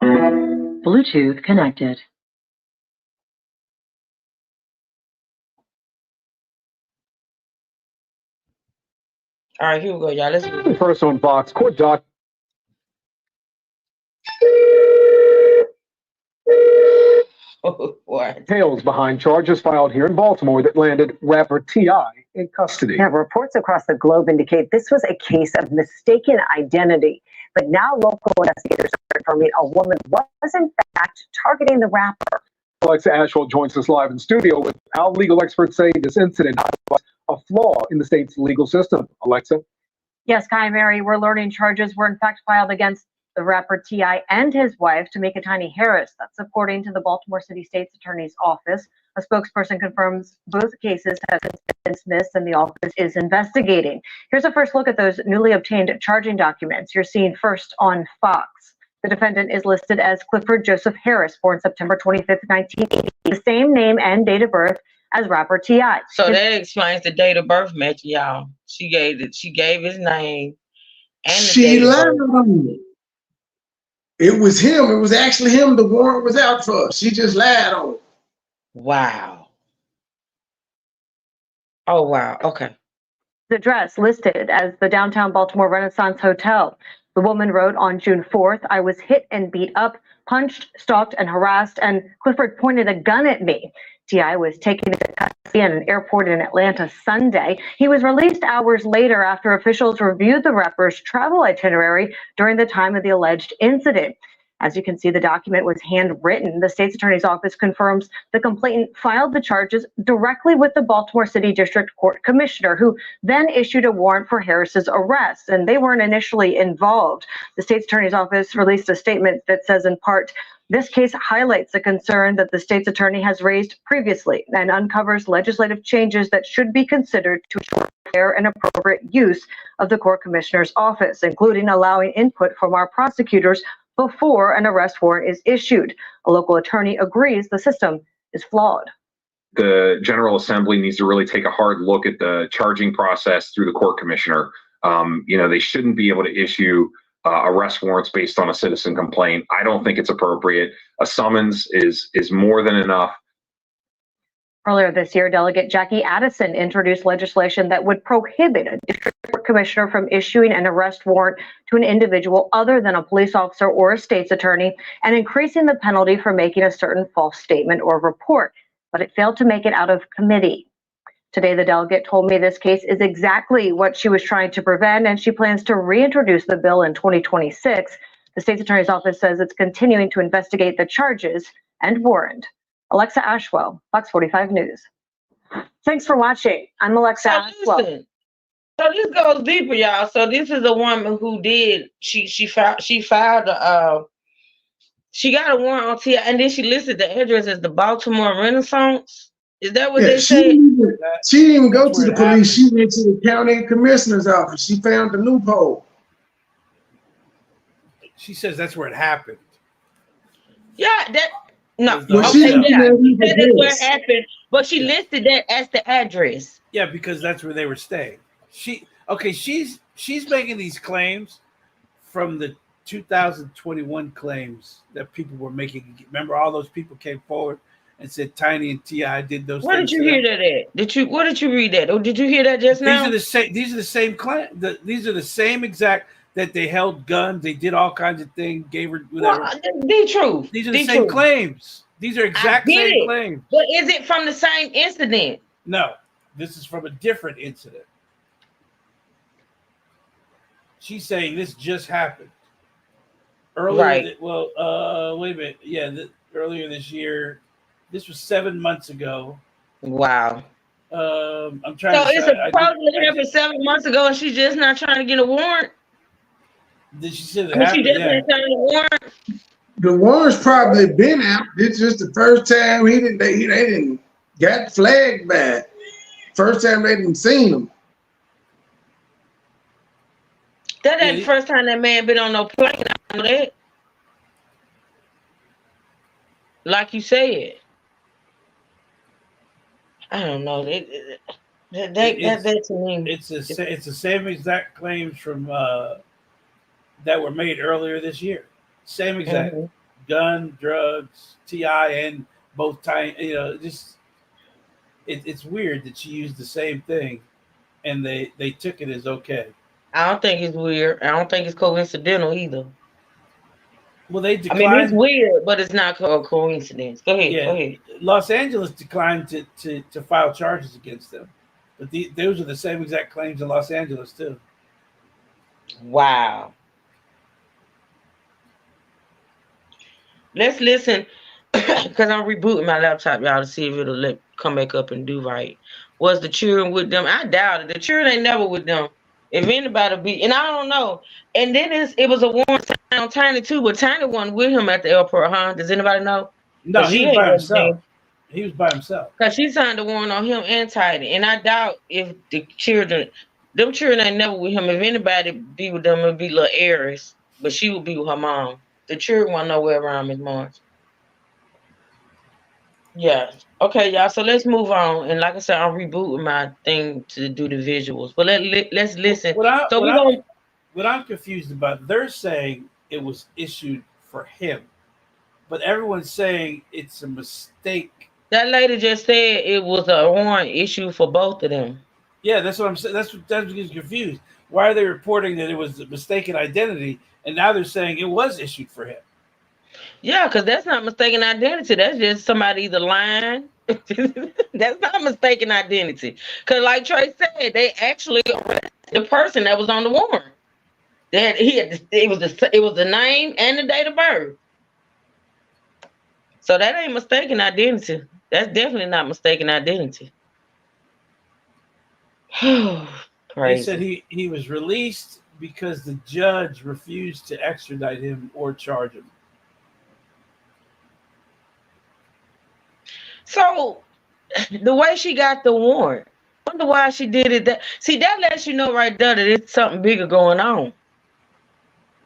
Bluetooth connected. All right, here we go, y'all. Let's go. First on Fox, court doc. Details behind charges filed here in Baltimore that landed rapper T.I. in custody. Yeah, reports across the globe indicate this was a case of mistaken identity. But now local investigators are confirming a woman was in fact targeting the rapper. Alexa Ashwell joins us live in studio with how legal experts say this incident was a flaw in the state's legal system. Alexa? Yes, Kai Mary, we're learning charges were in fact filed against the rapper T.I. and his wife, Tamika Tiny Harris. That's according to the Baltimore City State's Attorney's Office. A spokesperson confirms both cases have been dismissed and the office is investigating. Here's a first look at those newly obtained charging documents. You're seeing first on Fox. The defendant is listed as Clifford Joseph Harris, born September 25th, 1980, the same name and date of birth as rapper T.I. So that explains the date of birth match, y'all. She gave his name and the she lied on it. It was him. It was actually him. The warrant was out for. She just lied on it. Wow. Oh, wow. Okay. The address listed as the downtown Baltimore Renaissance Hotel. The woman wrote on June 4th, I was hit and beat up, punched, stalked, and harassed, and Clifford pointed a gun at me. T.I. was taken into custody at an airport in Atlanta Sunday. He was released hours later after officials reviewed the rapper's travel itinerary during the time of the alleged incident. As you can see, the document was handwritten. The state's attorney's office confirms the complainant filed the charges directly with the Baltimore City District Court Commissioner, who then issued a warrant for Harris's arrest, and they weren't initially involved. The state's attorney's office released a statement that says, in part, this case highlights a concern that the state's attorney has raised previously and uncovers legislative changes that should be considered to ensure fair and appropriate use of the court commissioner's office, including allowing input from our prosecutors before an arrest warrant is issued. A local attorney agrees the system is flawed. The General Assembly needs to really take a hard look at the charging process through the court commissioner. They shouldn't be able to issue arrest warrants based on a citizen complaint. I don't think it's appropriate. A summons is more than enough. Earlier this year, Delegate Jackie Addison introduced legislation that would prohibit a district court commissioner from issuing an arrest warrant to an individual other than a police officer or a state's attorney, and increasing the penalty for making a certain false statement or report. But it failed to make it out of committee. Today, the delegate told me this case is exactly what she was trying to prevent, and she plans to reintroduce the bill in 2026. The state's attorney's office says it's continuing to investigate the charges and warrant. Alexa Ashwell, Fox 45 News. Thanks for watching. I'm Alexa Ashwell. Listen, so this goes deeper, y'all. So this is a woman who did, she got a warrant on T.I., and then she listed the address as the Baltimore Renaissance. Is that what they said? She didn't even go to the police. She went to the county commissioner's office. She found the loophole. She says that's where it happened. Yeah, no, Well, okay, yeah. She said that's where it happened, but she listed that as the address. Yeah, because that's where they were staying. She's making these claims from the 2021 claims that people were making. Remember, all those people came forward and said Tiny and T.I. did those Where things. did you hear that at? Where did you read that? Or did you hear that just now? These are the same these are the same exact that they held guns, they did all kinds of things, gave her whatever. Well, the truth. These are the same claims. These are exact same claims. But is it from the same incident? No, this is from a different incident. She's saying this just happened. Earlier, Right. Wait a minute. Yeah, earlier this year. This was 7 months ago. Wow. I'm trying So to it's supposedly happened 7 months ago, and she's just not trying to get a warrant. Did she say that? I mean, she just not trying to warrant. The warrant's probably been out. It's just the first time they didn't got flagged back. First time they didn't seen him. That ain't the first time that man been on no plane. I know that. Like you said. I don't know. That to me. It's the same exact claims from that were made earlier this year. Same exact gun, drugs, T.I. and both time. Just it's weird that she used the same thing, and they took it as okay. I don't think it's weird. I don't think it's coincidental either. Well, they declined. I mean, it's weird, but it's not a coincidence. Go ahead. Go ahead. Los Angeles declined to file charges against them, but those are the same exact claims in Los Angeles too. Wow. Let's listen, because I'm rebooting my laptop, y'all, to see if it'll come back up and do right. Was the children with them? I doubt it. The children ain't never with them. If anybody be, and I don't know. And then it was a warrant on Tiny too, but Tiny wasn't with him at the airport, huh? Does anybody know? No, he was by himself. He was by himself. Because she signed a warrant on him and Tiny. And I doubt if them children ain't never with him. If anybody be with them, it'd be little Aries, but she would be with her mom. The children won't know where around Miss March. Yeah. Okay, y'all. So let's move on. And like I said, I'm rebooting my thing to do the visuals. But let's listen. What I'm confused about, they're saying it was issued for him, but everyone's saying it's a mistake. That lady just said it was a warrant issue for both of them. Yeah, that's what I'm saying. That's what gets confused. Why are they reporting that it was a mistaken identity, and now they're saying it was issued for him? Yeah, because that's not mistaken identity. That's just somebody either lying. That's not mistaken identity. Because like Trey said, they actually arrested the person that was on the warrant. It was the name and the date of birth. So that ain't mistaken identity. That's definitely not mistaken identity. Crazy. They said he was released because the judge refused to extradite him or charge him. So the way she got the warrant, I wonder why she did it. That lets you know right there that it's something bigger going on.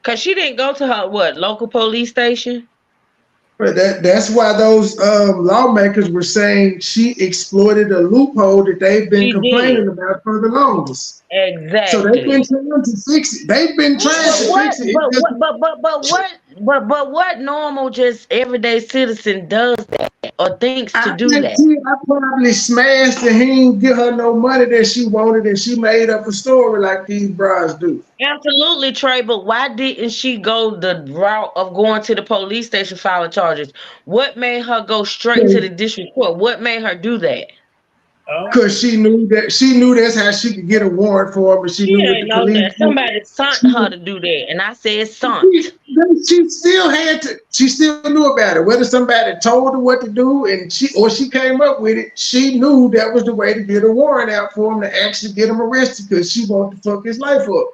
Cause she didn't go to her local police station. But that's why those lawmakers were saying she exploited a loophole that they've been complaining about for the longest. Exactly. So they've been trying to fix it. They've been trying to fix it. But what normal, just everyday citizen does that or thinks to do that? I probably smashed and he didn't give her no money that she wanted, and she made up a story like these brides do. Absolutely, Trey. But why didn't she go the route of going to the police station filing charges? What made her go straight to the district court? What made her do that? Because she knew that's how she could get a warrant for him, and she knew didn't know that. Somebody sent her to do that, and I said sent. She still had to. She still knew about it. Whether somebody told her what to do, and she came up with it, she knew that was the way to get a warrant out for him to actually get him arrested, because she wanted to fuck his life up.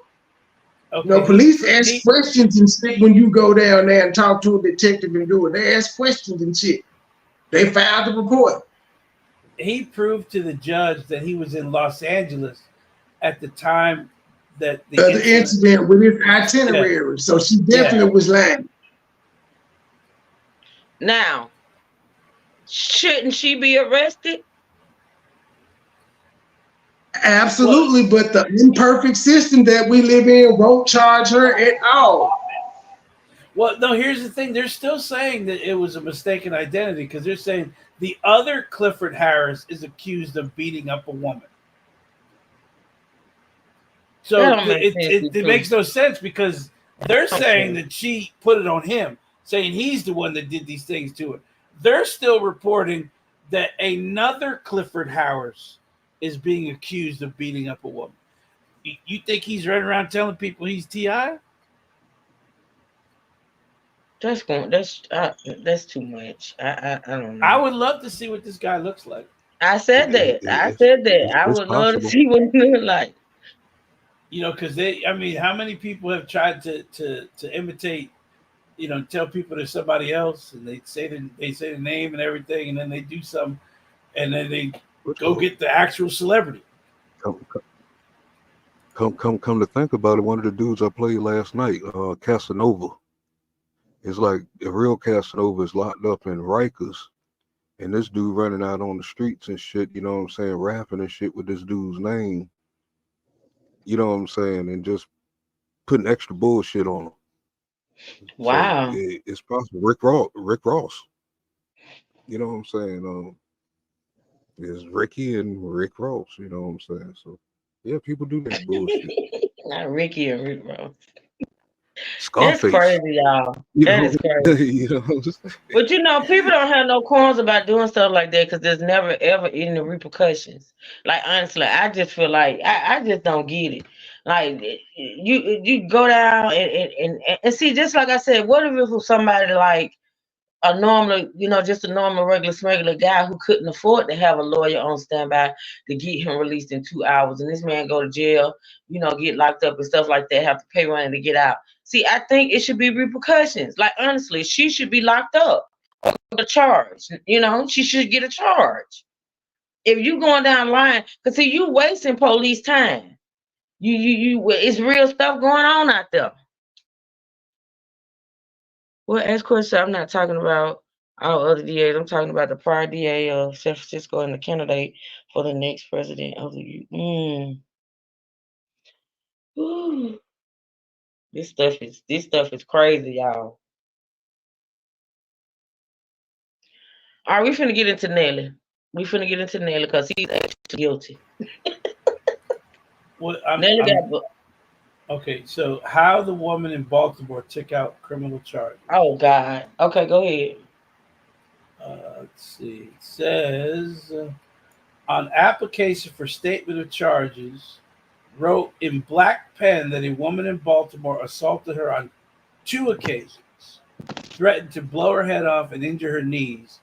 Okay. Police ask questions and shit when you go down there and talk to a detective and do it. They ask questions and shit. They filed the report. He proved to the judge that he was in Los Angeles at the time that the incident with his itinerary. Yeah. So she definitely was lying. Now, shouldn't she be arrested? Absolutely, but the imperfect system that we live in won't charge her at all. Well, no, here's the thing. They're still saying that it was a mistaken identity because they're saying the other Clifford Harris is accused of beating up a woman. So it makes no sense because they're saying that she put it on him, saying he's the one that did these things to her. They're still reporting that another Clifford Harris is being accused of beating up a woman. You think he's running around telling people he's T.I.? That's too much. I don't know. I would love to see what this guy looks like. I said that. I would love to see what he looks like. You know, because how many people have tried to imitate, tell people they're somebody else, and they say the name and everything, and then they do something, and then they go get the actual celebrity. Come to think about it, one of the dudes I played last night, Casanova. It's like the real Casanova is locked up in Rikers, and this dude running out on the streets and shit, you know what I'm saying, rapping and shit with this dude's name. You know what I'm saying? And just putting extra bullshit on him. Wow. So it's possible. Rick Ross. You know what I'm saying? It's Ricky and Rick Ross. You know what I'm saying? So, yeah, people do that bullshit. Not Ricky and Rick Ross. Scarface. That's crazy, y'all. That is crazy. But people don't have no qualms about doing stuff like that because there's never ever any repercussions. Like honestly, I just feel like I just don't get it. Like you go down and see, just like I said, what if it was somebody like a normal, just a normal regular guy who couldn't afford to have a lawyer on standby to get him released in 2 hours, and this man go to jail, get locked up and stuff like that, have to pay money to get out. See, I think it should be repercussions. Like honestly, she should be locked up or a charge. She should get a charge. If you going down the line, because see, you wasting police time. You it's real stuff going on out there. Well, as Chris said, I'm not talking about our other DAs. I'm talking about the prior DA of San Francisco and the candidate for the next president of the Ooh. This stuff is crazy, y'all. All right, we finna get into Nelly. Because he's actually guilty. Okay, so how the woman in Baltimore took out criminal charges. Oh, God. Okay, go ahead. Let's see. It says, on application for statement of charges, wrote in black pen that a woman in Baltimore assaulted her on 2 occasions, threatened to blow her head off and injure her knees.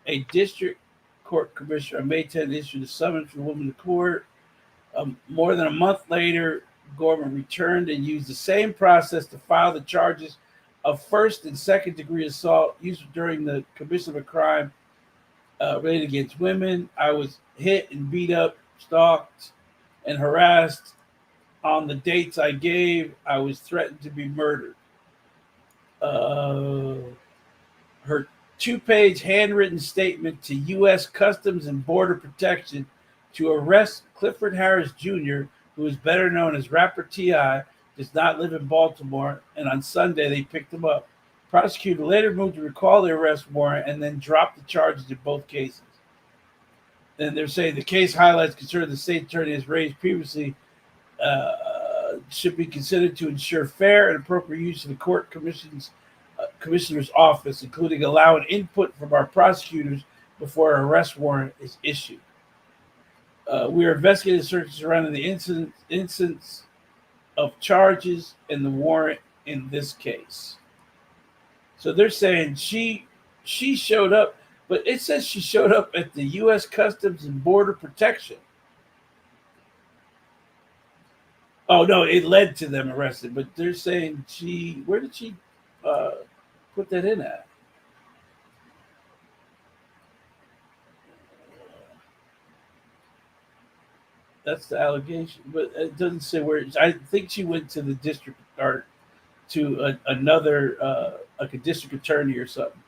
A district court commissioner on May 10th issued a summons for the woman to court. More than a month later, Gorman returned and used the same process to file the charges of first and second degree assault used during the commission of a crime related against women. I was hit and beat up, stalked, and harassed on the dates I gave. I was threatened to be murdered. Her 2-page handwritten statement to U.S. Customs and Border Protection to arrest Clifford Harris Jr., who is better known as rapper T.I., does not live in Baltimore, and on Sunday they picked him up. Prosecutor later moved to recall the arrest warrant and then dropped the charges in both cases. Then they're saying the case highlights concern the state attorney has raised previously should be considered to ensure fair and appropriate use of the court commissioner's office, including allowing input from our prosecutors before an arrest warrant is issued. We are investigating searches surrounding the instance of charges and the warrant in this case. So they're saying she showed up, but it says she showed up at the U.S. Customs and Border Protection. Oh, no, it led to them arrested, but they're saying where did she put that in at? That's the allegation, but it doesn't say where. I think she went to the district or to another, like a district attorney or something.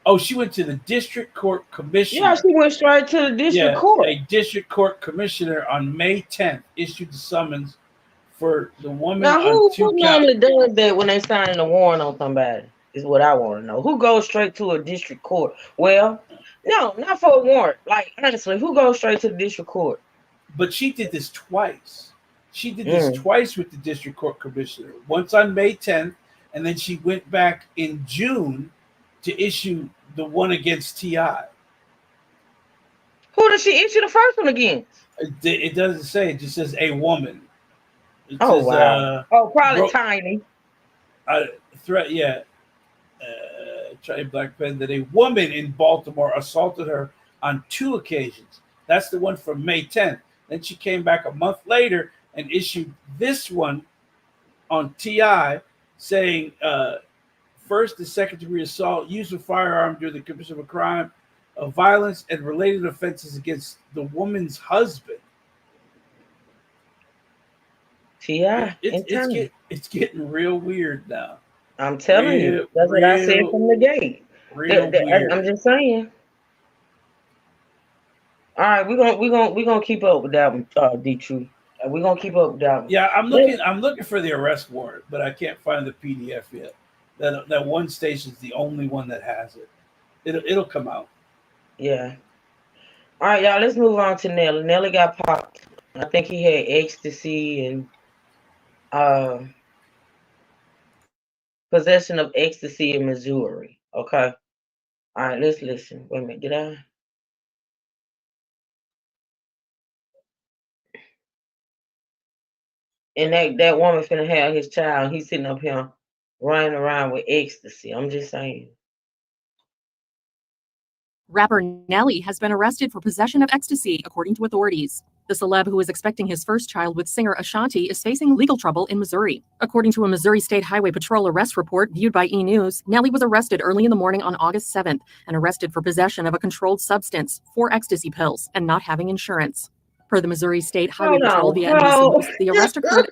Oh, she went to the district court commissioner. Yeah, she went straight to the district court. A district court commissioner on May 10th issued the summons for the woman Now, on who 2 counts. normally does that when they signing a warrant on somebody? Is what I want to know. Who goes straight to a district court? Well, no, not for a warrant. Like, honestly, who goes straight to the district court? But she did this twice. She did this twice with the district court commissioner. Once on May 10th, and then she went back in June to issue the one against T.I. Who did she issue the first one against? It doesn't say. It just says a woman. It Oh, says, wow. Probably Tiny. Threat, yeah. Black Pen that a woman in Baltimore assaulted her on 2 occasions. That's the one from May 10th. Then she came back a month later and issued this one on T.I. saying first and second degree assault, use of firearm during the commission of a crime of violence and related offenses against the woman's husband. T.I. It's getting real weird now. I'm telling you, that's what I said from the gate. I'm just saying. All right, we're gonna keep up with that one, D-True. We're gonna keep up with that one. Yeah, I'm looking for the arrest warrant, but I can't find the PDF yet. That one station's the only one that has it. It'll come out. Yeah. All right, y'all. Let's move on to Nelly. Nelly got popped. I think he had ecstasy and possession of ecstasy in Missouri. Okay. All right, let's listen. Wait a minute. Did I? And that woman finna have his child. He's sitting up here running around with ecstasy. I'm just saying. Rapper Nelly has been arrested for possession of ecstasy, according to authorities. The celeb, who is expecting his first child with singer Ashanti, is facing legal trouble in Missouri. According to a Missouri State Highway Patrol arrest report viewed by E! News, Nelly was arrested early in the morning on August 7th and arrested for possession of a controlled substance, 4 ecstasy pills, and not having insurance. Per the Missouri State Highway Patrol via NBC News, the arrest occurred.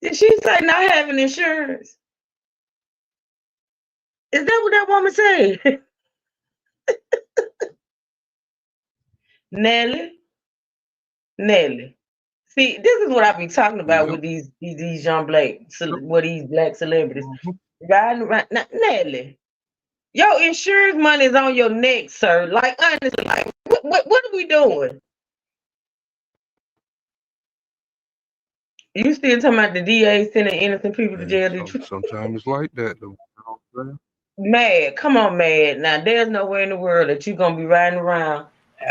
Did she say not having insurance? Is that what that woman said? Nelly. See, this is what I be talking about with these young black, these black celebrities. Riding around. Now, Nelly, your insurance money is on your neck, sir. Like, honestly, like, what are we doing? You still talking about the DA sending innocent people to jail? Sometimes it's like that, though. Mad, come on, Mad. Now, there's nowhere in the world that you're gonna be riding around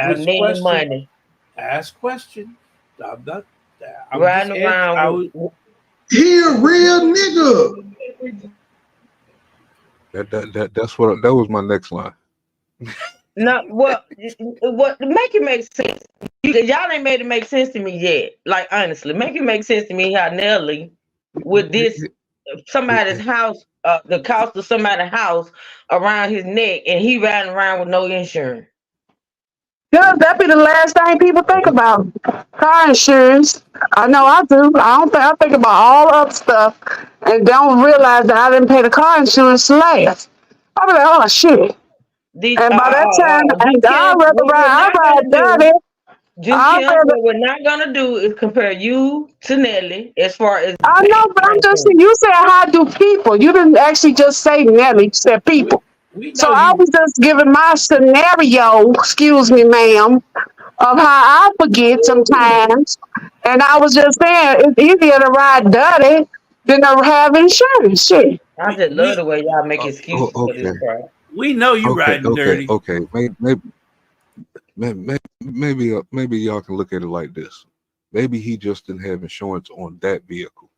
with name money. Ask question. I'm not riding around. He a real nigga. That was my next line. No, what make it make sense? Y'all ain't made it make sense to me yet. Like, honestly, make it make sense to me how Nelly with this somebody's house, the cost of somebody's house around his neck, and he riding around with no insurance. Because that be the last thing people think about. Car insurance. I know I do. I think about all other stuff and don't realize that I didn't pay the car insurance last. I be like, oh shit. And by that time, I ride dirty. What we're not gonna do is compare you to Nelly as far as I know, but I'm just saying, you said how do people. You didn't actually just say Nelly, you said people. So I was just giving my scenario, excuse me, ma'am, of how I forget sometimes. And I was just saying it's easier to ride dirty than to have insurance. Shit. I just love the way y'all make excuses for this crap. We know you riding dirty. Okay. Maybe y'all can look at it like this. Maybe he just didn't have insurance on that vehicle.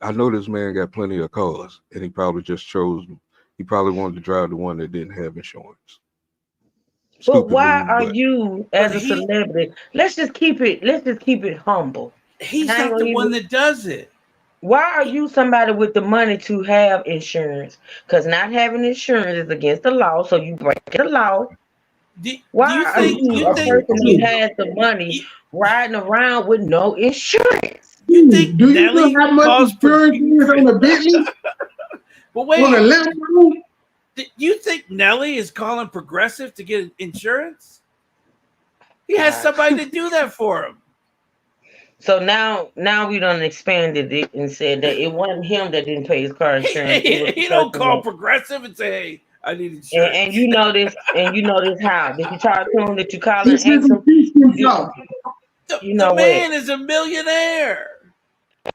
I know this man got plenty of cars, and he probably just chose. He probably wanted to drive the one that didn't have insurance. But why are you, as a celebrity? Let's just keep it humble. He's not the one that does it. Why are you somebody with the money to have insurance? Because not having insurance is against the law, so you break the law. Why are you a person who has the money riding around with no insurance? You think do you know how much insurance is on a Bentley? But wait, on a Lambo? You think Nelly is calling Progressive to get insurance? He has somebody to do that for him. So now we done expanded it and said that it wasn't him that didn't pay his car insurance. He don't call Progressive and say, "Hey, I need insurance." And you know this. And you know this how? Did you talk to him? Did you call and ask him? You know the man what? is a millionaire.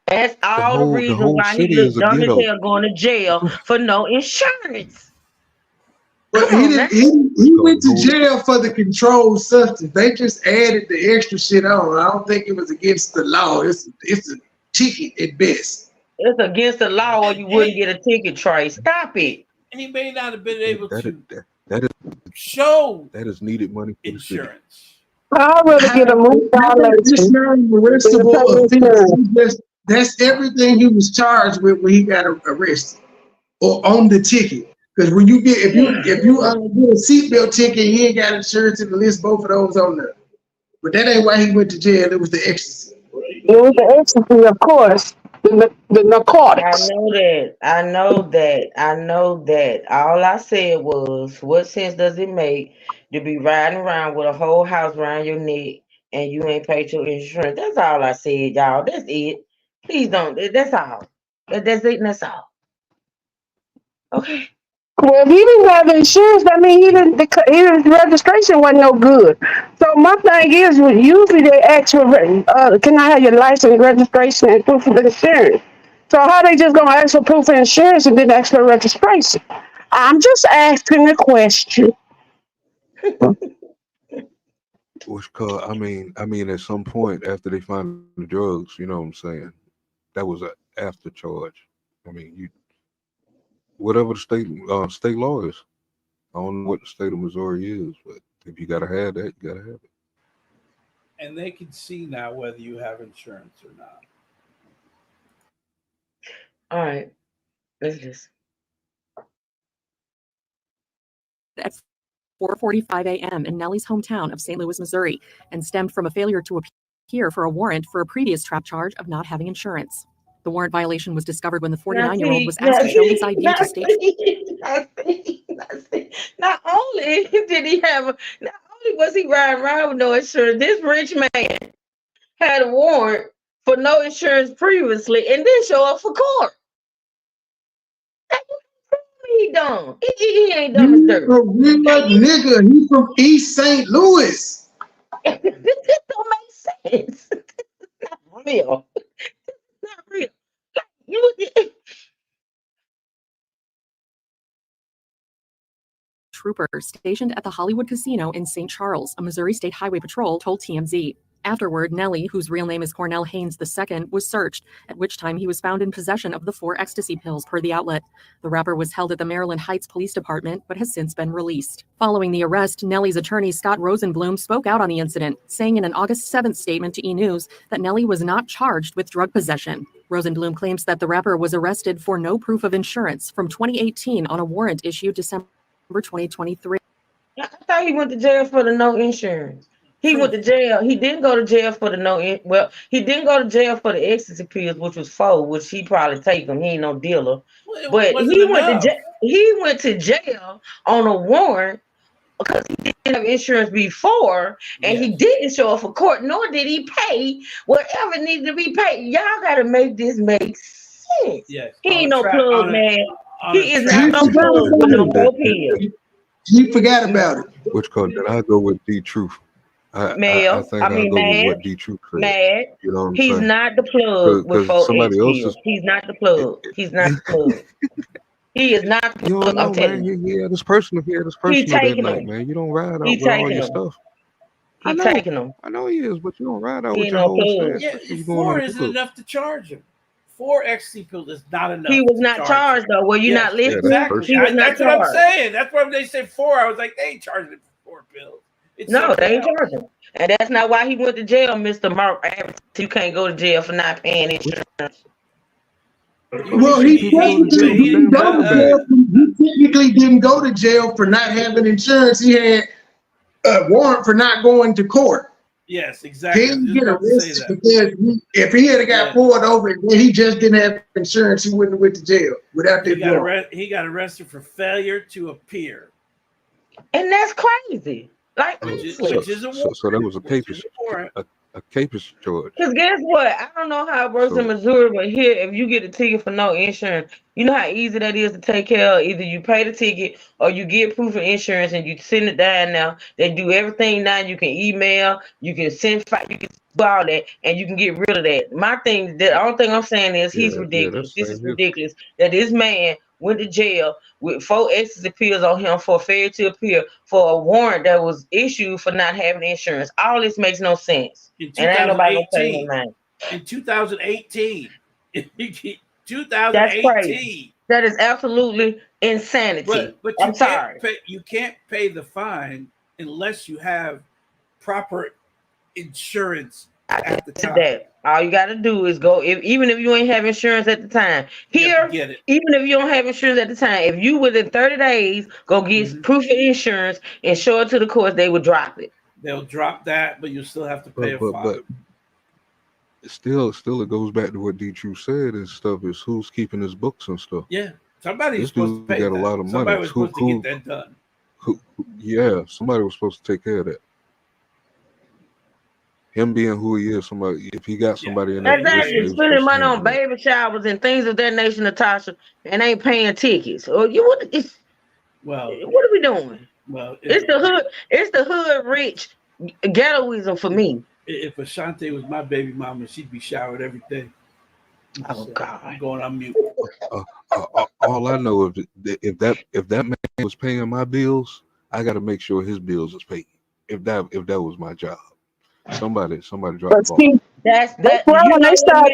That's all the reason why he looked dumb as hell going to jail for no insurance. But he went to jail for the controlled substance. They just added the extra shit on. I don't think it was against the law. It's a ticket at best. It's against the law, or you wouldn't get a ticket, Trey. Stop it. And he may not have been able to that show that is needed money for insurance. I'd rather get a $1 million. That's everything he was charged with when he got arrested or on the ticket. Because when you get if you get a seatbelt ticket, he ain't got insurance and list both of those on there. But that ain't why he went to jail. It was the ecstasy. It was the ecstasy, of course. The narcotics. I know that. All I said was, what sense does it make to be riding around with a whole house around your neck and you ain't paid your insurance? That's all I said, y'all. That's it. Please don't. That's all. That's it. And that's all. Okay. Well, if he didn't have insurance, that means his registration wasn't no good. So my thing is, usually they ask for, can I have your license, registration, and proof of insurance? So how they just gonna ask for proof of insurance and then ask for registration? I'm just asking a question. Which I mean, at some point after they find the drugs, you know what I'm saying? That was an after charge. I mean, whatever the state law is. I don't know what the state of Missouri is, but if you gotta have that, you gotta have it. And they can see now whether you have insurance or not. All right. Let's just. At 4:45 a.m. in Nellie's hometown of St. Louis, Missouri, and stemmed from a failure to appear for a warrant for a previous trap charge of not having insurance. The warrant violation was discovered when the 49-year-old was asked to show his ID to state. Not only was he riding around with no insurance, this rich man had a warrant for no insurance previously and then show up for court. He dumb. He ain't dumb as dirt. A real nigga. He from East St. Louis. This don't make sense. Not real. Not real. Trooper stationed at the Hollywood Casino in St. Charles, a Missouri State Highway Patrol, told TMZ. Afterward, Nelly, whose real name is Cornell Haynes II, was searched, at which time he was found in possession of the 4 ecstasy pills per the outlet. The rapper was held at the Maryland Heights Police Department, but has since been released. Following the arrest, Nelly's attorney Scott Rosenblum spoke out on the incident, saying in an August 7th statement to E! News that Nelly was not charged with drug possession. Rosenblum claims that the rapper was arrested for no proof of insurance from 2018 on a warrant issued December 2023. I thought he went to jail for the no insurance. He went to jail. He didn't go to jail for the he didn't go to jail for the ecstasy pills, which was 4, which he probably take them. He ain't no dealer. But he went to jail on a warrant because he didn't have insurance before, and he didn't show up for court, nor did he pay whatever needed to be paid. Y'all gotta make this make sense. Yes. He ain't no plug, man. He is not no plug with no pills. He forgot about it. Which code did I go with D Truth? I think I go with what D Truth said. Mad. You know what I'm He's saying? not the plug with 4 somebody else is. He's not the plug. He's not the plug. He is not the You plug. don't know, I'm telling man. you. Yeah, this person that taking night, them. man. You don't ride out He with all taking your them. stuff. He's taking them. I know he is, but you don't ride out He with ain't your no whole plug. staff. Yeah, You 4 going to isn't cook. enough to charge him. 4 ecstasy pills is not enough. He was to not charged though. Were you Yes, not listening? Exactly. He was not That's what I'm charged. saying. That's why when they said 4, I was like, they ain't charging him for 4 pills. It's No, something they ain't else. charging. And that's not why he went to jail, Mr. Mark. You can't go to jail for not paying insurance. Well, he technically didn't go to jail for not having insurance. He had a warrant for not going to court. Yes, exactly. He didn't get arrested because if he had got pulled over and he just didn't have insurance, he wouldn't have went to jail without that warrant. He got arrested for failure to appear. And that's crazy. Like, which honestly. is a So that was a capish charge. Because guess what? I don't know how it works in Missouri, but here, if you get a ticket for no insurance, you know how easy that is to take care of. Either you pay the ticket or you get proof of insurance and you send it down now. They do everything now. You can email, you can send, you can do all that, and you can get rid of that. My thing, the only thing I'm saying is he's ridiculous. This is ridiculous that this man went to jail with 4 ecstasy pills on him for failure to appear for a warrant that was issued for not having insurance. All this makes no sense. And ain't nobody gonna pay him money. In 2018. 2018. That's crazy. That is absolutely insanity. But I'm sorry. You can't pay the fine unless you have proper insurance at the time. That. All you got to do is go, even if you ain't have insurance at the time. Here, even if you don't have insurance at the time, if you within 30 days go get proof of insurance and show it to the courts, they would drop it. They'll drop that, but you still have to pay a fine. But still, it goes back to what D-True said and stuff. Is who's keeping his books and stuff. Yeah, somebody's this supposed to pay got that. a lot of Somebody money. was supposed to get that done. Somebody was supposed to take care of that. Him being who he is, somebody if he got somebody in that exactly spending money on baby showers and things of that nature, Natasha, and ain't paying tickets. Or what are we doing? Well, it's the hood rich ghettoism for me. If Ashanti was my baby mama, she'd be showered every day. Oh God, I'm going on mute. All I know is if that man was paying my bills, I got to make sure his bills is paid. If that was my job, somebody dropped the ball. That's right. When they start,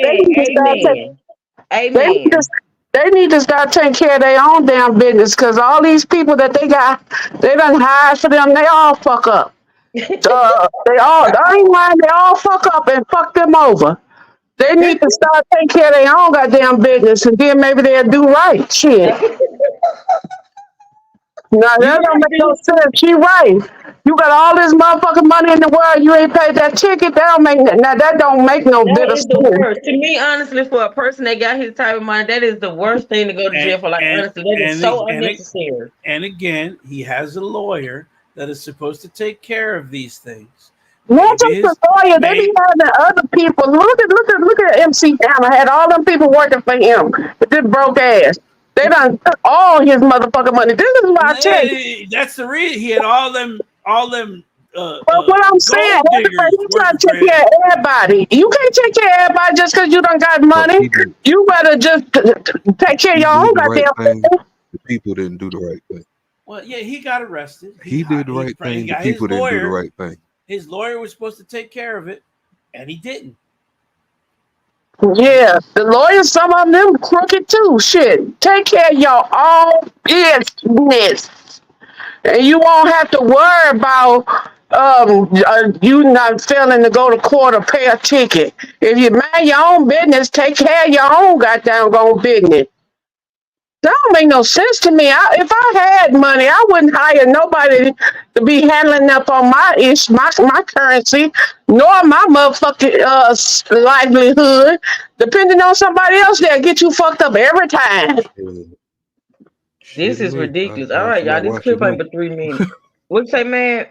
they need to start taking care of their own damn business, because all these people that they got, they done hired for them. They all fuck up. They all fuck up and fuck them over. They need to start taking care of their own goddamn business, and then maybe they'll do right. Shit. No, that don't make no sense. She right. You got all this motherfucking money in the world. You ain't paid that ticket. That don't make no bit of sense. To me, honestly, for a person that got his type of money, that is the worst thing to go to jail for. Like, honestly, that is so unnecessary. And again, he has a lawyer that is supposed to take care of these things. Not just the lawyer. They be having other people. Look at MC Hammer. Had all them people working for him with this broke ass. They done took all his motherfucking money. This is why I tell you. That's the reason he had all them. But what I'm saying, everybody, you try to take care of everybody. You can't take care of everybody just because you done got money. You better just take care of your own goddamn thing. The people didn't do the right thing. Well, yeah, he got arrested. He did the right thing. The people didn't do the right thing. His lawyer was supposed to take care of it, and he didn't. Yeah, the lawyers, some of them crooked too. Shit, take care of your own business, and you won't have to worry about you not failing to go to court or pay a ticket. If you mind your own business, take care of your own goddamn business. That don't make no sense to me. If I had money, I wouldn't hire nobody to be handling up on my currency, nor my motherfucking livelihood. Depending on somebody else, they'll get you fucked up every time. This is ridiculous. All right, y'all. This clip ain't but 3 minutes. What you say, man?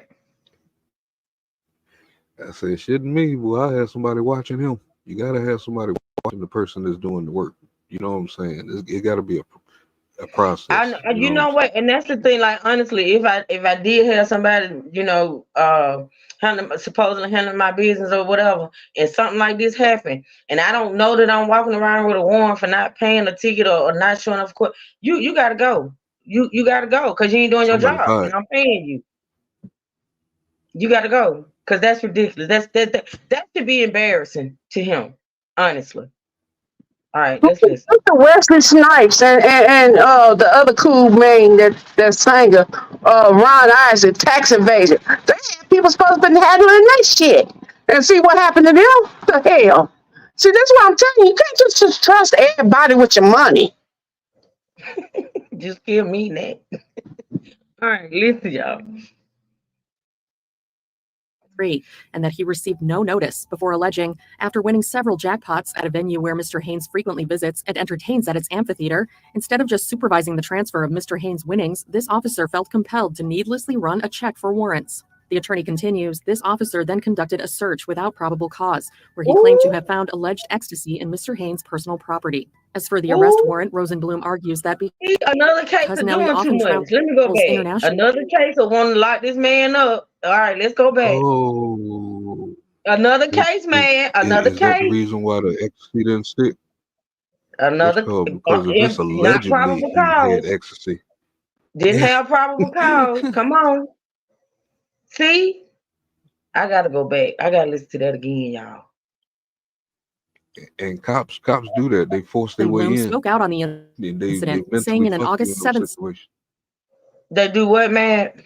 I said, shouldn't me. Well, I have somebody watching him. You gotta have somebody watching the person that's doing the work. You know what I'm saying? It gotta be a process. You know what? And that's the thing. Like, honestly, if I did have somebody, supposedly handling my business or whatever, and something like this happened, and I don't know that I'm walking around with a warrant for not paying a ticket or not showing up for court, you gotta go. You gotta go because you ain't doing your job, and I'm paying you. You gotta go because that's ridiculous. That should be embarrassing to him, honestly. All right, let's listen. Look at Wesley Snipes and the other cool man that singer, Ron Isaac, tax evasion. They had people supposed to be handling that shit. And see what happened to them? The hell. See, that's what I'm telling you. You can't just trust everybody with your money. Just kill me, Nat. All right, listen, y'all. And that he received no notice before alleging, after winning several jackpots at a venue where Mr. Haynes frequently visits and entertains at its amphitheater, instead of just supervising the transfer of Mr. Haynes' winnings, this officer felt compelled to needlessly run a check for warrants. The attorney continues, this officer then conducted a search without probable cause, where he claimed to have found alleged ecstasy in Mr. Haynes' personal property. As for the arrest warrant, Rosenblum argues that Another case of Nelly doing too often much. travels Let me go back. internationally. Another case of wanting to lock this man up. All right, let's go back. Oh, Another case, man. Another is that the case. reason why the ecstasy didn't stick? Another Because of this not allegedly probable he had cause. ecstasy. Didn't have probable cause. Come on. See? I gotta go back. I gotta listen to that again, y'all. And cops do that. They force their way Bloom in. spoke out on the They incident, mentally saying in an fuck August you in 7th those situations. They do what, man?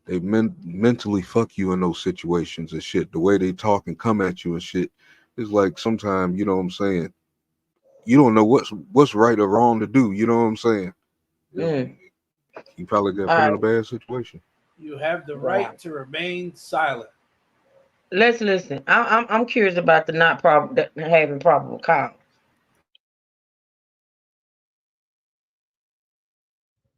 They mentally fuck you in those situations and shit. The way they talk and come at you and shit is like sometimes, you know what I'm saying, you don't know what's right or wrong to do. You know what I'm saying? You probably got put in a bad situation. You have the right to remain silent. Let's listen. I'm curious about the having probable cause.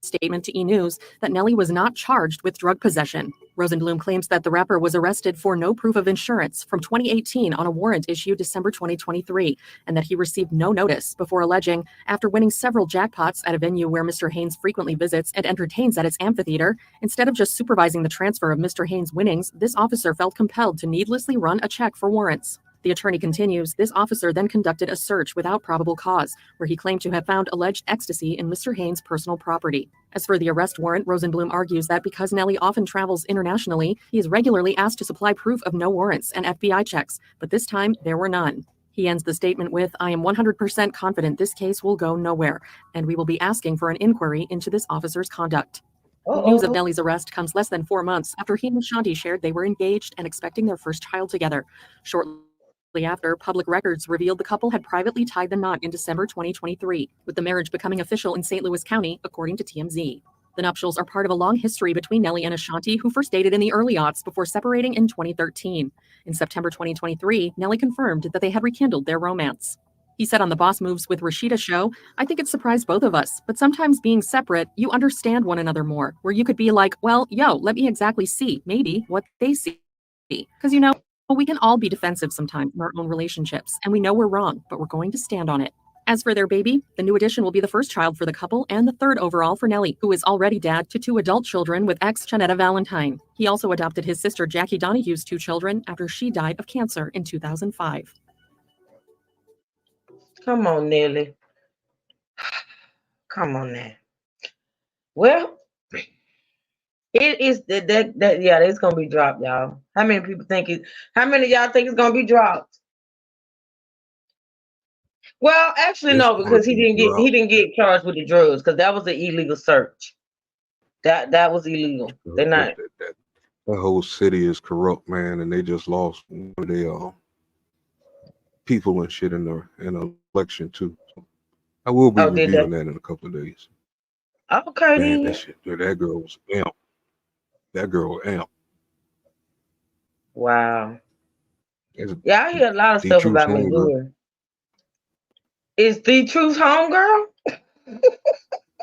statement to E! News that Nelly was not charged with drug possession. Rosenblum claims that the rapper was arrested for no proof of insurance from 2018 on a warrant issued December 2023, and that he received no notice before alleging, after winning several jackpots at a venue where Mr. Haynes frequently visits and entertains at its amphitheater, instead of just supervising the transfer of Mr. Haynes' winnings, this officer felt compelled to needlessly run a check for warrants. The attorney continues, this officer then conducted a search without probable cause, where he claimed to have found alleged ecstasy in Mr. Haynes' personal property. As for the arrest warrant, Rosenblum argues that because Nelly often travels internationally, he is regularly asked to supply proof of no warrants and FBI checks, but this time there were none. He ends the statement with, I am 100% confident this case will go nowhere, and we will be asking for an inquiry into this officer's conduct. News of Nelly's arrest comes less than 4 months after he and Ashanti shared they were engaged and expecting their first child together. Shortly after, public records revealed the couple had privately tied the knot in December 2023, with the marriage becoming official in St. Louis County, according to TMZ. The nuptials are part of a long history between Nelly and Ashanti, who first dated in the early aughts before separating in 2013. In September 2023, Nelly confirmed that they had rekindled their romance. He said on the Boss Moves with Rashida show, I think it surprised both of us, but sometimes being separate, you understand one another more, where you could be like, well, yo, let me exactly see, maybe, what they see. Because, you know, we can all be defensive sometimes in our own relationships, and we know we're wrong, but we're going to stand on it. As for their baby, the new addition will be the first child for the couple and the third overall for Nelly, who is already dad to 2 adult children with ex Janetta Valentine. He also adopted his sister Jackie Donahue's 2 children after she died of cancer in 2005. Come on, Nelly. Come on now. Well, it is that yeah, it's gonna be dropped, y'all. How many people think it? How many of y'all think it's gonna be dropped? Well, actually, no, because he didn't get charged with the drugs because that was an illegal search. That was illegal. They're not. That whole city is corrupt, man, and they just lost their people and shit in the election too. I will be reviewing that in a couple of days. Okay, man, that girl was amp. That girl amp. Wow. Yeah, I hear a lot of stuff about Missouri. Is The Truth home, girl?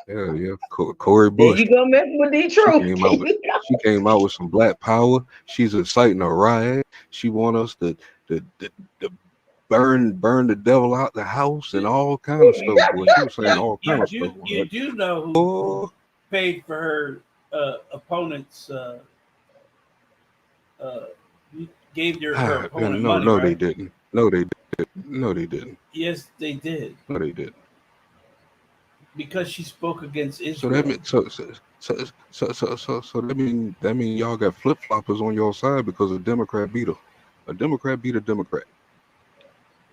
Yeah. Corey Bush. You gonna mess with The Truth? She came out with some black power. She's inciting a riot. She want us to burn the devil out the house and all kind of stuff. Boy. She was saying all kind of stuff. You do know who paid for her opponent's gave her opponent money, no, right? they didn't. No, they didn't. Yes, they did. No, they didn't. Because she spoke against Israel. So that means so that mean y'all got flip floppers on your side because a Democrat beat her. A Democrat beat a Democrat.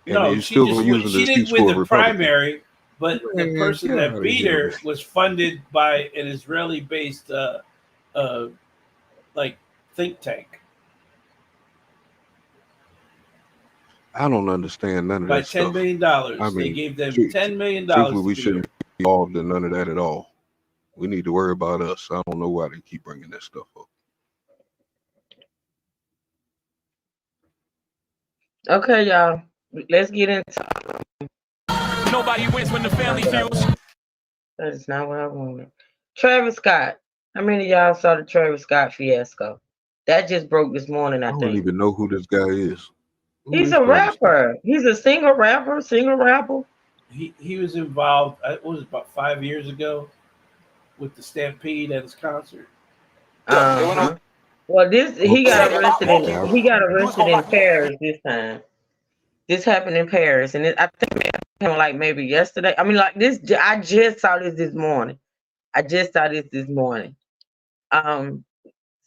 And no, she didn't win the primary, but the person that beat her was funded by an Israeli-based like think tank. I don't understand none of that stuff. By $10 million. I mean, they gave them $10 million. We shouldn't be involved in none of that at all. We need to worry about us. I don't know why they keep bringing that stuff up. Okay, y'all. Let's get into Nobody wins when the family feels. That is not what I wanted. Travis Scott How many of y'all saw the Travis Scott fiasco? That just broke this morning, I I don't think. even know who this guy is. Who He's is a Travis Scott? rapper. He's a singer rapper. He was involved. It was about 5 years ago with the Stampede at his concert. Uh-huh. Well, he got arrested in Paris this time. This happened in Paris, and I think it happened like maybe yesterday. I mean, like this. I just saw this morning.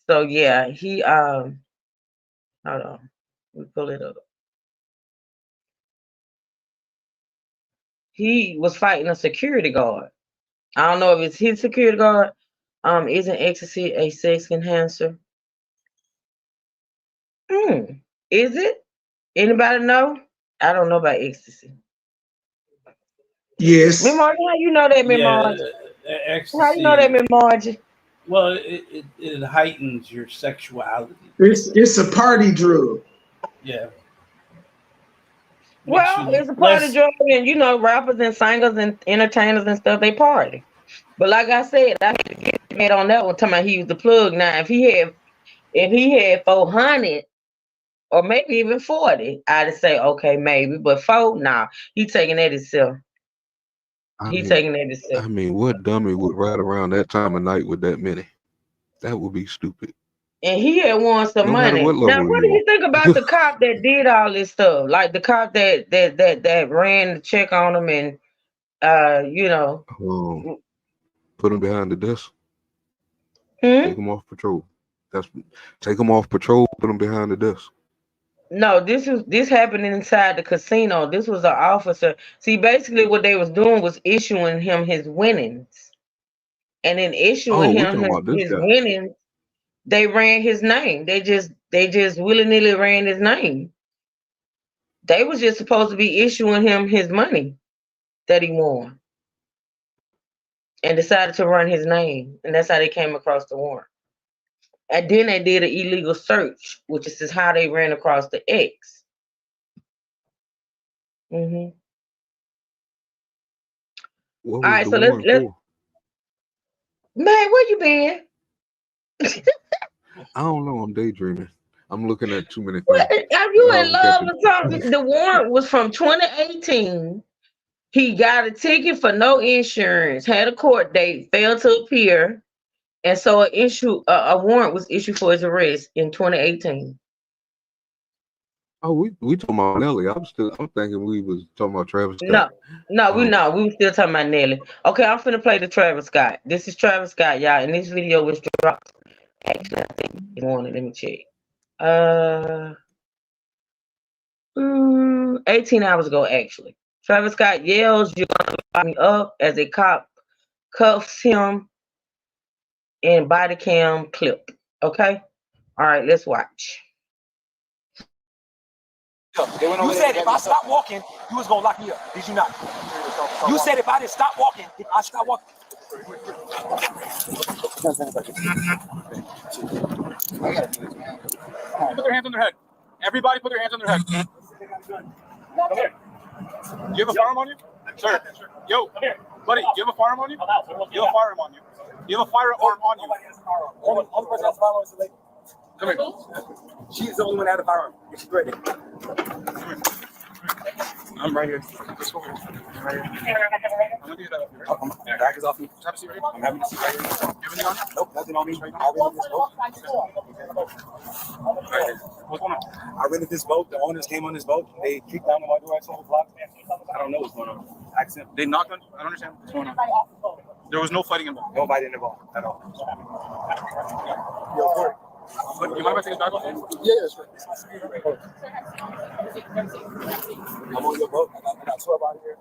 So yeah, he hold on, let me pull it up. He was fighting a security guard. I don't know if it's his security guard. Isn't ecstasy a sex enhancer? Is it? Anybody know? I don't know about ecstasy. Yes. Memory, how you know that, Memory? Ecstasy. How you know that, Memory? Well, it heightens your sexuality. It's a party drug. Yeah. Well, it's a party drug, and you know, rappers and singers and entertainers and stuff, they party. But like I said, I had to get mad on that one, talking about he was the plug. Now, if he had 400 or maybe even 40, I'd say okay, maybe. But 4, nah, he taking that himself. I mean, what dummy would ride around that time of night with that many? That would be stupid. And he had won some money. Now, what do you think about the cop that did all this stuff? Like the cop that ran the check on him and you know, put him behind the desk. Take him off patrol. Take him off patrol. Put him behind the desk. No, this happened inside the casino. This was an officer. See, basically what they was doing was issuing him his winnings. And in issuing him his winnings, they ran his name. They just willy-nilly ran his name. They was just supposed to be issuing him his money that he won. And decided to run his name. And that's how they came across the warrant. And then they did an illegal search, which is how they ran across the X. All right, so let's man, where you been? I don't know. I'm daydreaming. I'm looking at too many things. Are you in love or something? The warrant was from 2018. He got a ticket for no insurance, had a court date, failed to appear. And so a warrant was issued for his arrest in 2018. Oh, we talking about Nelly. I'm thinking we was talking about Travis Scott. No, we were still talking about Nelly. Okay, I'm finna play the Travis Scott. This is Travis Scott, y'all, and this video was dropped. Actually, I think this morning. Let me check. 18 hours ago, actually. Travis Scott yells, "You're gonna lock me up," as a cop cuffs him in body cam clip. Okay? All right, let's watch. You said if I stopped walking, you was gonna lock me up. Did you not? You said if I didn't stop walking, I stopped walking. Put their hands on their head. Everybody put their hands on their head. Come here. Do you have a firearm on you? Sir. Yo, buddy, do you have a firearm on you? You have a firearm on you. You have a firearm on you. Only person has a firearm is the lady. Come here. She's the only one that had a firearm. She's ready. I'm right here. Let's go here. I'm right here. I'm gonna do that. Back is off me. Have a seat right here. I'm having a seat right here. Everything on? Nope, nothing on me. I rented this boat. What's going on? I rented this boat. The owners came on this boat. They kicked down on my door at 12 o'clock. I don't know what's going on. Accident. They knocked on. I don't understand what's going on. There was no fighting involved. No fighting involved at all. But you mind if I take his bag off? Yeah, that's right. I'm on your boat. I got 12 out here.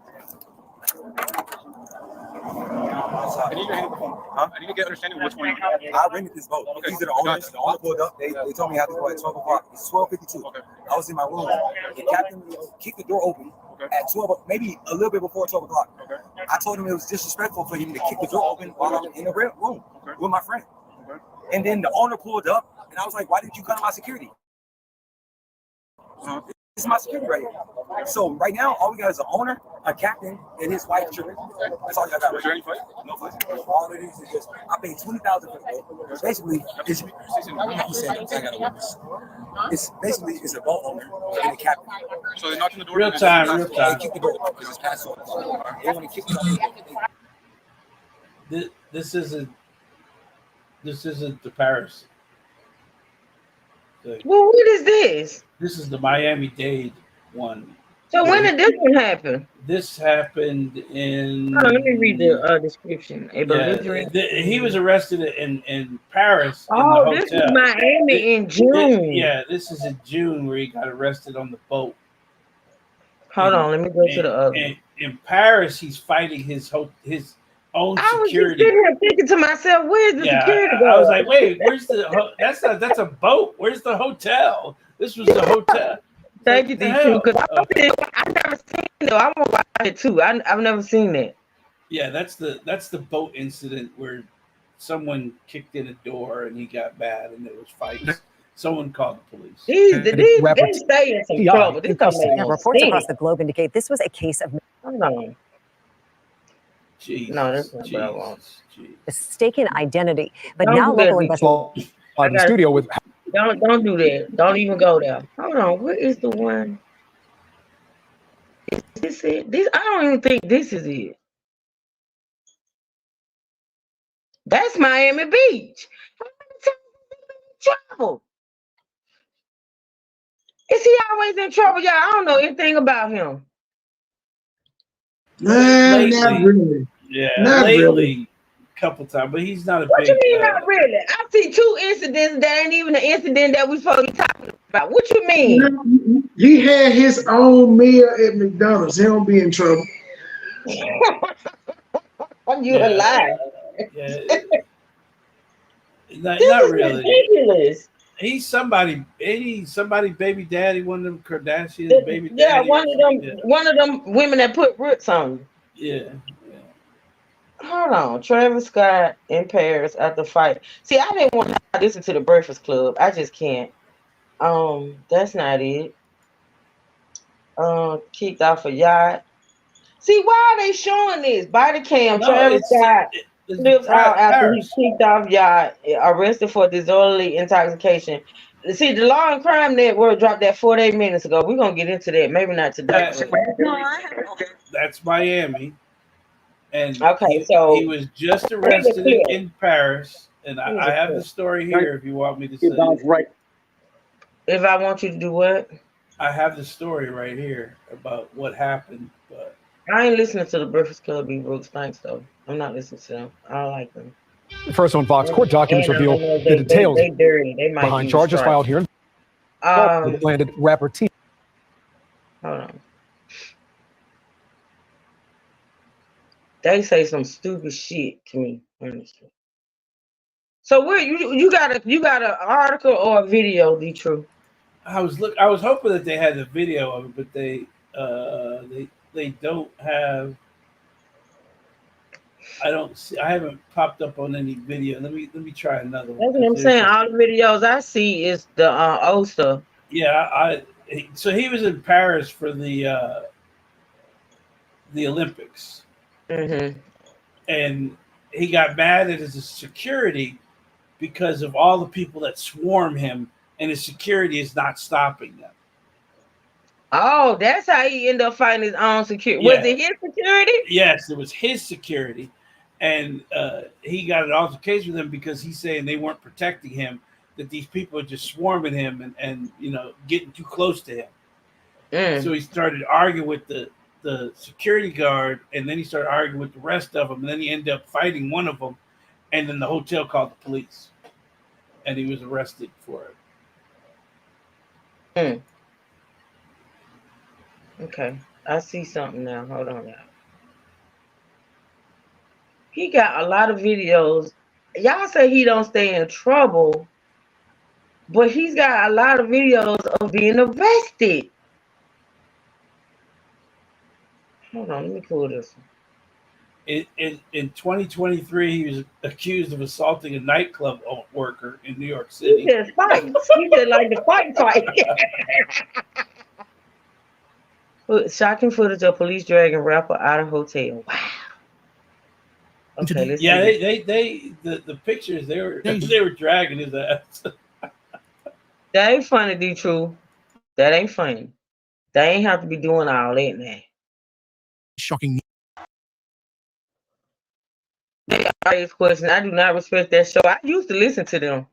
I need your hand on the phone. Huh? I need to get understanding of what's going on. I rented this boat. Okay. These are the owners. The owner pulled up. They told me I have to go at 12 o'clock. It's 12:52. Okay. I was in my room. The captain kicked the door open at 12, maybe a little bit before 12 o'clock. Okay. I told him it was disrespectful for him to kick the door open while I'm in the room with my friend. Okay. And then the owner pulled up, and I was like, "Why didn't you come to my security? This is my security right here." So right now, all we got is the owner a captain and his wife tripping. That's all y'all got. Was there any fight? No fight. All it is just I paid $20,000 for the boat. Basically, it's it's a boat owner and a captain. So they knocked on the door. Real time. They kicked the boat. It was past all. They want to kick me off the boat. This isn't the Paris. Well, what is this? This is the Miami-Dade one. So when did this one happen? This happened in. Let me read the description. He was arrested in Paris. Oh, in the this hotel. is Miami in June. This is in June where he got arrested on the boat. Hold on, let me go to the other. In Paris, he's fighting his own security. I was just sitting here thinking to myself, "Where's the security guard?" I was like, "Wait, where's the? That's a boat. Where's the hotel? This was the hotel." Thank you, D2, because I've never seen it. I want to watch it too. I've never seen it. Yeah, that's the boat incident where someone kicked in a door and he got mad and there was fights. Someone called the police. They stay in some trouble. Reports across the globe indicate this was a case of. Hold on. Jeez, no, that's not what I want. Mistaken identity, but now local investigators. The studio with. Don't do that. Don't even go there. Hold on. Where is the one? Is this it? I don't even think this is it. That's Miami Beach. How many times has he been in trouble? Is he always in trouble, y'all? I don't know anything about him. Not really. Yeah, not lately. Really. Couple times, but he's not a What big. you mean not really? I see 2 incidents that ain't even the incident that we supposed to be talking about. What you mean? He had his own meal at McDonald's. He don't be in trouble. You a liar. Yeah. Not is really. Ridiculous. He's somebody baby daddy, one of them Kardashians baby daddy. Yeah, one of them women that put roots on you. Yeah. Hold on, Travis Scott in Paris at the fight. See, I didn't want to listen to the Breakfast Club. I just can't. That's not it. Kicked off a yacht. See, why are they showing this? Body cam. No, Travis Scott flips out after Paris. he kicked off yacht, arrested for disorderly intoxication. See, the Law and Crime Network dropped that 48 minutes ago. We're gonna get into that. Maybe not today. That's Miami. And okay, he was just arrested in Paris, and I have the story here if you want me to say it. If I want you to do what? I have the story right here about what happened, but I ain't listening to the Breakfast Club and Brooks Banks though. I'm not listening to them. I don't like them. First on Fox, court documents reveal the details behind charges filed here. Landed rapper T. Hold on. They say some stupid shit to me, honestly. So where you got an article or a video, D-True? I was hoping that they had the video of it, but they don't have. I haven't popped up on any video. Let me try another one. That's what I'm saying. All the videos I see is the old stuff. Yeah, so he was in Paris for the Olympics. Mm-hmm. And he got mad at his security because of all the people that swarm him, and his security is not stopping them. Oh, that's how he ended up fighting his own security. Yeah. Was it his security? Yes, it was his security. And he got an altercation with them because he's saying they weren't protecting him, that these people are just swarming him and getting too close to him. So he started arguing with the security guard, and then he started arguing with the rest of them, and then he ended up fighting one of them, and then the hotel called the police, and he was arrested for it. Okay, I see something now. Hold on now. He got a lot of videos. Y'all say he don't stay in trouble, but he's got a lot of videos of being arrested. Hold on, let me pull this one. In 2023, he was accused of assaulting a nightclub worker in New York City. He said fight. He said like the fight. Shocking footage of police dragging rapper out of hotel. Wow. Okay, let's Yeah, see. the pictures they were dragging his ass. That ain't funny, D True. That ain't funny. They ain't have to be doing all that now. Shocking. This question. I do not respect that show. I used to listen to them.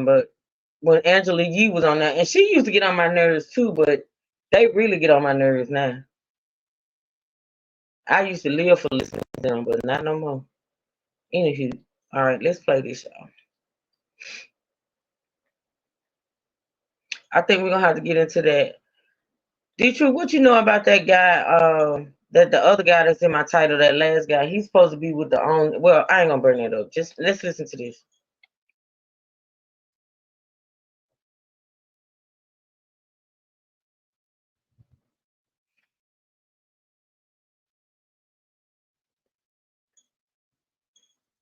But when Angela Yee was on there, and she used to get on my nerves too, but they really get on my nerves now. I used to live for listening to them, but not no more. Anywho, all right, let's play this, y'all. I think we're gonna have to get into that. D-True, what you know about that guy? That the other guy that's in my title, that last guy, he's supposed to be with the own. Well, I ain't gonna bring that up. Just let's listen to this.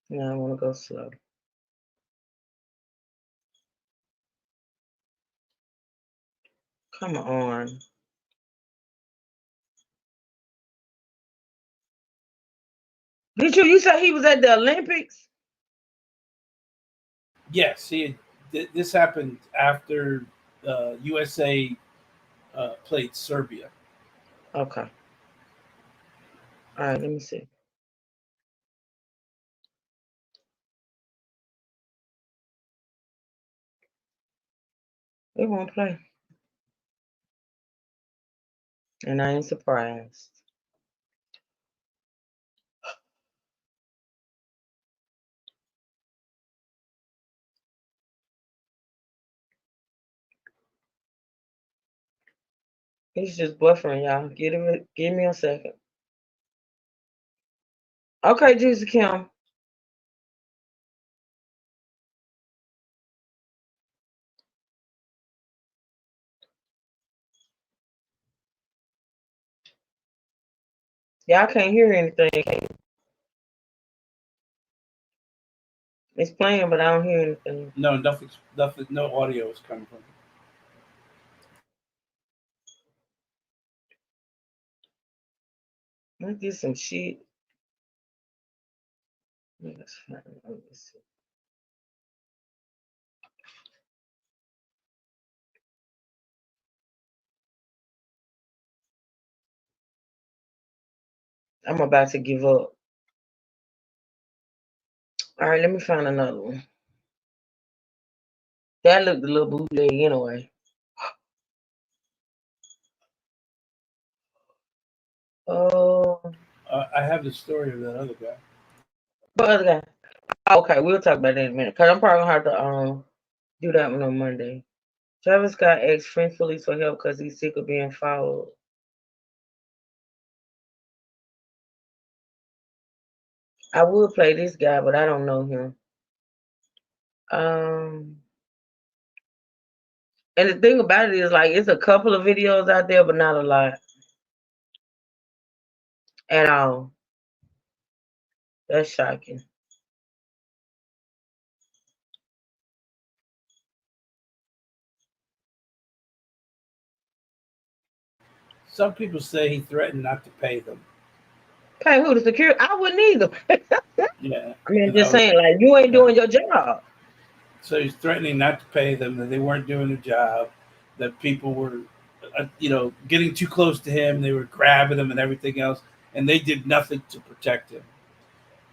Now I want to go slow. Come on. You said he was at the Olympics? Yes, this happened after USA played Serbia. Okay. All right, let me see. It won't play. And I ain't surprised. He's just buffering, y'all. Give me a second. Okay, Juicy Kim. Y'all can't hear anything. It's playing, but I don't hear anything. No, nothing. No audio is coming from it. Let's get some shit. Let's find it. Let me see. I'm about to give up. All right, let me find another one. That looked a little bootleg anyway. Oh. I have the story of that other guy. What other guy? Okay, we'll talk about that in a minute. Cause I'm probably gonna have to do that one on Monday. Travis Scott asked Prince Police for help because he's sick of being followed. I would play this guy, but I don't know him. And the thing about it is, like, it's a couple of videos out there, but not a lot at all. That's shocking. Some people say he threatened not to pay them. Pay who? The security? I wouldn't either. Yeah. I mean, just saying, like, you ain't doing your job. So he's threatening not to pay them, that they weren't doing their job, that people were, getting too close to him. They were grabbing him and everything else, and they did nothing to protect him.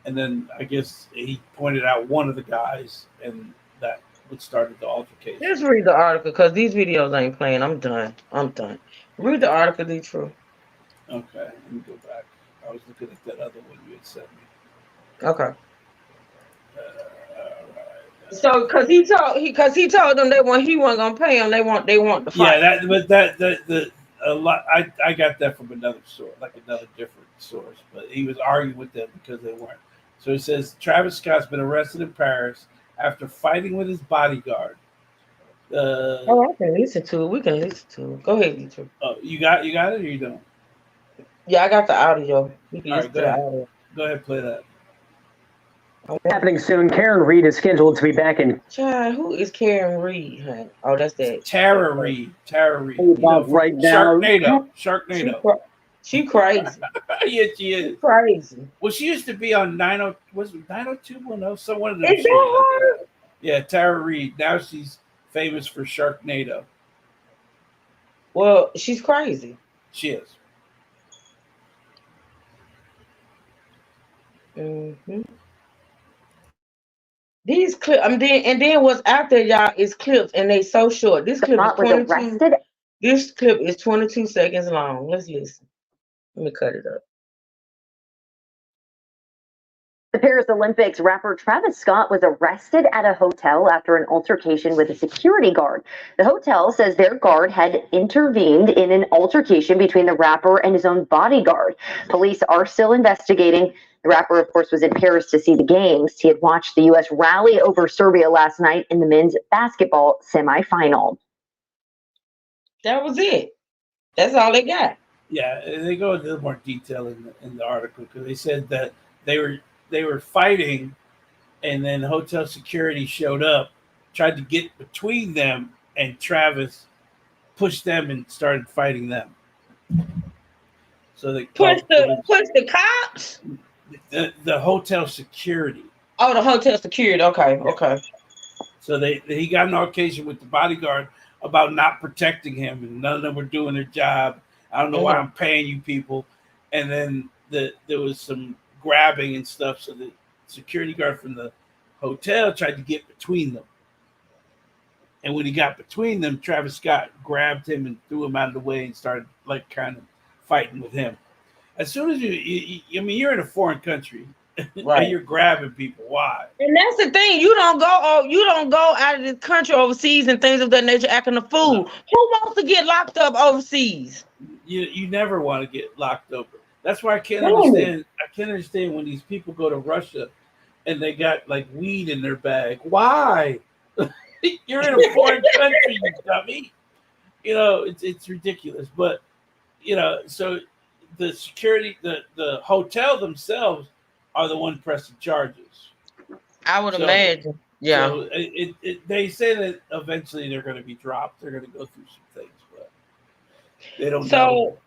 And then I guess he pointed out one of the guys, and that what started the altercation. Just read the article, because these videos ain't playing. I'm done. Read the article, D True. Okay, let me go back. I was looking at that other one you had sent me. Okay. So, because he told them that when he wasn't gonna pay them, they want the fight. Yeah, a lot. I got that from another source, like another different source. But he was arguing with them because they weren't. So he says Travis Scott's been arrested in Paris after fighting with his bodyguard. I can listen to it. We can listen to it. Go ahead, D-True. Oh, you got it, or you don't? Yeah, I got the audio. We can All listen right, to the audio. Go ahead, play that. Happening soon. Karen Reed is scheduled to be back in. Child, who is Karen Reed? Honey? Oh, that's that. Tara Reed. Tara Reed. Right now. Sharknado. She crazy. Yeah, she is. She crazy. Well, she used to be on 90210. So one of them. Is that her? Yeah, Tara Reid. Now she's famous for Sharknado. Well, she's crazy. She is. Mm-hmm. These clips, and then what's out there, y'all, is clips, and they so short. This clip is 22. This clip is 22 seconds long. Let's listen. Let me cut it up. The Paris Olympics rapper Travis Scott was arrested at a hotel after an altercation with a security guard. The hotel says their guard had intervened in an altercation between the rapper and his own bodyguard. Police are still investigating. The rapper, of course, was in Paris to see the games. He had watched the U.S. rally over Serbia last night in the men's basketball semifinal. That was it. That's all they got. Yeah, they go into a little more detail in the article because they said that they were fighting, and then hotel security showed up, tried to get between them, and Travis pushed them and started fighting them. So they pushed the cops. The hotel security. Oh, the hotel security. Okay, okay. So he got an altercation with the bodyguard about not protecting him, and none of them were doing their job. I don't know why I'm paying you people. And then there was some grabbing and stuff. So the security guard from the hotel tried to get between them. And when he got between them, Travis Scott grabbed him and threw him out of the way and started like kind of fighting with him. As soon as you're in a foreign country, right? And you're grabbing people. Why? And that's the thing. You don't go out of the country overseas and things of that nature acting a fool. No. Who wants to get locked up overseas? You never want to get locked up. That's why I can't understand. I can't understand when these people go to Russia and they got like weed in their bag. Why? You're in a foreign country, you dummy. You know, it's ridiculous. But so the security, the hotel themselves are the one pressing charges. I would imagine. Yeah. So they say that eventually they're going to be dropped. They're going to go through some things, but they don't know.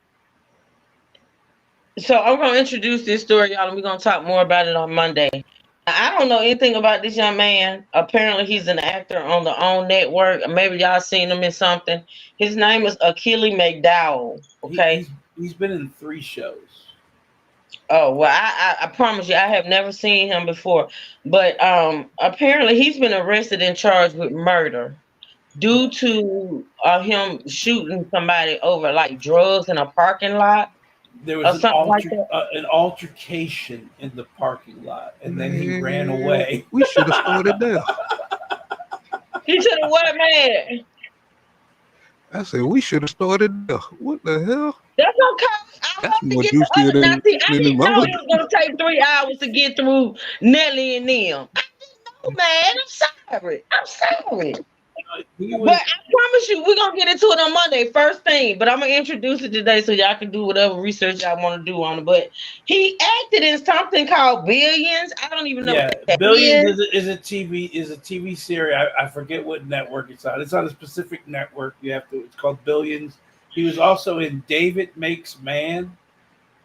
So I'm going to introduce this story, y'all, and we're going to talk more about it on Monday. I don't know anything about this young man. Apparently, he's an actor on the OWN network. Maybe y'all seen him in something. His name is Achille McDowell. Okay. He's been in 3 shows. Oh, well, I promise you, I have never seen him before. But apparently, he's been arrested and charged with murder due to him shooting somebody over like drugs in a parking lot. There was an altercation in the parking lot, and then he ran away. We should have started there. He should have what, man? I said we should have started there. What the hell? That's okay. I didn't know it was going to take 3 hours to get through Nelly and them. I didn't know, man. I'm sorry. But I promise you, we're going to get into it on Monday, first thing. But I'm going to introduce it today so y'all can do whatever research y'all want to do on it. But he acted in something called Billions. I don't even know what that Billions is a TV series. I forget what network it's on. It's on a specific network. It's called Billions. He was also in David Makes Man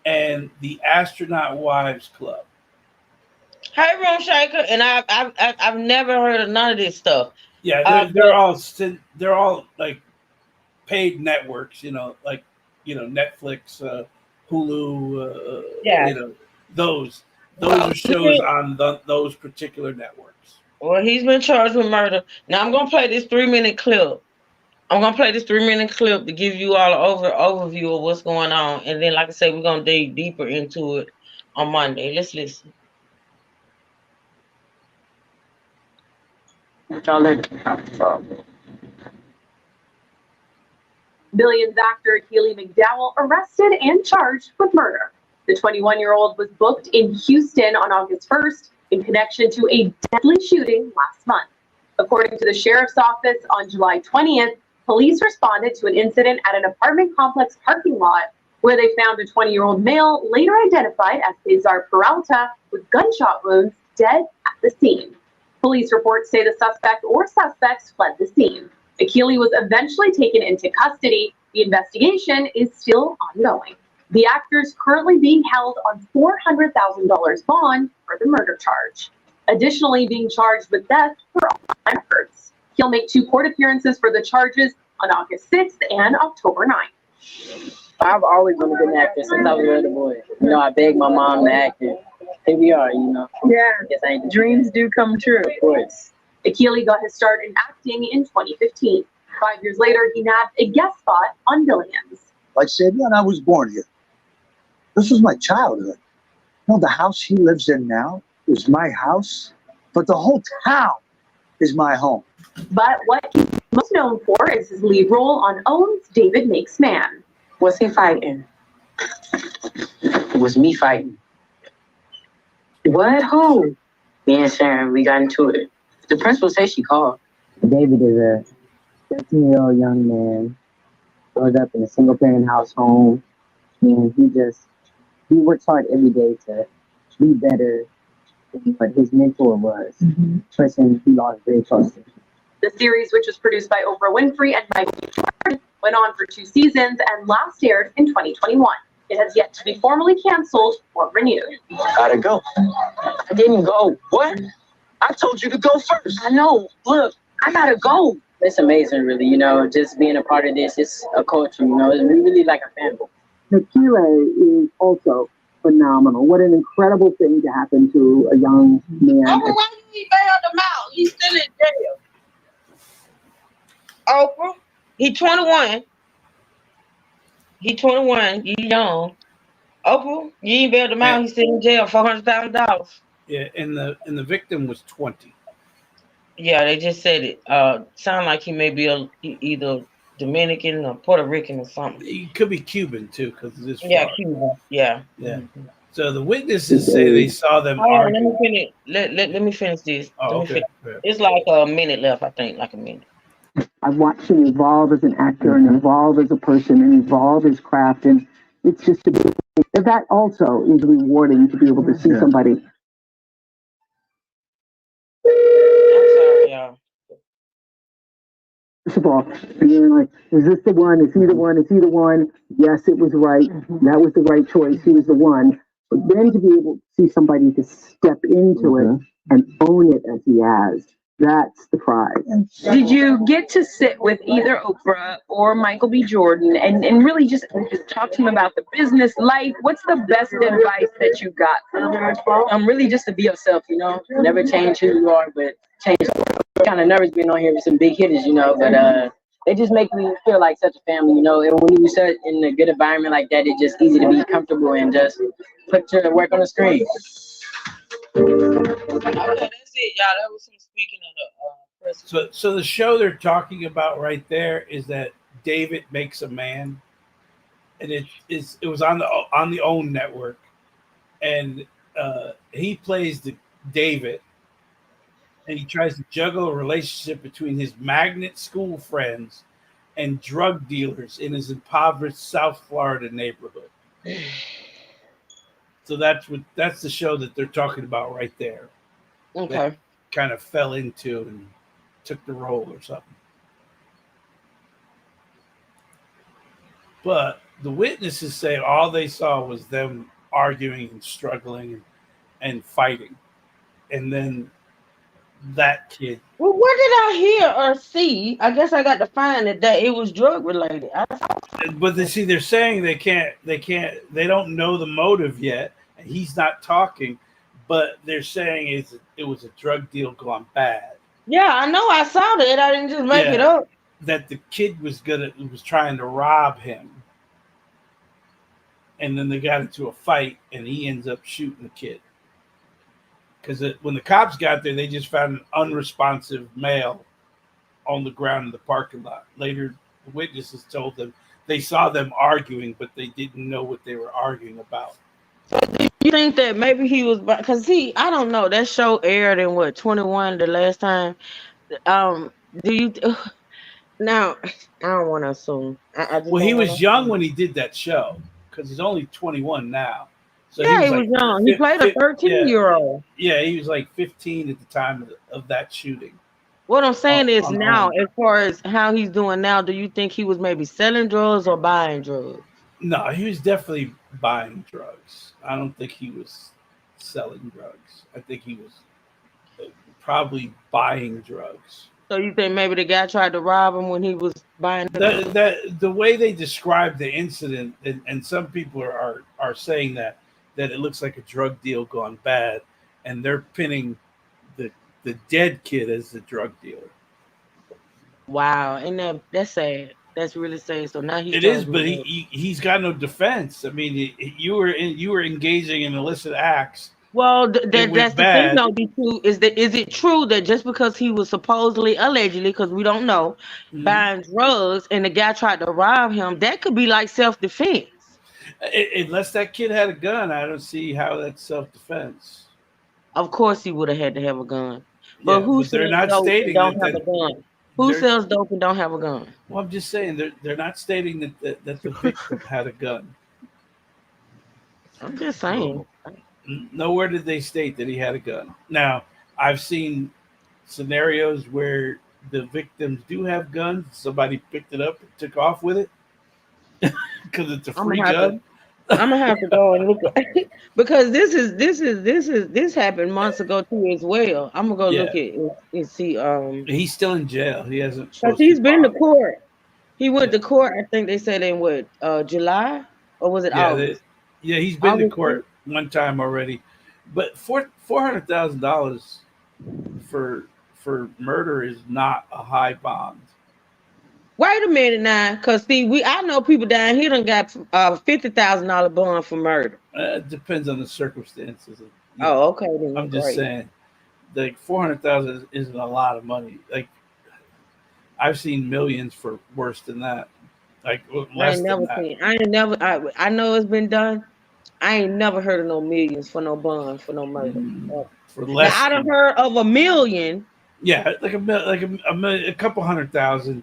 and the Astronaut Wives Club. Hey, Room Shaker, and I've never heard of none of this stuff. Yeah, they're all like paid networks, like Netflix, Hulu, those are shows on those particular networks. Well, he's been charged with murder. Now I'm gonna play this 3-minute clip. To give you all an overview of what's going on, and then, like I said, we're gonna dig deeper into it on Monday. Let's listen. Billions actor Achille McDowell arrested and charged with murder. The 21-year-old was booked in Houston on August 1st in connection to a deadly shooting last month. According to the sheriff's office, on July 20th, police responded to an incident at an apartment complex parking lot where they found a 20-year-old male later identified as Cesar Peralta with gunshot wounds dead at the scene. Police reports say the suspect or suspects fled the scene. Akili was eventually taken into custody. The investigation is still ongoing. The actor is currently being held on $400,000 bond for the murder charge. Additionally, being charged with theft for online records. He'll make 2 court appearances for the charges on August 6th and October 9th. I've always wanted to be an actor since I was a little boy. You know, I begged my mom to act, and here we are, you know. Yeah, dreams do come true. Of course. Akili got his start in acting in 2015. 5 years later, he nabbed a guest spot on Billions. Like Savion, I was born here. This was my childhood. You know, the house he lives in now is my house, but the whole town is my home. But what he's most known for is his lead role on OWN's David Makes Man. Was he fighting? It was me fighting. What? Who? Me and Sharon, we got into it. The principal said she called. David is a 13-year-old young man, grows up in a single-parent household, and he works hard every day to be better than what his mentor was, person he lost very close to. The series, which was produced by Oprah Winfrey and Michael B. Jordan, went on for 2 seasons and last aired in 2021. It has yet to be formally canceled or renewed. Gotta go. I didn't go. What? I told you to go first. I know. Look, I gotta go. It's amazing, really, you know, just being a part of this. It's a culture, you know, it's really like a family. Akili is also phenomenal. What an incredible thing to happen to a young man. Oh, why you bailed him out? He's still in jail. Oprah, he 21. He 21. He young. Oprah, you ain't bailed him out. He's still in jail. $400,000. Yeah, and the victim was 20. Yeah, they just said it. Sound like he may be either Dominican or Puerto Rican or something. He could be Cuban too, because this. Yeah, Cuban. Yeah. Yeah. So the witnesses say they saw them argue. Let me finish. Let me finish this. Oh, okay. It's like a minute left, I think, like a minute. I've watched him evolve as an actor and evolve as a person and evolve his craft, and it's just that also is rewarding to be able to see somebody. I'm sorry, y'all. First of all, you're like, is this the one? Is he the one? Is he the one? Yes, it was right. That was the right choice. He was the one. But then to be able to see somebody to step into it and own it as he has, that's the prize. Did you get to sit with either Oprah or Michael B. Jordan and really just talk to him about the business life? What's the best advice that you got? Really just to be yourself, you know, never change who you are, but change. I'm kind of nervous being on here with some big hitters, you know, but they just make me feel like such a family, you know, and when you sit in a good environment like that, it's just easy to be comfortable and just put your work on the screen. Okay, that's it, y'all. That was some speaking of the So the show they're talking about right there is that David Makes a Man, and it was on the OWN network, and he plays the David, and he tries to juggle a relationship between his magnet school friends and drug dealers in his impoverished South Florida neighborhood. So that's the show that they're talking about right there. Okay. That kind of fell into and took the role or something. But the witnesses say all they saw was them arguing and struggling and fighting. And then that kid. Well, what did I hear or see? I guess I got to find it that it was drug related. But they're saying they don't know the motive yet. And he's not talking, but they're saying it was a drug deal gone bad. Yeah, I know. I saw that. I didn't just make it up. That the kid was trying to rob him, and then they got into a fight, and he ends up shooting the kid. Because when the cops got there, they just found an unresponsive male on the ground in the parking lot. Later, the witnesses told them they saw them arguing, but they didn't know what they were arguing about. So do you think that maybe he was, because I don't know, that show aired in 21 the last time. Do you now? I don't want to assume. Well, he was young when he did that show, because he's only 21 now. So Yeah, he like was young. He played a 13-year-old. Yeah, he was like 15 at the time of that shooting. What I'm saying is on now, as far as how he's doing now, do you think he was maybe selling drugs or buying drugs? No, he was definitely buying drugs. I don't think he was selling drugs. I think he was probably buying drugs. So you think maybe the guy tried to rob him when he was buying The way they described the incident, and some people are saying that it looks like a drug deal gone bad, and they're pinning the dead kid as the drug dealer. Wow, and that's sad. That's really sad. So now It is, but he's got no defense. I mean, you were engaging in illicit acts. Well, that's the thing, though. Is it true that just because he was supposedly, allegedly, because we don't know, buying drugs, and the guy tried to rob him, that could be like self-defense? Unless that kid had a gun, I don't see how that's self-defense. Of course, he would have had to have a gun. But Yeah, who but they're sells not dope and stating don't that have a gun? Who sells dope and don't have a gun? Well, I'm just saying they're not stating that the victim had a gun. I'm just saying. Nowhere did they state that he had a gun. Now, I've seen scenarios where the victims do have guns. Somebody picked it up and took off with it because it's a free gun. I'm gonna have to go and look at because this happened months ago too as well. I'm gonna go look at it and see. He's still in jail. He hasn't. Because he's been to court. He went to court. I think they said in what July or was it August? He's been to court one time already, but $400,000 for murder is not a high bond. Wait a minute now, because see, I know people down here done got $50,000 bond for murder. It depends on the circumstances. Okay. Then I'm just saying, like $400,000 isn't a lot of money. Like I've seen millions for worse than that. Like less than that. I know it's been done. I ain't never heard of no millions for no bond for no murder. For less, now, I done heard of $1 million. Yeah, like a million, a couple $100,000.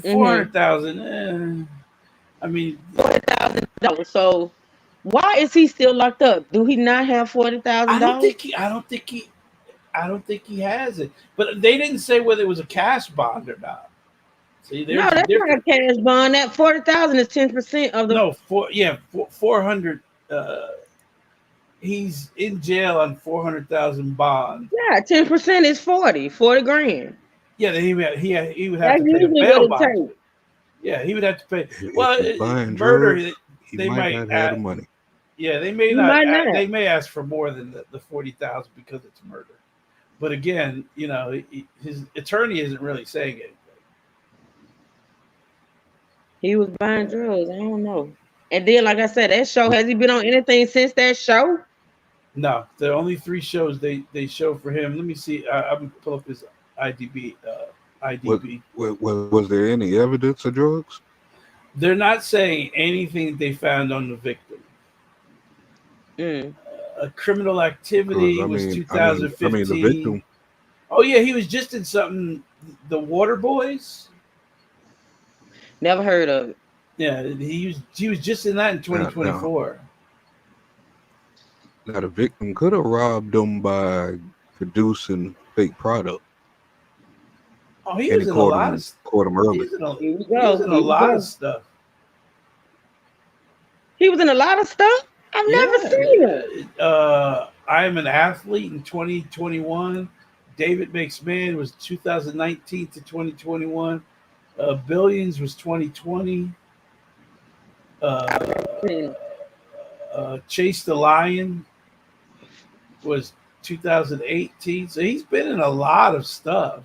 400,000. I mean, $40,000. So, why is he still locked up? Do he not have $40,000? I don't think he has it. But they didn't say whether it was a cash bond or not. See, no, that's not a cash bond. That $40,000 is 10% of the. 400. He's in jail on 400,000 bond. Yeah, 10% is 40 grand. Yeah, he would have to pay a bail bond. Yeah, he would have to pay. Well, murder. They might not have the money. Yeah, they may not. They may ask for more than the 40,000 because it's murder. But again, his attorney isn't really saying anything. He was buying drugs. I don't know. And then, like I said, that show, has he been on anything since that show? No, there are only 3 shows they show for him. Let me see. I'm gonna pull up his IDB. Was there any evidence of drugs? They're not saying anything they found on the victim. Criminal activity was 2015. I mean, the victim. Oh yeah, he was just in something. The Water Boys. Never heard of it. Yeah, he was just in that in 2024. Now the victim could have robbed them by producing fake product. Oh, he was in a lot of stuff. Caught him early. He was in a lot of stuff. He was in a lot of stuff? I've never seen it. I Am an Athlete in 2021. David Makes Man was 2019 to 2021. Billions was 2020. Chase the Lion was 2018. So he's been in a lot of stuff.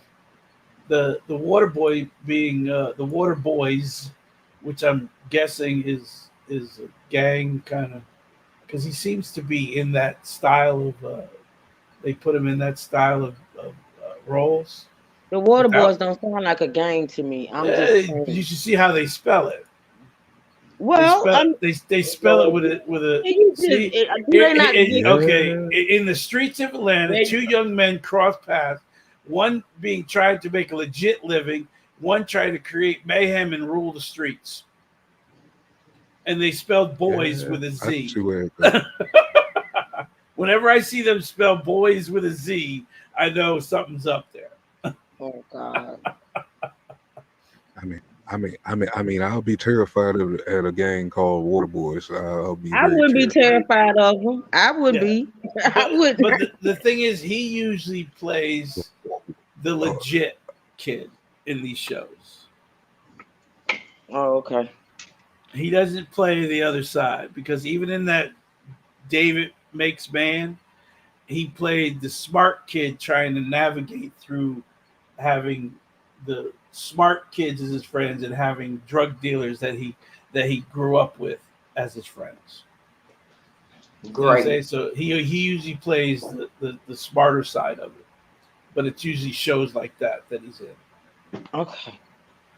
The Water Boy being the Water Boys, which I'm guessing is a gang kind of, because he seems to be in that style of. They put him in that style of roles. The Water Boys don't sound like a gang to me. I'm just saying. You should see how they spell it. Well, they spell it with a. In the streets of Atlanta, 2 young men cross paths. One being trying to make a legit living, one trying to create mayhem and rule the streets. And they spelled boys with a Z. Whenever I see them spell boys with a Z, I know something's up there. Oh God. I mean, I'll be terrified at a gang called Water Boys. I'll be. I wouldn't be terrified of him. I would be. I would. But the thing is, he usually plays the legit kid in these shows. Oh, okay. He doesn't play the other side, because even in that David Makes Man, he played the smart kid trying to navigate through having the smart kids as his friends and having drug dealers that he grew up with as his friends. Great. So he usually plays the smarter side of it, but it's usually shows like that he's in. Okay.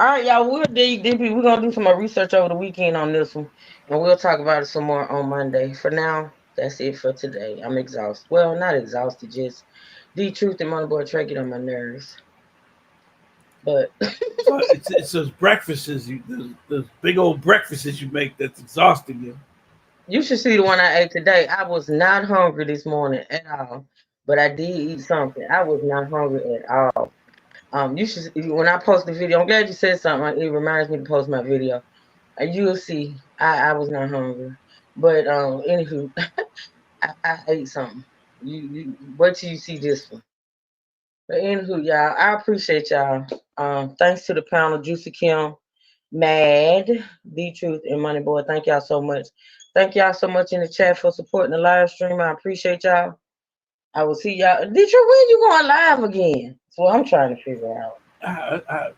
All right, y'all. We're gonna do some more research over the weekend on this one, and we'll talk about it some more on Monday. For now, that's it for today. I'm exhausted. Well, not exhausted, just the truth and Money Boy Trey get on my nerves. But it's those breakfasts, those big old breakfasts you make that's exhausting you. You should see the one I ate today. I was not hungry this morning at all, but I did eat something. I was not hungry at all. You should, when I post the video, I'm glad you said something. It reminds me to post my video. You'll see I was not hungry. But anywho, I ate something. You wait till you see this one. But anywho, y'all, I appreciate y'all. Thanks to the panel, Juicy Kim, Mad, The Truth, and Money Boy. Thank y'all so much. Thank y'all so much in the chat for supporting the live stream. I appreciate y'all. I will see y'all. Detroit, when you going live again? That's what I'm trying to figure out.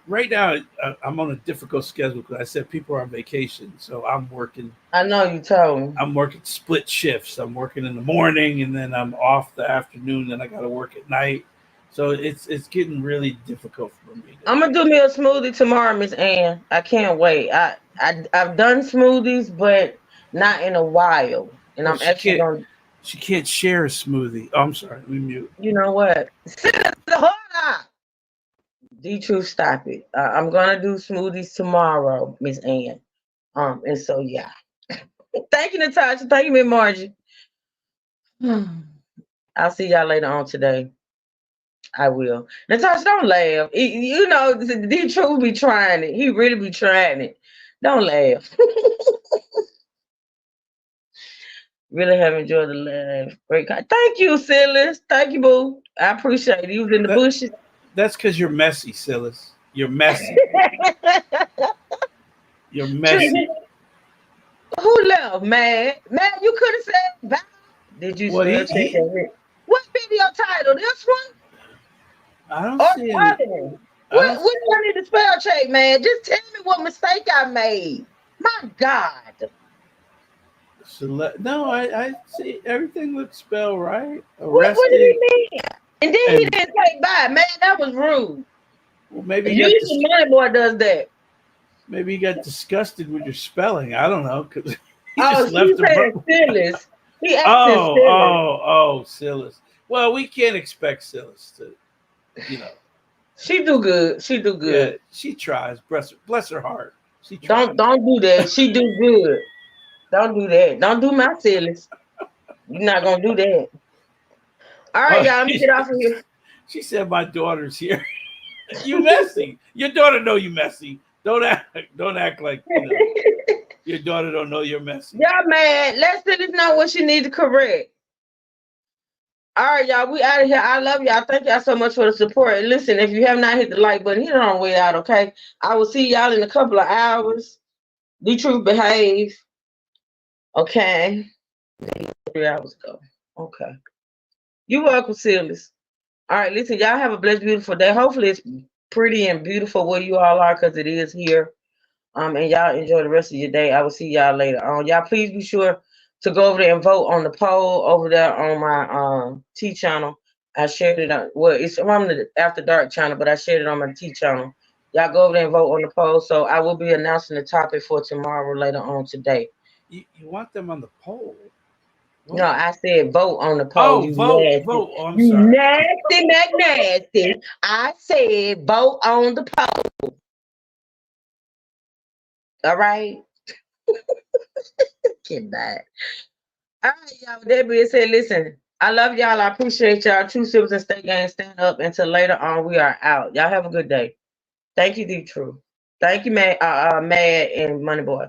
Right now, I'm on a difficult schedule because I said people are on vacation, so I'm working. I know you told me. I'm working split shifts. I'm working in the morning, and then I'm off the afternoon. Then I got to work at night. So it's getting really difficult for me. I'm gonna do me a smoothie tomorrow, Miss Ann. I can't wait. I've done smoothies, but not in a while, and I'm actually going. She can't share a smoothie. Oh, I'm sorry. We mute. You know what? Hold on. D-Truth, stop it. I'm gonna do smoothies tomorrow, Miss Ann. And so yeah. Thank you, Natasha. Thank you, Miss Margie. I'll see y'all later on today. I will. Natasha, don't laugh. You know, D-Truth be trying it. He really be trying it. Don't laugh. Really have enjoyed the live. Great. Thank you, Silas. Thank you, boo. I appreciate it. You was in the bushes. That's because you're messy, Silas. You're messy. You're messy. Who left, man? Man, you could have said bye. Did you spell check it? What video title? This one? I don't see it. Which one need to spell check, man? Just tell me what mistake I made. My God. No, I see everything looks spelled right. What did he mean? And then he didn't say bye, man. That was rude. Well, maybe usually Money Boy does that. Maybe he got disgusted with your spelling. I don't know, because he just left the Silas. He asked Silas. Well, we can't expect Silas to, She do good. She do good. Yeah, she tries. Bless her heart. She tries. Don't do that. She do good. Don't do that. Don't do my Silas. You're not gonna do that. All right, y'all. Let me get off of here. She said my daughter's here. You messy. Your daughter know you messy. Don't act like your daughter don't know you're messy. Yeah, man. Let's know what she needs to correct. All right, y'all. We out of here. I love y'all. Thank y'all so much for the support. And listen, if you have not hit the like button, hit it on the way out, okay? I will see y'all in a couple of hours. The Truth behave. Okay. 3 hours ago. Okay. You're welcome, Silas. All right, listen, y'all have a blessed, beautiful day. Hopefully it's pretty and beautiful where you all are, because it is here. And y'all enjoy the rest of your day. I will see y'all later on. Y'all please be sure to go over there and vote on the poll over there on my T channel. I shared it on, well, it's on the After Dark channel, but I shared it on my T channel. Y'all go over there and vote on the poll. So I will be announcing the topic for tomorrow later on today. You want them on the poll? What? No, I said vote on the poll. Oh, vote. Oh, I'm you sorry. Nasty McNasty. I said vote on the poll. All right. Get back. All right, y'all. That being said, listen, I love y'all. I appreciate y'all. True Siblings and State Gang, stand up. Until later on, we are out. Y'all have a good day. Thank you, D True. Thank you, Mad and Money Boy.